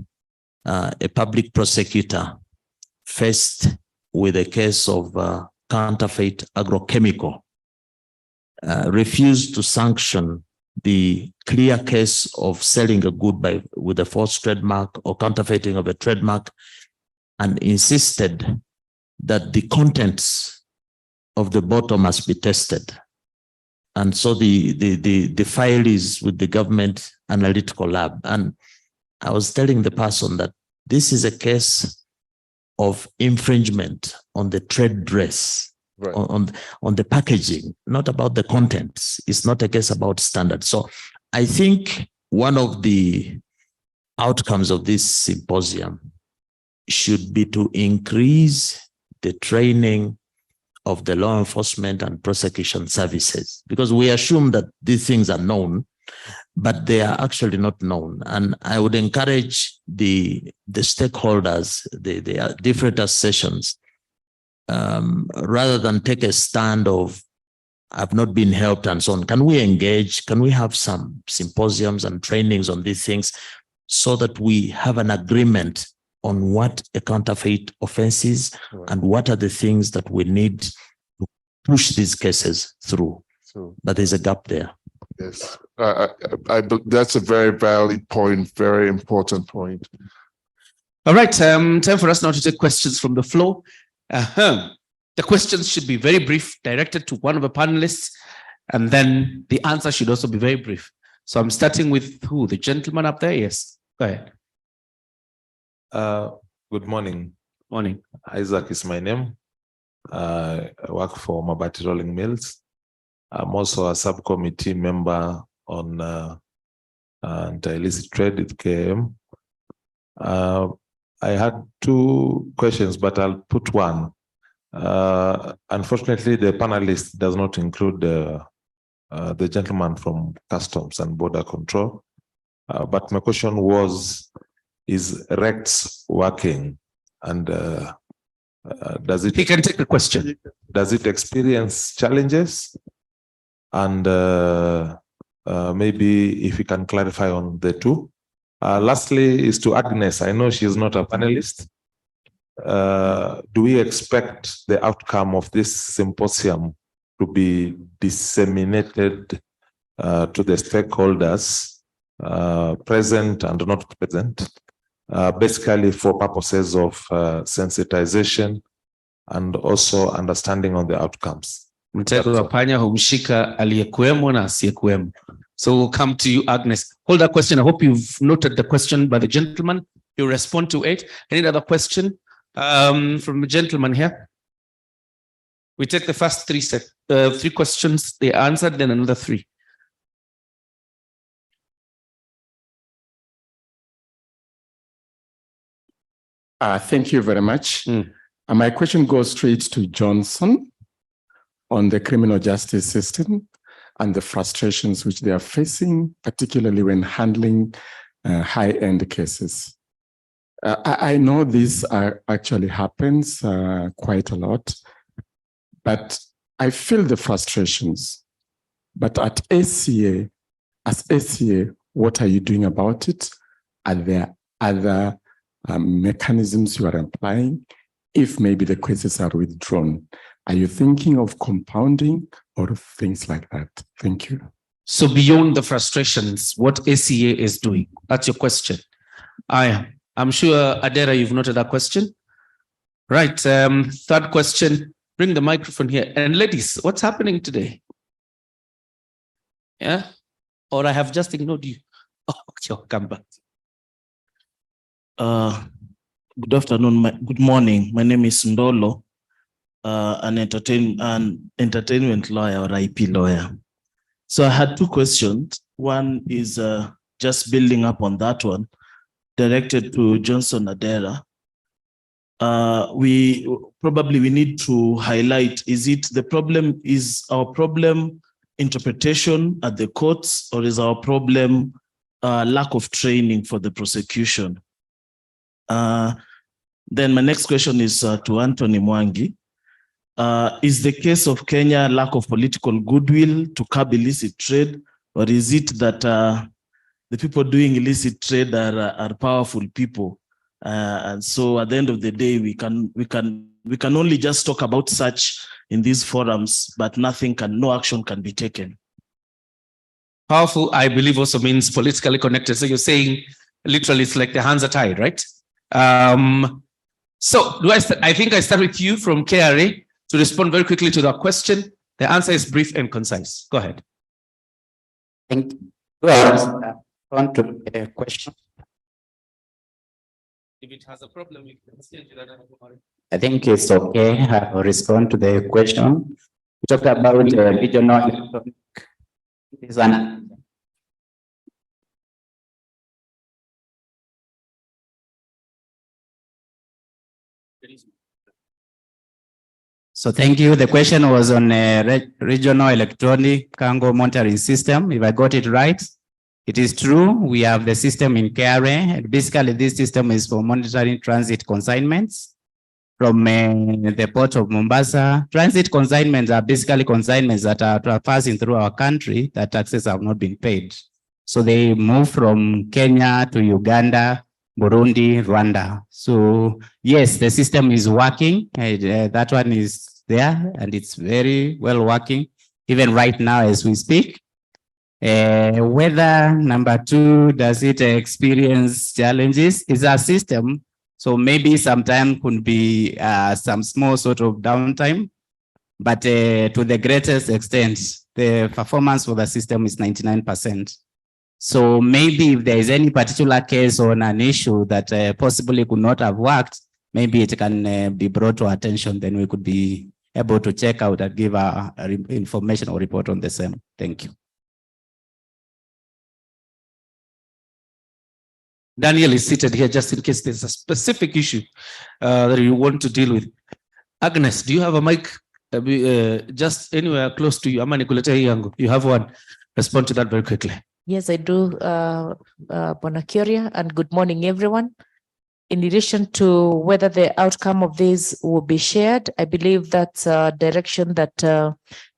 a public prosecutor faced with a case of counterfeit agrochemical, refused to sanction the clear case of selling a good with a false trademark or counterfeiting of a trademark, and insisted that the contents of the bottle must be tested. And so the file is with the government analytical lab. And I was telling the person that this is a case of infringement on the trade dress, right, on the packaging, not about the contents. It's not a case about standards. So I think one of the outcomes of this symposium should be to increase the training of the law enforcement and prosecution services, because we assume that these things are known, but they are actually not known. And I would encourage the stakeholders, the different associations, rather than take a stand of I've not been helped and so on. Can we engage? Can we have some symposiums and trainings on these things so that we have an agreement on what a counterfeit offense is, right, and what are the things that we need to push these cases through? But there's a gap there. Yes, that's a very valid point, very important point. All right, time for us now to take questions from the floor. The questions should be very brief, directed to one of the panelists, and then the answer should also be very brief. So I'm starting with who? The gentleman up there? Yes, go ahead. Good morning. Morning. Isaac is my name. I work for Mabati Rolling Mills. I'm also a subcommittee member on anti-illicit trade with KM. I had two questions, but I'll put one. Unfortunately, the panelist does not include the gentleman from Customs and Border Control. But my question was, is REX working? And does it— He can take the question. Does it experience challenges? And maybe if you can clarify on the two. Lastly is to Agnes. I know she's not a panelist. Do we expect the outcome of this symposium to be disseminated to the stakeholders, present and not present, basically for purposes of sensitization and also understanding on the outcomes? Mtego wa panya humshika aliyekuwemo na asiyekuwemo. So we'll come to you, Agnes. Hold that question. I hope you've noted the question by the gentleman. You respond to it. Any other question from the gentleman here? We take the first three questions. They answered, then another three. Thank you very much. My question goes straight to Johnson on the criminal justice system and the frustrations which they are facing, particularly when handling high-end cases. I know this actually happens quite a lot, but I feel the frustrations. But at ACA, as ACA, what are you doing about it? Are there other mechanisms you are applying if maybe the cases are withdrawn? Are you thinking of compounding or things like that? Thank you. So beyond the frustrations, what ACA is doing? That's your question. I'm sure, Adera, you've noted that question. Right, third question, bring the microphone here. And ladies, what's happening today? Yeah? Or I have just ignored you? Oh, okay, come back. Good afternoon, good morning. My name is Ndolo, an entertainment lawyer or IP lawyer. So I had two questions. One is just building up on that one, directed to Johnson Adera. We need to highlight, is our problem interpretation at the courts, or is our problem lack of training for the prosecution? Then my next question is to Anthony Mwangi. Is the case of Kenya lack of political goodwill to curb illicit trade, or is it that the people doing illicit trade are powerful people? And so at the end of the day, we can only just talk about such in these forums, but no action can be taken. Powerful, I believe, also means politically connected. So you're saying literally it's like the hands are tied, right? So I think I start with you from KRA to respond very quickly to that question. The answer is brief and concise. Go ahead. Thank you. Well, on to the question. If it has a problem, you can change that. I think it's okay. I will respond to the question. We talked about regional design. So thank you. The question was on a regional electronic cargo monitoring system. If I got it right, it is true. We have the system in KRA. And basically, this system is for monitoring transit consignments from the port of Mombasa. Transit consignments are basically consignments that are passing through our country that taxes have not been paid. So they move from Kenya to Uganda, Burundi, Rwanda. So yes, the system is working. That one is there and it's very well working, even right now as we speak. Whether number two, does it experience challenges? It's a system. So maybe sometimes could be some small sort of downtime, but to the greatest extent, the performance for the system is 99%. So maybe if there is any particular case on an issue that possibly could not have worked, maybe it can be brought to attention, then we could be able to check out and give our information or report on the same. Thank you. Daniel is seated here just in case there's a specific issue that you want to deal with. Agnes, do you have a mic just anywhere close to you? You have one. Respond to that very quickly. Yes, I do, Bonacuria, and good morning, everyone. In relation to whether the outcome of this will be shared, I believe that's a direction that the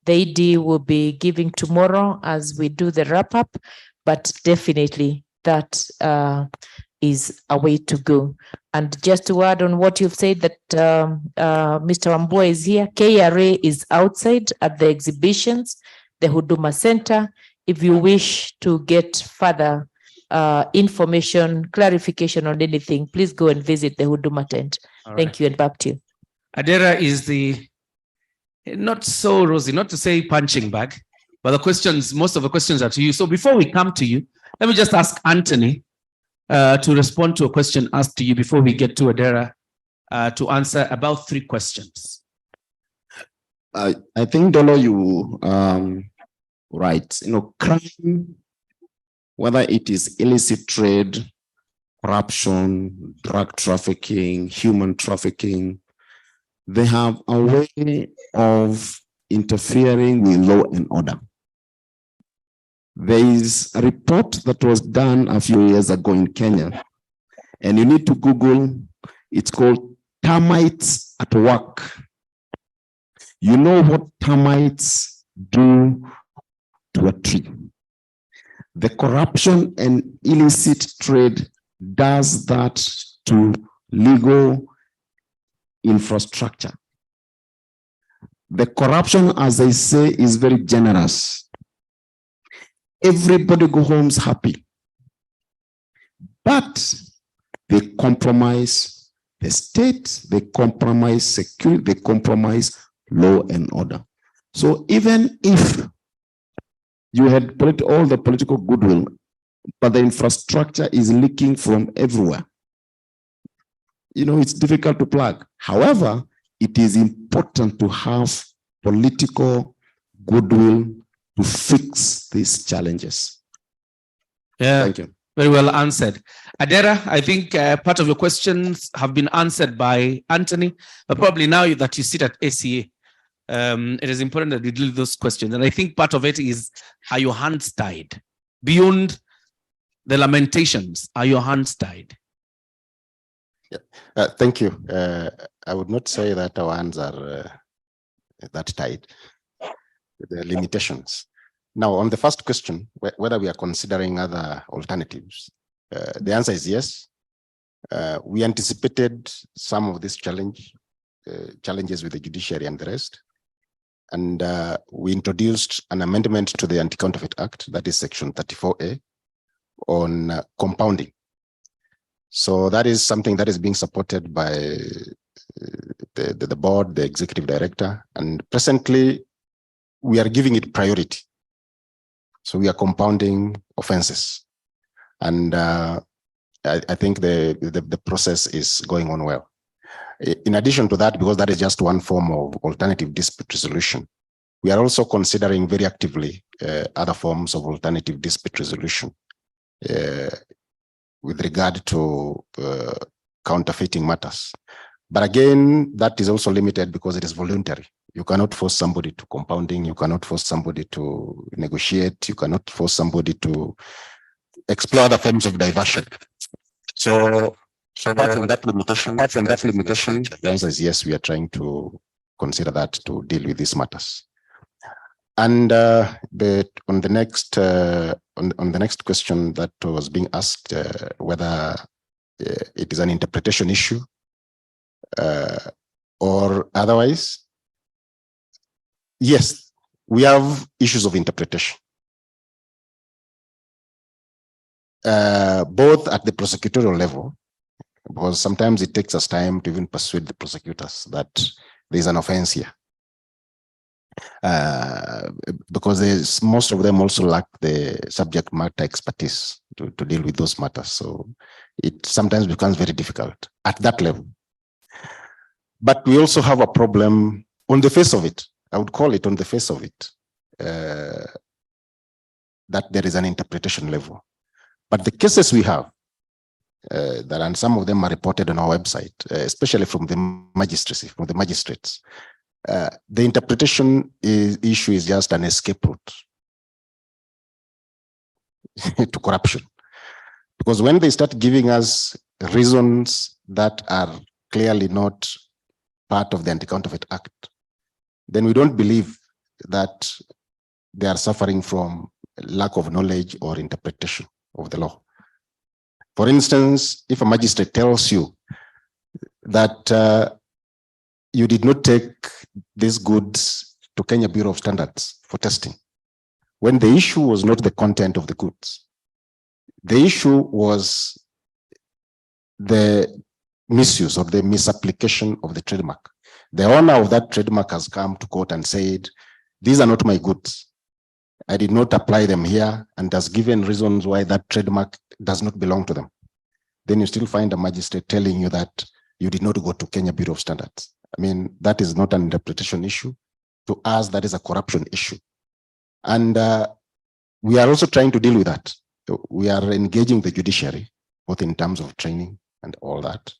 AD will be giving tomorrow as we do the wrap up, but definitely that is a way to go. And just to add on what you've said that Mr. Wambua is here, KRA is outside at the exhibitions, the Huduma Center. If you wish to get further information, clarification on anything, please go and visit the Huduma tent. Thank you, and back to you. Adera is the, not so rosy, not to say punching bag, but the questions, most of the questions are to you. So before we come to you, let me just ask Anthony to respond to a question asked to you before we get to Adera to answer about 3 questions. I think, Dolo, you right. Crime, whether it is illicit trade corruption, drug trafficking, human trafficking. They have a way of interfering with law and order. There is a report that was done a few years ago in Kenya, and you need to Google, it's called Termites at Work. You know what termites do to a tree. The corruption and illicit trade does that to legal infrastructure. The corruption, as I say, is very generous. Everybody go home happy. But they compromise the state, they compromise security, they compromise law and order. So even if you had all the political goodwill, but the infrastructure is leaking from everywhere, it's difficult to plug. However, it is important to have political goodwill to fix these challenges. Yeah, thank you. Very well answered. Adera, I think part of your questions have been answered by Anthony, but probably now that you sit at ACA, it is important that we deal with those questions. And I think part of it is, are your hands tied? Beyond the lamentations, are your hands tied? Yeah. Thank you. I would not say that our hands are that tied. There are limitations. Now, on the first question, whether we are considering other alternatives, the answer is yes. We anticipated some of these challenges with the judiciary and the rest. And we introduced an amendment to the Anti-Counterfeit Act, that is Section 34A, on compounding. So that is something that is being supported by the board, the executive director, and presently we are giving it priority. So we are compounding offenses, and I think the process is going on well. In addition to that, because that is just one form of alternative dispute resolution, we are also considering very actively other forms of alternative dispute resolution with regard to counterfeiting matters. But again, that is also limited because it is voluntary. You cannot force somebody to compounding, you cannot force somebody to negotiate, you cannot force somebody to explore other forms of diversion. So apart from that limitation, the answer is yes, we are trying to consider that to deal with these matters. And but on the next question that was being asked, whether it is an interpretation issue or otherwise, yes, we have issues of interpretation, both at the prosecutorial level, because sometimes it takes us time to even persuade the prosecutors that there is an offense here. Because most of them also lack the subject matter expertise to deal with those matters. So it sometimes becomes very difficult at that level. But we also have a problem on the face of it. I would call it on the face of it, that there is an interpretation level. But the cases we have, and some of them are reported on our website, especially from the magistracy, from the magistrates, the interpretation issue is just an escape route to corruption. Because when they start giving us reasons that are clearly not part of the Anti-Counterfeit Act, then we don't believe that they are suffering from lack of knowledge or interpretation of the law. For instance, if a magistrate tells you that you did not take these goods to Kenya Bureau of Standards for testing, when the issue was not the content of the goods, the issue was the misuse or the misapplication of the trademark. The owner of that trademark has come to court and said, these are not my goods. I did not apply them here, and has given reasons why that trademark does not belong to them. Then you still find a magistrate telling you that you did not go to Kenya Bureau of Standards. I mean, that is not an interpretation issue. To us, that is a corruption issue. And we are also trying to deal with that. We are engaging the judiciary both in terms of training and all that.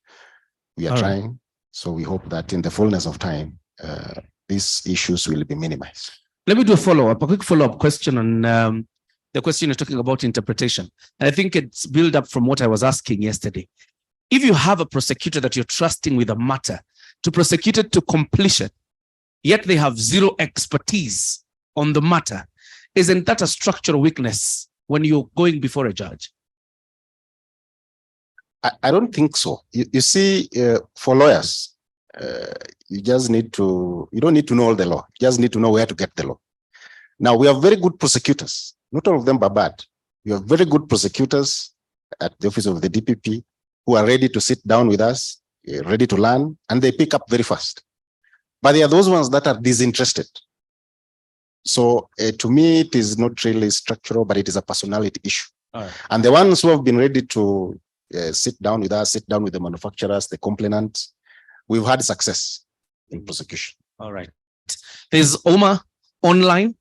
We are All right. trying. So we hope that in the fullness of time, these issues will be minimized. Let me do a quick follow-up question on the question you're talking about interpretation. And I think it's built up from what I was asking yesterday. If you have a prosecutor that you're trusting with a matter to prosecute it to completion, yet they have zero expertise on the matter, isn't that a structural weakness when you're going before a judge? I don't think so. You see, for lawyers, you don't need to know all the law. You just need to know where to get the law. Now, we have very good prosecutors. Not all of them are bad. We have very good prosecutors at the office of the DPP who are ready to sit down with us, ready to learn, and they pick up very fast. But there are those ones that are disinterested. So to me, it is not really structural, but it is a personality issue. All right. And the ones who have been ready to sit down with us, sit down with the manufacturers, the complainants, we've had success in prosecution. All right. There's Omar online.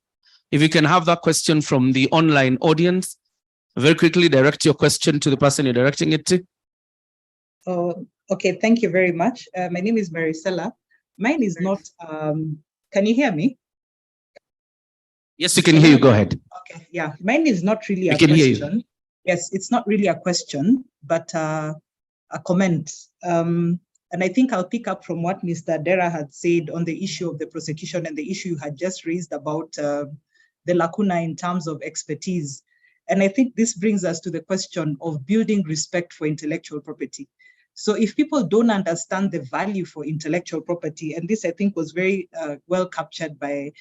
If you can have that question from the online audience, very quickly direct your question to the person you're directing it to. Oh, okay. Thank you very much. My name is Maricela. Mine is not, can you hear me? Yes, we can hear you. Go ahead. Okay. Yeah. Mine is not really a can hear question. you. Yes, it's not really a question, but a comment. And I think I'll pick up from what Mr. Dera had said on the issue of the prosecution and the issue you had just raised about the lacuna in terms of expertise. And I think this brings us to the question of building respect for intellectual property. So if people don't understand the value for intellectual property, and this I think was very well captured by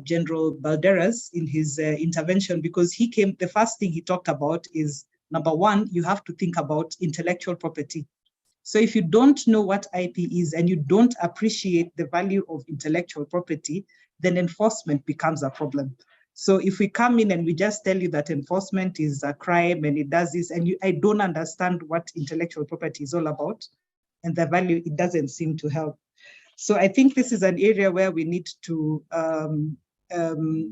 General Balderas in his intervention, because the first thing he talked about is, number one, you have to think about intellectual property. So if you don't know what IP is and you don't appreciate the value of intellectual property, then enforcement becomes a problem. So if we come in and we just tell you that enforcement is a crime and it does this, and I don't understand what intellectual property is all about and the value, it doesn't seem to help. So I think this is an area where we need to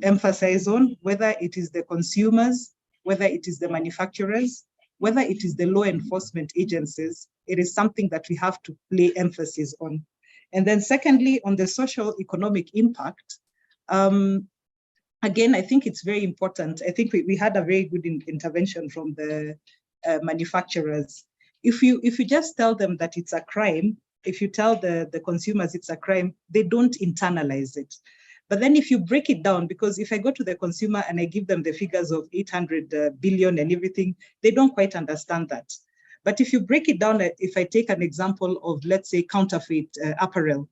emphasize on, whether it is the consumers, whether it is the manufacturers, whether it is the law enforcement agencies, it is something that we have to lay emphasis on. And then secondly, on the social economic impact, again, I think it's very important. I think we had a very good intervention from the manufacturers. If you just tell them that it's a crime, if you tell the consumers it's a crime, they don't internalize it. But then if you break it down, because if I go to the consumer and I give them the figures of 800 billion and everything, they don't quite understand that. But if you break it down, if I take an example of, let's say, counterfeit apparel,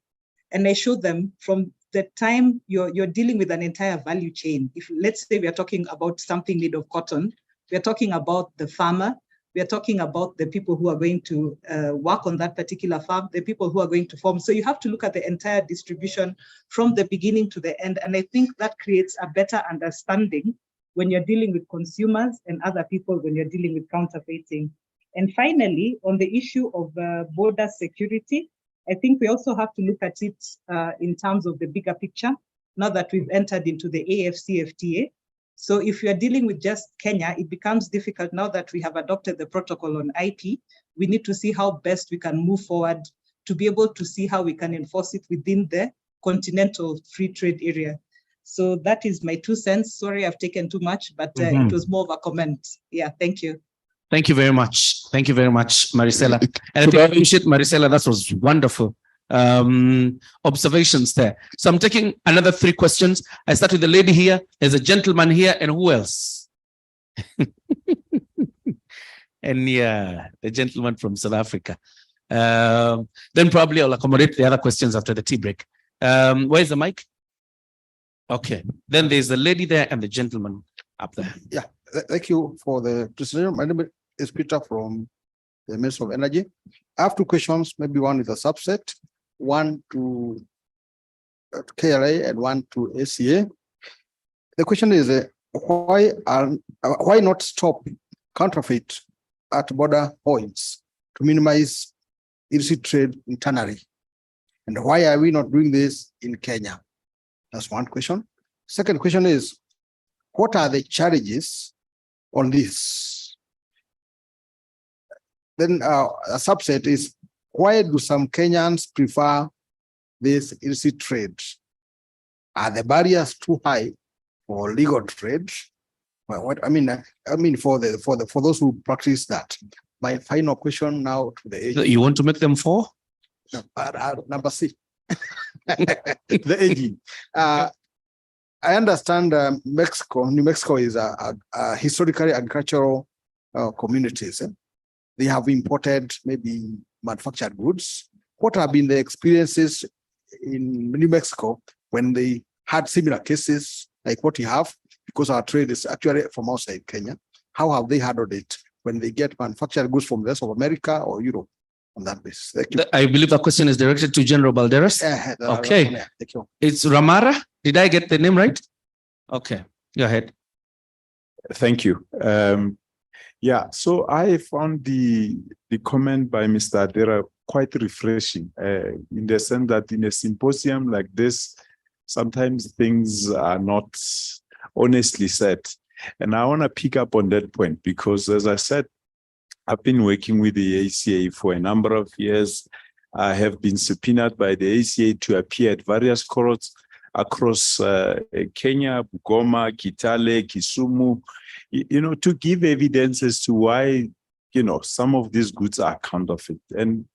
and I show them from the time you're dealing with an entire value chain. If let's say we are talking about something made of cotton, we are talking about the farmer, we are talking about the people who are going to work on that particular farm, the people who are going to farm. So you have to look at the entire distribution from the beginning to the end. And I think that creates a better understanding when you're dealing with consumers and other people when you're dealing with counterfeiting. And finally, on the issue of border security, I think we also have to look at it in terms of the bigger picture, now that we've entered into the AFCFTA. So if you're dealing with just Kenya, it becomes difficult now that we have adopted the protocol on IP. We need to see how best we can move forward to be able to see how we can enforce it within the continental free trade area. So that is my 2 cents. Sorry, I've taken too much, but it was more of a comment. Yeah, thank you. Thank you very much. Thank you very much, Maricela. And I appreciate Maricela. That was wonderful observations there. So I'm taking another 3 questions. I start with the lady here. There's a gentleman here, and who else? And yeah, the gentleman from South Africa. Then probably I'll accommodate the other questions after the tea break. Where's the mic? Okay. Then there's the lady there and the gentleman up there. Yeah, thank you for the presentation. My name is Peter from the Ministry of Energy. I have 2 questions. Maybe one is a subset, one to KRA and one to ACA. The question is, why not stop counterfeit at border points to minimize illicit trade internally? And why are we not doing this in Kenya? That's one question. Second question is, what are the challenges on this? then a subset is, why do some Kenyans prefer this illicit trade? Are the barriers too high for legal trade? Well, what I mean for those who practice that. My final question now to the AG. You want to make them four? No, number C. The AG. I understand New Mexico is a historically agricultural communities. They have imported maybe manufactured goods. What have been the experiences in New Mexico when they had similar cases like what you have? Because our trade is actually from outside Kenya. How have they handled it when they get manufactured goods from the rest of America or Europe on that basis? Thank you. I believe the question is directed to General Balderas. Okay. Thank you. It's Ramara. Did I get the name right? Okay. Go ahead. Thank you. Yeah, so I found the comment by Mr. Adera quite refreshing in the sense that in a symposium like this, sometimes things are not honestly said. And I want to pick up on that point because, as I said, I've been working with the ACA for a number of years. I have been subpoenaed by the ACA to appear at various courts across Kenya, Bungoma, Kitale, Kisumu, to give evidence as to why, some of these goods are counterfeit. And,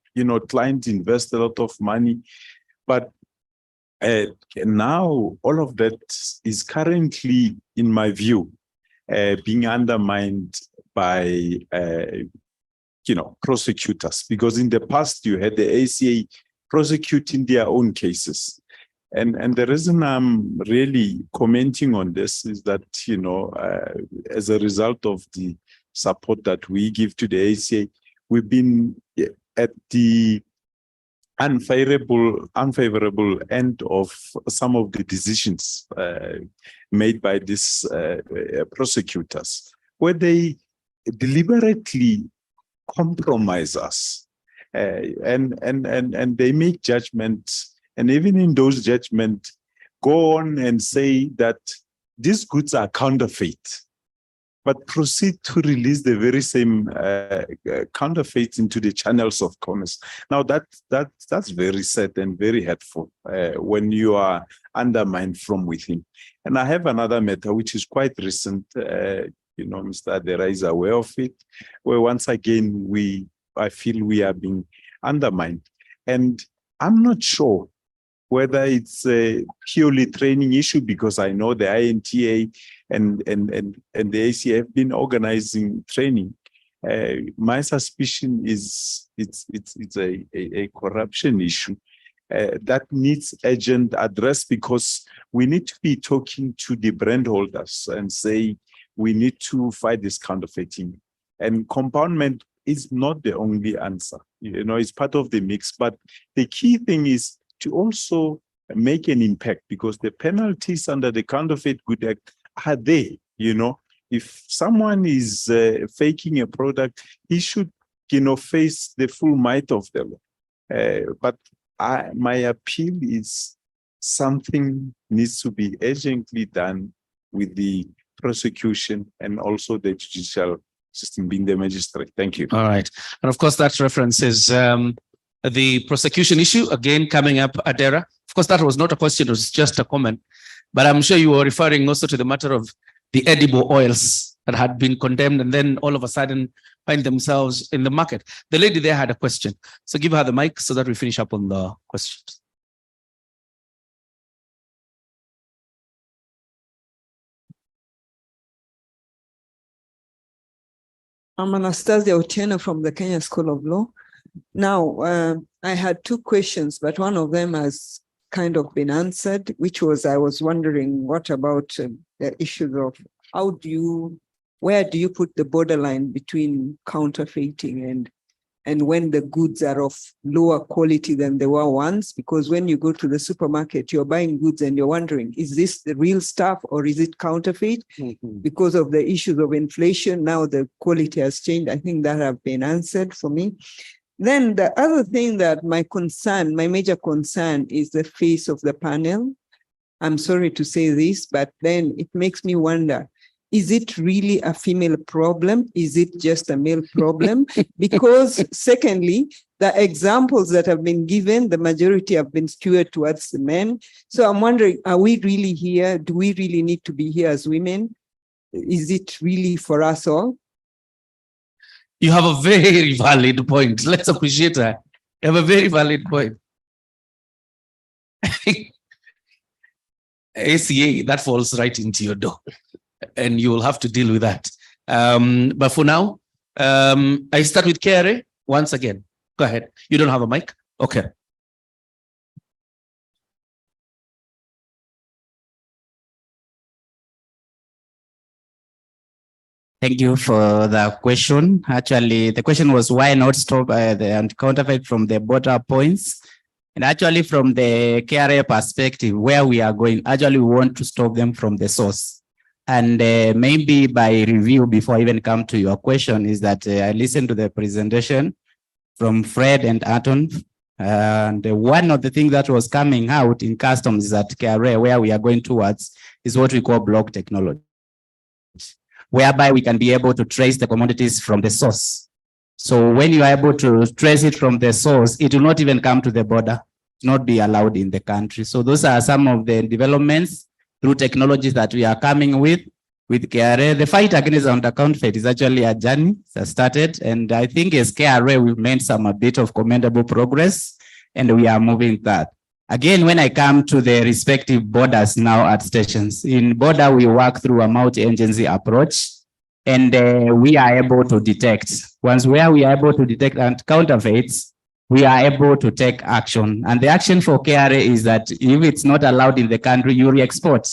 clients invest a lot of money. But now all of that is currently, in my view, being undermined by, prosecutors. Because in the past, you had the ACA prosecuting their own cases. And the reason I'm really commenting on this is that, as a result of the support that we give to the ACA, we've been at the unfavorable end of some of the decisions made by these prosecutors, where they deliberately compromise us and they make judgments. And even in those judgments, go on and say that these goods are counterfeit, but proceed to release the very same counterfeit into the channels of commerce. Now that's very sad and very hurtful when you are undermined from within. And I have another matter which is quite recent. Mr. Adera is aware of it, where once again I feel we are being undermined, and I'm not sure whether it's a purely training issue, because I know the INTA and the ACA have been organizing training. My suspicion is it's a corruption issue that needs urgent address, because we need to be talking to the brand holders and say we need to fight this counterfeiting. And compoundment is not the only answer. It's part of the mix, but the key thing is to also make an impact, because the penalties under the Counterfeit Good Act are there. If someone is faking a product, he should, face the full might of the law. But my appeal is something needs to be urgently done with the prosecution and also the judicial system, being the magistrate. Thank you. All right. And of course, that references the prosecution issue, again, coming up, Adera. Of course, that was not a question, it was just a comment. But I'm sure you were referring also to the matter of the edible oils that had been condemned and then all of a sudden find themselves in the market. The lady there had a question. So give her the mic so that we finish up on the questions. I'm Anastasia Otieno from the Kenya School of Law. Now, I had two questions, but one of them has kind of been answered, which was, I was wondering, what about the issues of where do you put the borderline between counterfeiting and when the goods are of lower quality than they were once? Because when you go to the supermarket, you're buying goods and you're wondering, is this the real stuff or is it counterfeit? Mm-hmm. Because of the issues of inflation, now the quality has changed. I think that have been answered for me. Then the other thing that my major concern is the face of the panel. I'm sorry to say this, but then it makes me wonder, is it really a female problem? Is it just a male problem? Because secondly, the examples that have been given, the majority have been skewed towards the men. So I'm wondering, are we really here? Do we really need to be here as women? Is it really for us all? You have a very valid point. Let's appreciate that. You have a very valid point. ACA, that falls right into your door, and you will have to deal with that. But for now, I start with Kere once again. Go ahead. You don't have a mic? Okay. Thank you for the question. Actually, the question was why not stop the counterfeit from the border points? And actually, from the KRA perspective, where we are going, actually, we want to stop them from the source. And maybe by review, before I even come to your question, is that I listened to the presentation from Fred and Anton. And one of the things that was coming out in customs is that KRA, where we are going towards, is what we call block technology, whereby we can be able to trace the commodities from the source. So when you are able to trace it from the source, it will not even come to the border, not be allowed in the country. So those are some of the developments through technologies that we are coming with KRA. The fight against counterfeit is actually a journey that started. And I think as KRA, we've made a bit of commendable progress, and we are moving that. Again, when I come to the respective borders now at stations, in border, we work through a multi-agency approach, and we are able to detect. Once we are able to detect counterfeits, we are able to take action. And the action for KRA is that if it's not allowed in the country, you re-export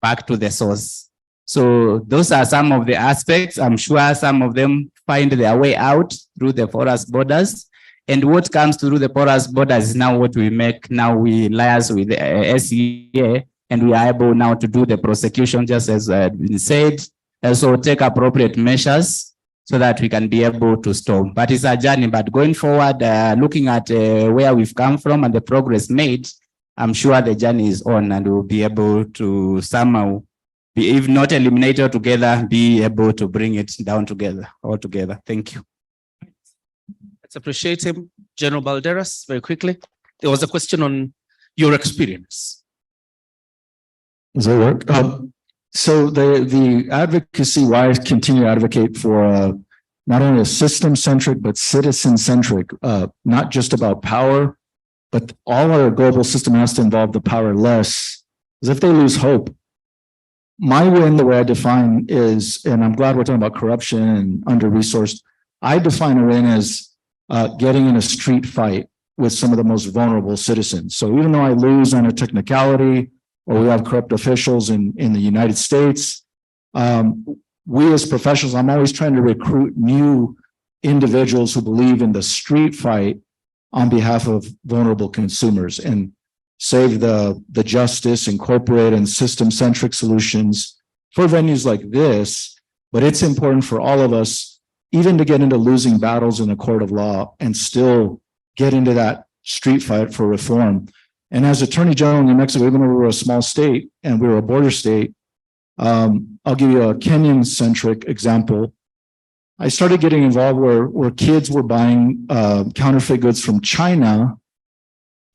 back to the source. So those are some of the aspects. I'm sure some of them find their way out through the porous borders. And what comes through the porous borders is now what we make. Now we liaise with the SEA, and we are able now to do the prosecution, just as been said, and so take appropriate measures so that we can be able to stop. But it's a journey. But going forward, looking at where we've come from and the progress made, I'm sure the journey is on, and we'll be able to somehow, if not eliminate it together, be able to bring it down together, all together. Thank you. Let's appreciate him. General Balderas, very quickly. There was a question on your experience. Does that work? So the advocacy, why I continue to advocate for not only a system-centric, but citizen-centric, not just about power, but all our global system has to involve the powerless, as if they lose hope. My win, the way I define is, and I'm glad we're talking about corruption and under-resourced, I define a win as getting in a street fight with some of the most vulnerable citizens. So even though I lose on a technicality, or we have corrupt officials in the United States, we as professionals, I'm always trying to recruit new individuals who believe in the street fight on behalf of vulnerable consumers and save the justice, incorporate and system-centric solutions for venues like this. But it's important for all of us, even to get into losing battles in a court of law and still get into that street fight for reform. And as Attorney General in New Mexico, even though we were a small state and we were a border state, I'll give you a Kenyan-centric example. I started getting involved where kids were buying counterfeit goods from China,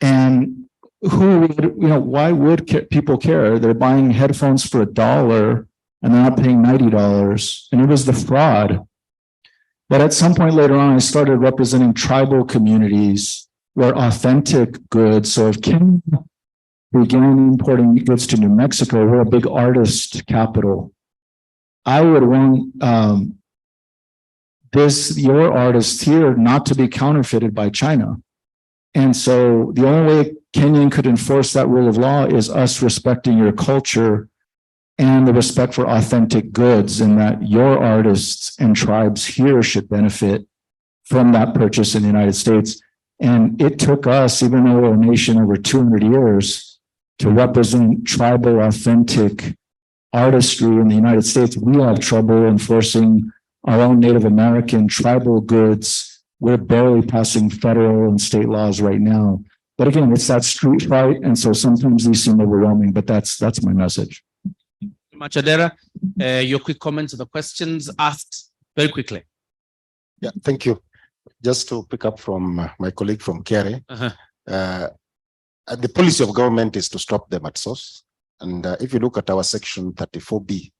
and why would people care? They're buying headphones for $1 and they're not paying $90, and it was the fraud. But at some point later on, I started representing tribal communities where authentic goods, so if Kenya began importing goods to New Mexico, we're a big artist capital. I would want your artists here not to be counterfeited by China. And so the only way Kenyan could enforce that rule of law is us respecting your culture and the respect for authentic goods, and that your artists and tribes here should benefit from that purchase in the United States. And it took us, even though we're a nation over 200 years, to represent tribal, authentic artistry in the United States. We have trouble enforcing our own Native American tribal goods. We're barely passing federal and state laws right now. But again, it's that street fight. And so sometimes these seem overwhelming, but that's my message. Machadera, your quick comments on the questions asked very quickly. Yeah, thank you. Just to pick up from my colleague from KRA, the policy of government is to stop them at source. And if you look at our section 34B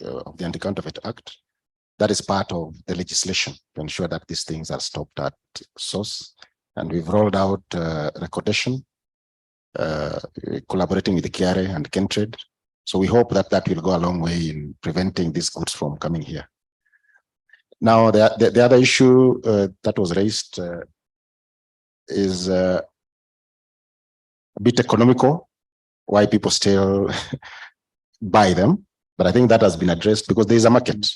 of the Anti-Counterfeit Act, that is part of the legislation to ensure that these things are stopped at source. And we've rolled out recordation, collaborating with the KRA and Kentrade. So we hope that that will go a long way in preventing these goods from coming here. Now, the other issue that was raised is a bit economical, why people still buy them. But I think that has been addressed because there is a market.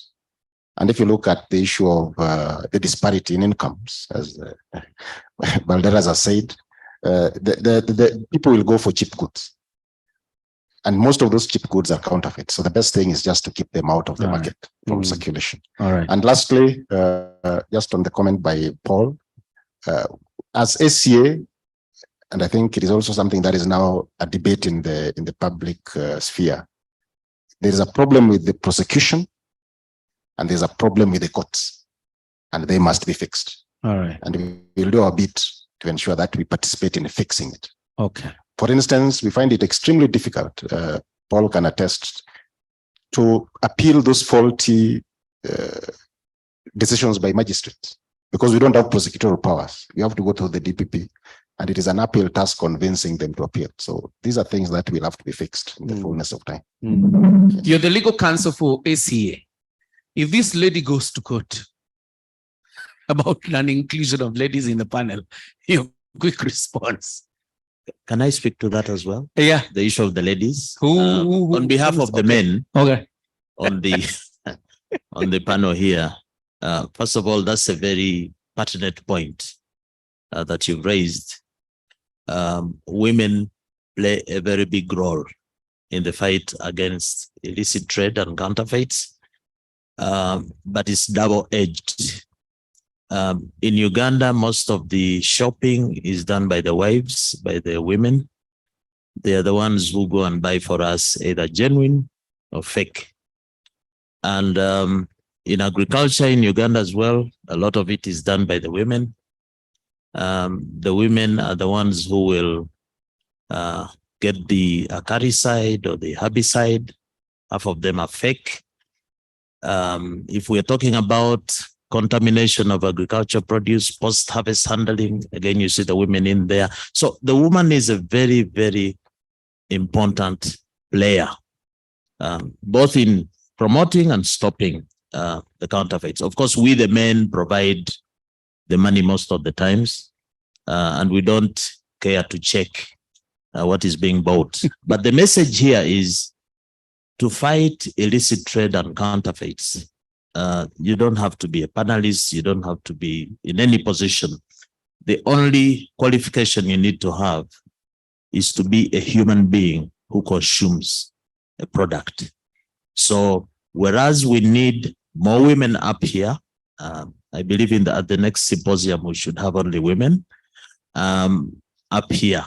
And if you look at the issue of the disparity in incomes, as Balderas has said, the people will go for cheap goods. And most of those cheap goods are counterfeit. So the best thing is just to keep them out of the market from circulation. All right. And lastly, just on the comment by Paul, as SCA, and I think it is also something that is now a debate in the public sphere, there is a problem with the prosecution and there's a problem with the courts, and they must be fixed. All right. And we'll do our bit to ensure that we participate in fixing it. Okay. For instance, we find it extremely difficult, Paul can attest, to appeal those faulty decisions by magistrates because we don't have prosecutorial powers. We have to go to the DPP, and it is an uphill task convincing them to appeal. So these are things that will have to be fixed in the fullness of time. You're the legal counsel for ACA. If this lady goes to court about non-inclusion of ladies in the panel, your quick response. Can I speak to that as well? Yeah. The issue of the ladies. Who on behalf of the men on the panel here, first of all, that's a very pertinent point that you've raised. Women play a very big role in the fight against illicit trade and counterfeits, but it's double-edged. In Uganda, most of the shopping is done by the wives, by the women. They are the ones who go and buy for us either genuine or fake. And in agriculture in Uganda as well, a lot of it is done by the women. The women are the ones who will get the acaricide or the herbicide. Half of them are fake. If we're talking about contamination of agriculture produce, post-harvest handling, again, you see the women in there. So the woman is a very, very important player, both in promoting and stopping the counterfeits. Of course, we, the men, provide the money most of the times, and we don't care to check what is being bought. But the message here is to fight illicit trade and counterfeits. You don't have to be a panelist. You don't have to be in any position. The only qualification you need to have is to be a human being who consumes a product. So whereas we need more women up here, I believe at the next symposium, we should have only women up here.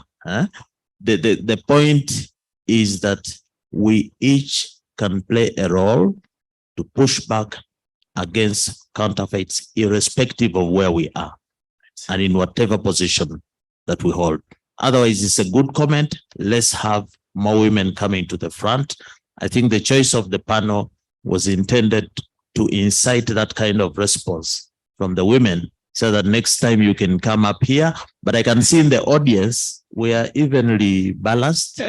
The point is that we each can play a role to push back against counterfeits, irrespective of where we are and in whatever position that we hold. Otherwise, it's a good comment. Let's have more women coming to the front. I think the choice of the panel was intended to incite that kind of response from the women so that next time you can come up here. But I can see in the audience, we are evenly balanced.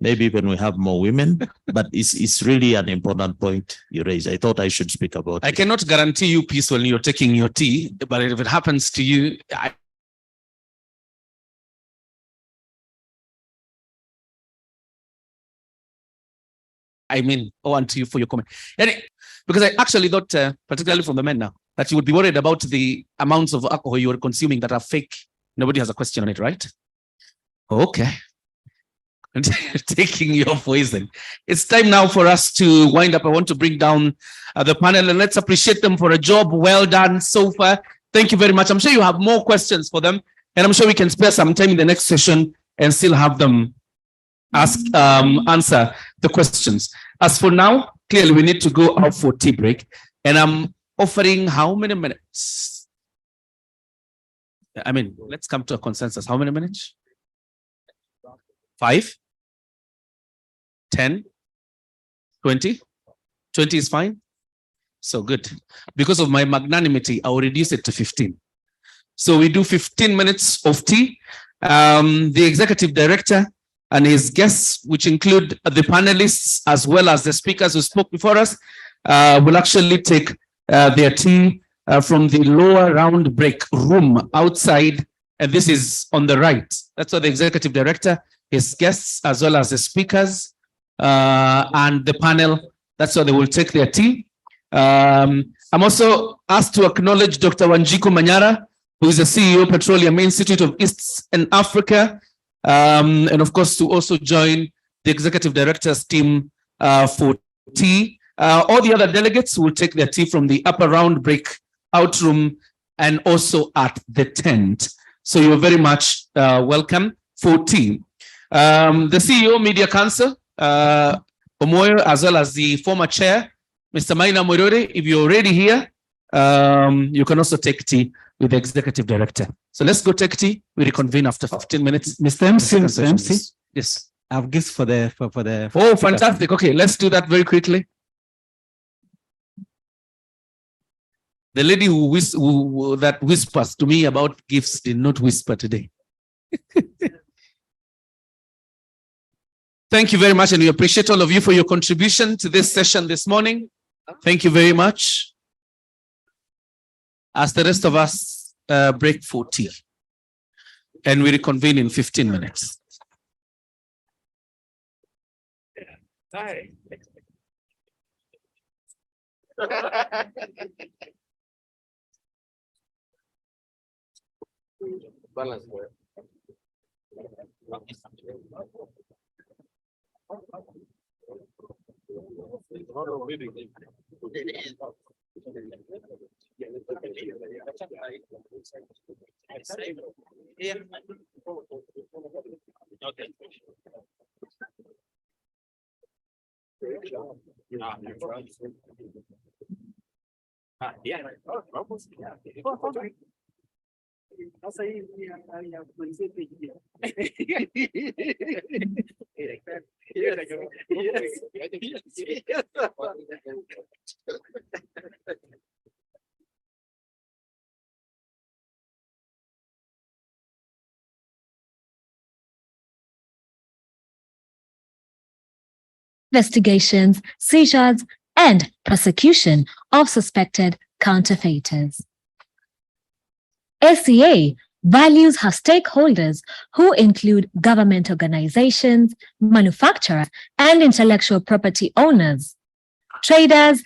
Maybe even we have more women, but it's really an important point you raise. I thought I should speak about it. I cannot guarantee you peace when you're taking your tea, but if it happens to you, I mean, on to you for your comment. Because I actually thought, particularly from the men now, that you would be worried about the amounts of alcohol you are consuming that are fake. Nobody has a question on it, right? Okay. Taking your poison. It's time now for us to wind up. I want to bring down the panel and let's appreciate them for a job well done so far. Thank you very much. I'm sure you have more questions for them, and I'm sure we can spare some time in the next session and still have them answer the questions. As for now, clearly we need to go out for tea break, and I'm offering how many minutes? I mean, let's come to a consensus. How many minutes? 5, 10, 20? 20 is fine. So good. Because of my magnanimity, I will reduce it to 15. So we do 15 minutes of tea. The executive director and his guests, which include the panelists as well as the speakers who spoke before us, will actually take their tea from the lower round break room outside. And this is on the right. That's what the executive director, his guests, as well as the speakers and the panel, that's where they will take their tea. I'm also asked to acknowledge Dr. Wanjiku Manyara, who is the CEO, Petroleum Institute of East and Africa, and of course to also join the executive director's team for tea. All the other delegates will take their tea from the upper round break out room and also at the tent. So you're very much welcome for tea. The CEO, Media Council, Omoyo, as well as the former chair, Mr. Maina Morore, if you're already here, you can also take tea with the executive director. So let's go take tea. We reconvene after 15 minutes. Mr. MC. Yes. I have gifts for the Oh, fantastic. Okay, let's do that very quickly. The lady that whispers to me about gifts did not whisper today. Thank you very much, and we appreciate all of you for your contribution to this session this morning. Thank you very much. As the rest of us break for tea, and we reconvene in 15 minutes. Balance. Investigations, seizures, and prosecution of suspected counterfeiters. SCA values her stakeholders, who include government organizations, manufacturers, and intellectual property owners, traders,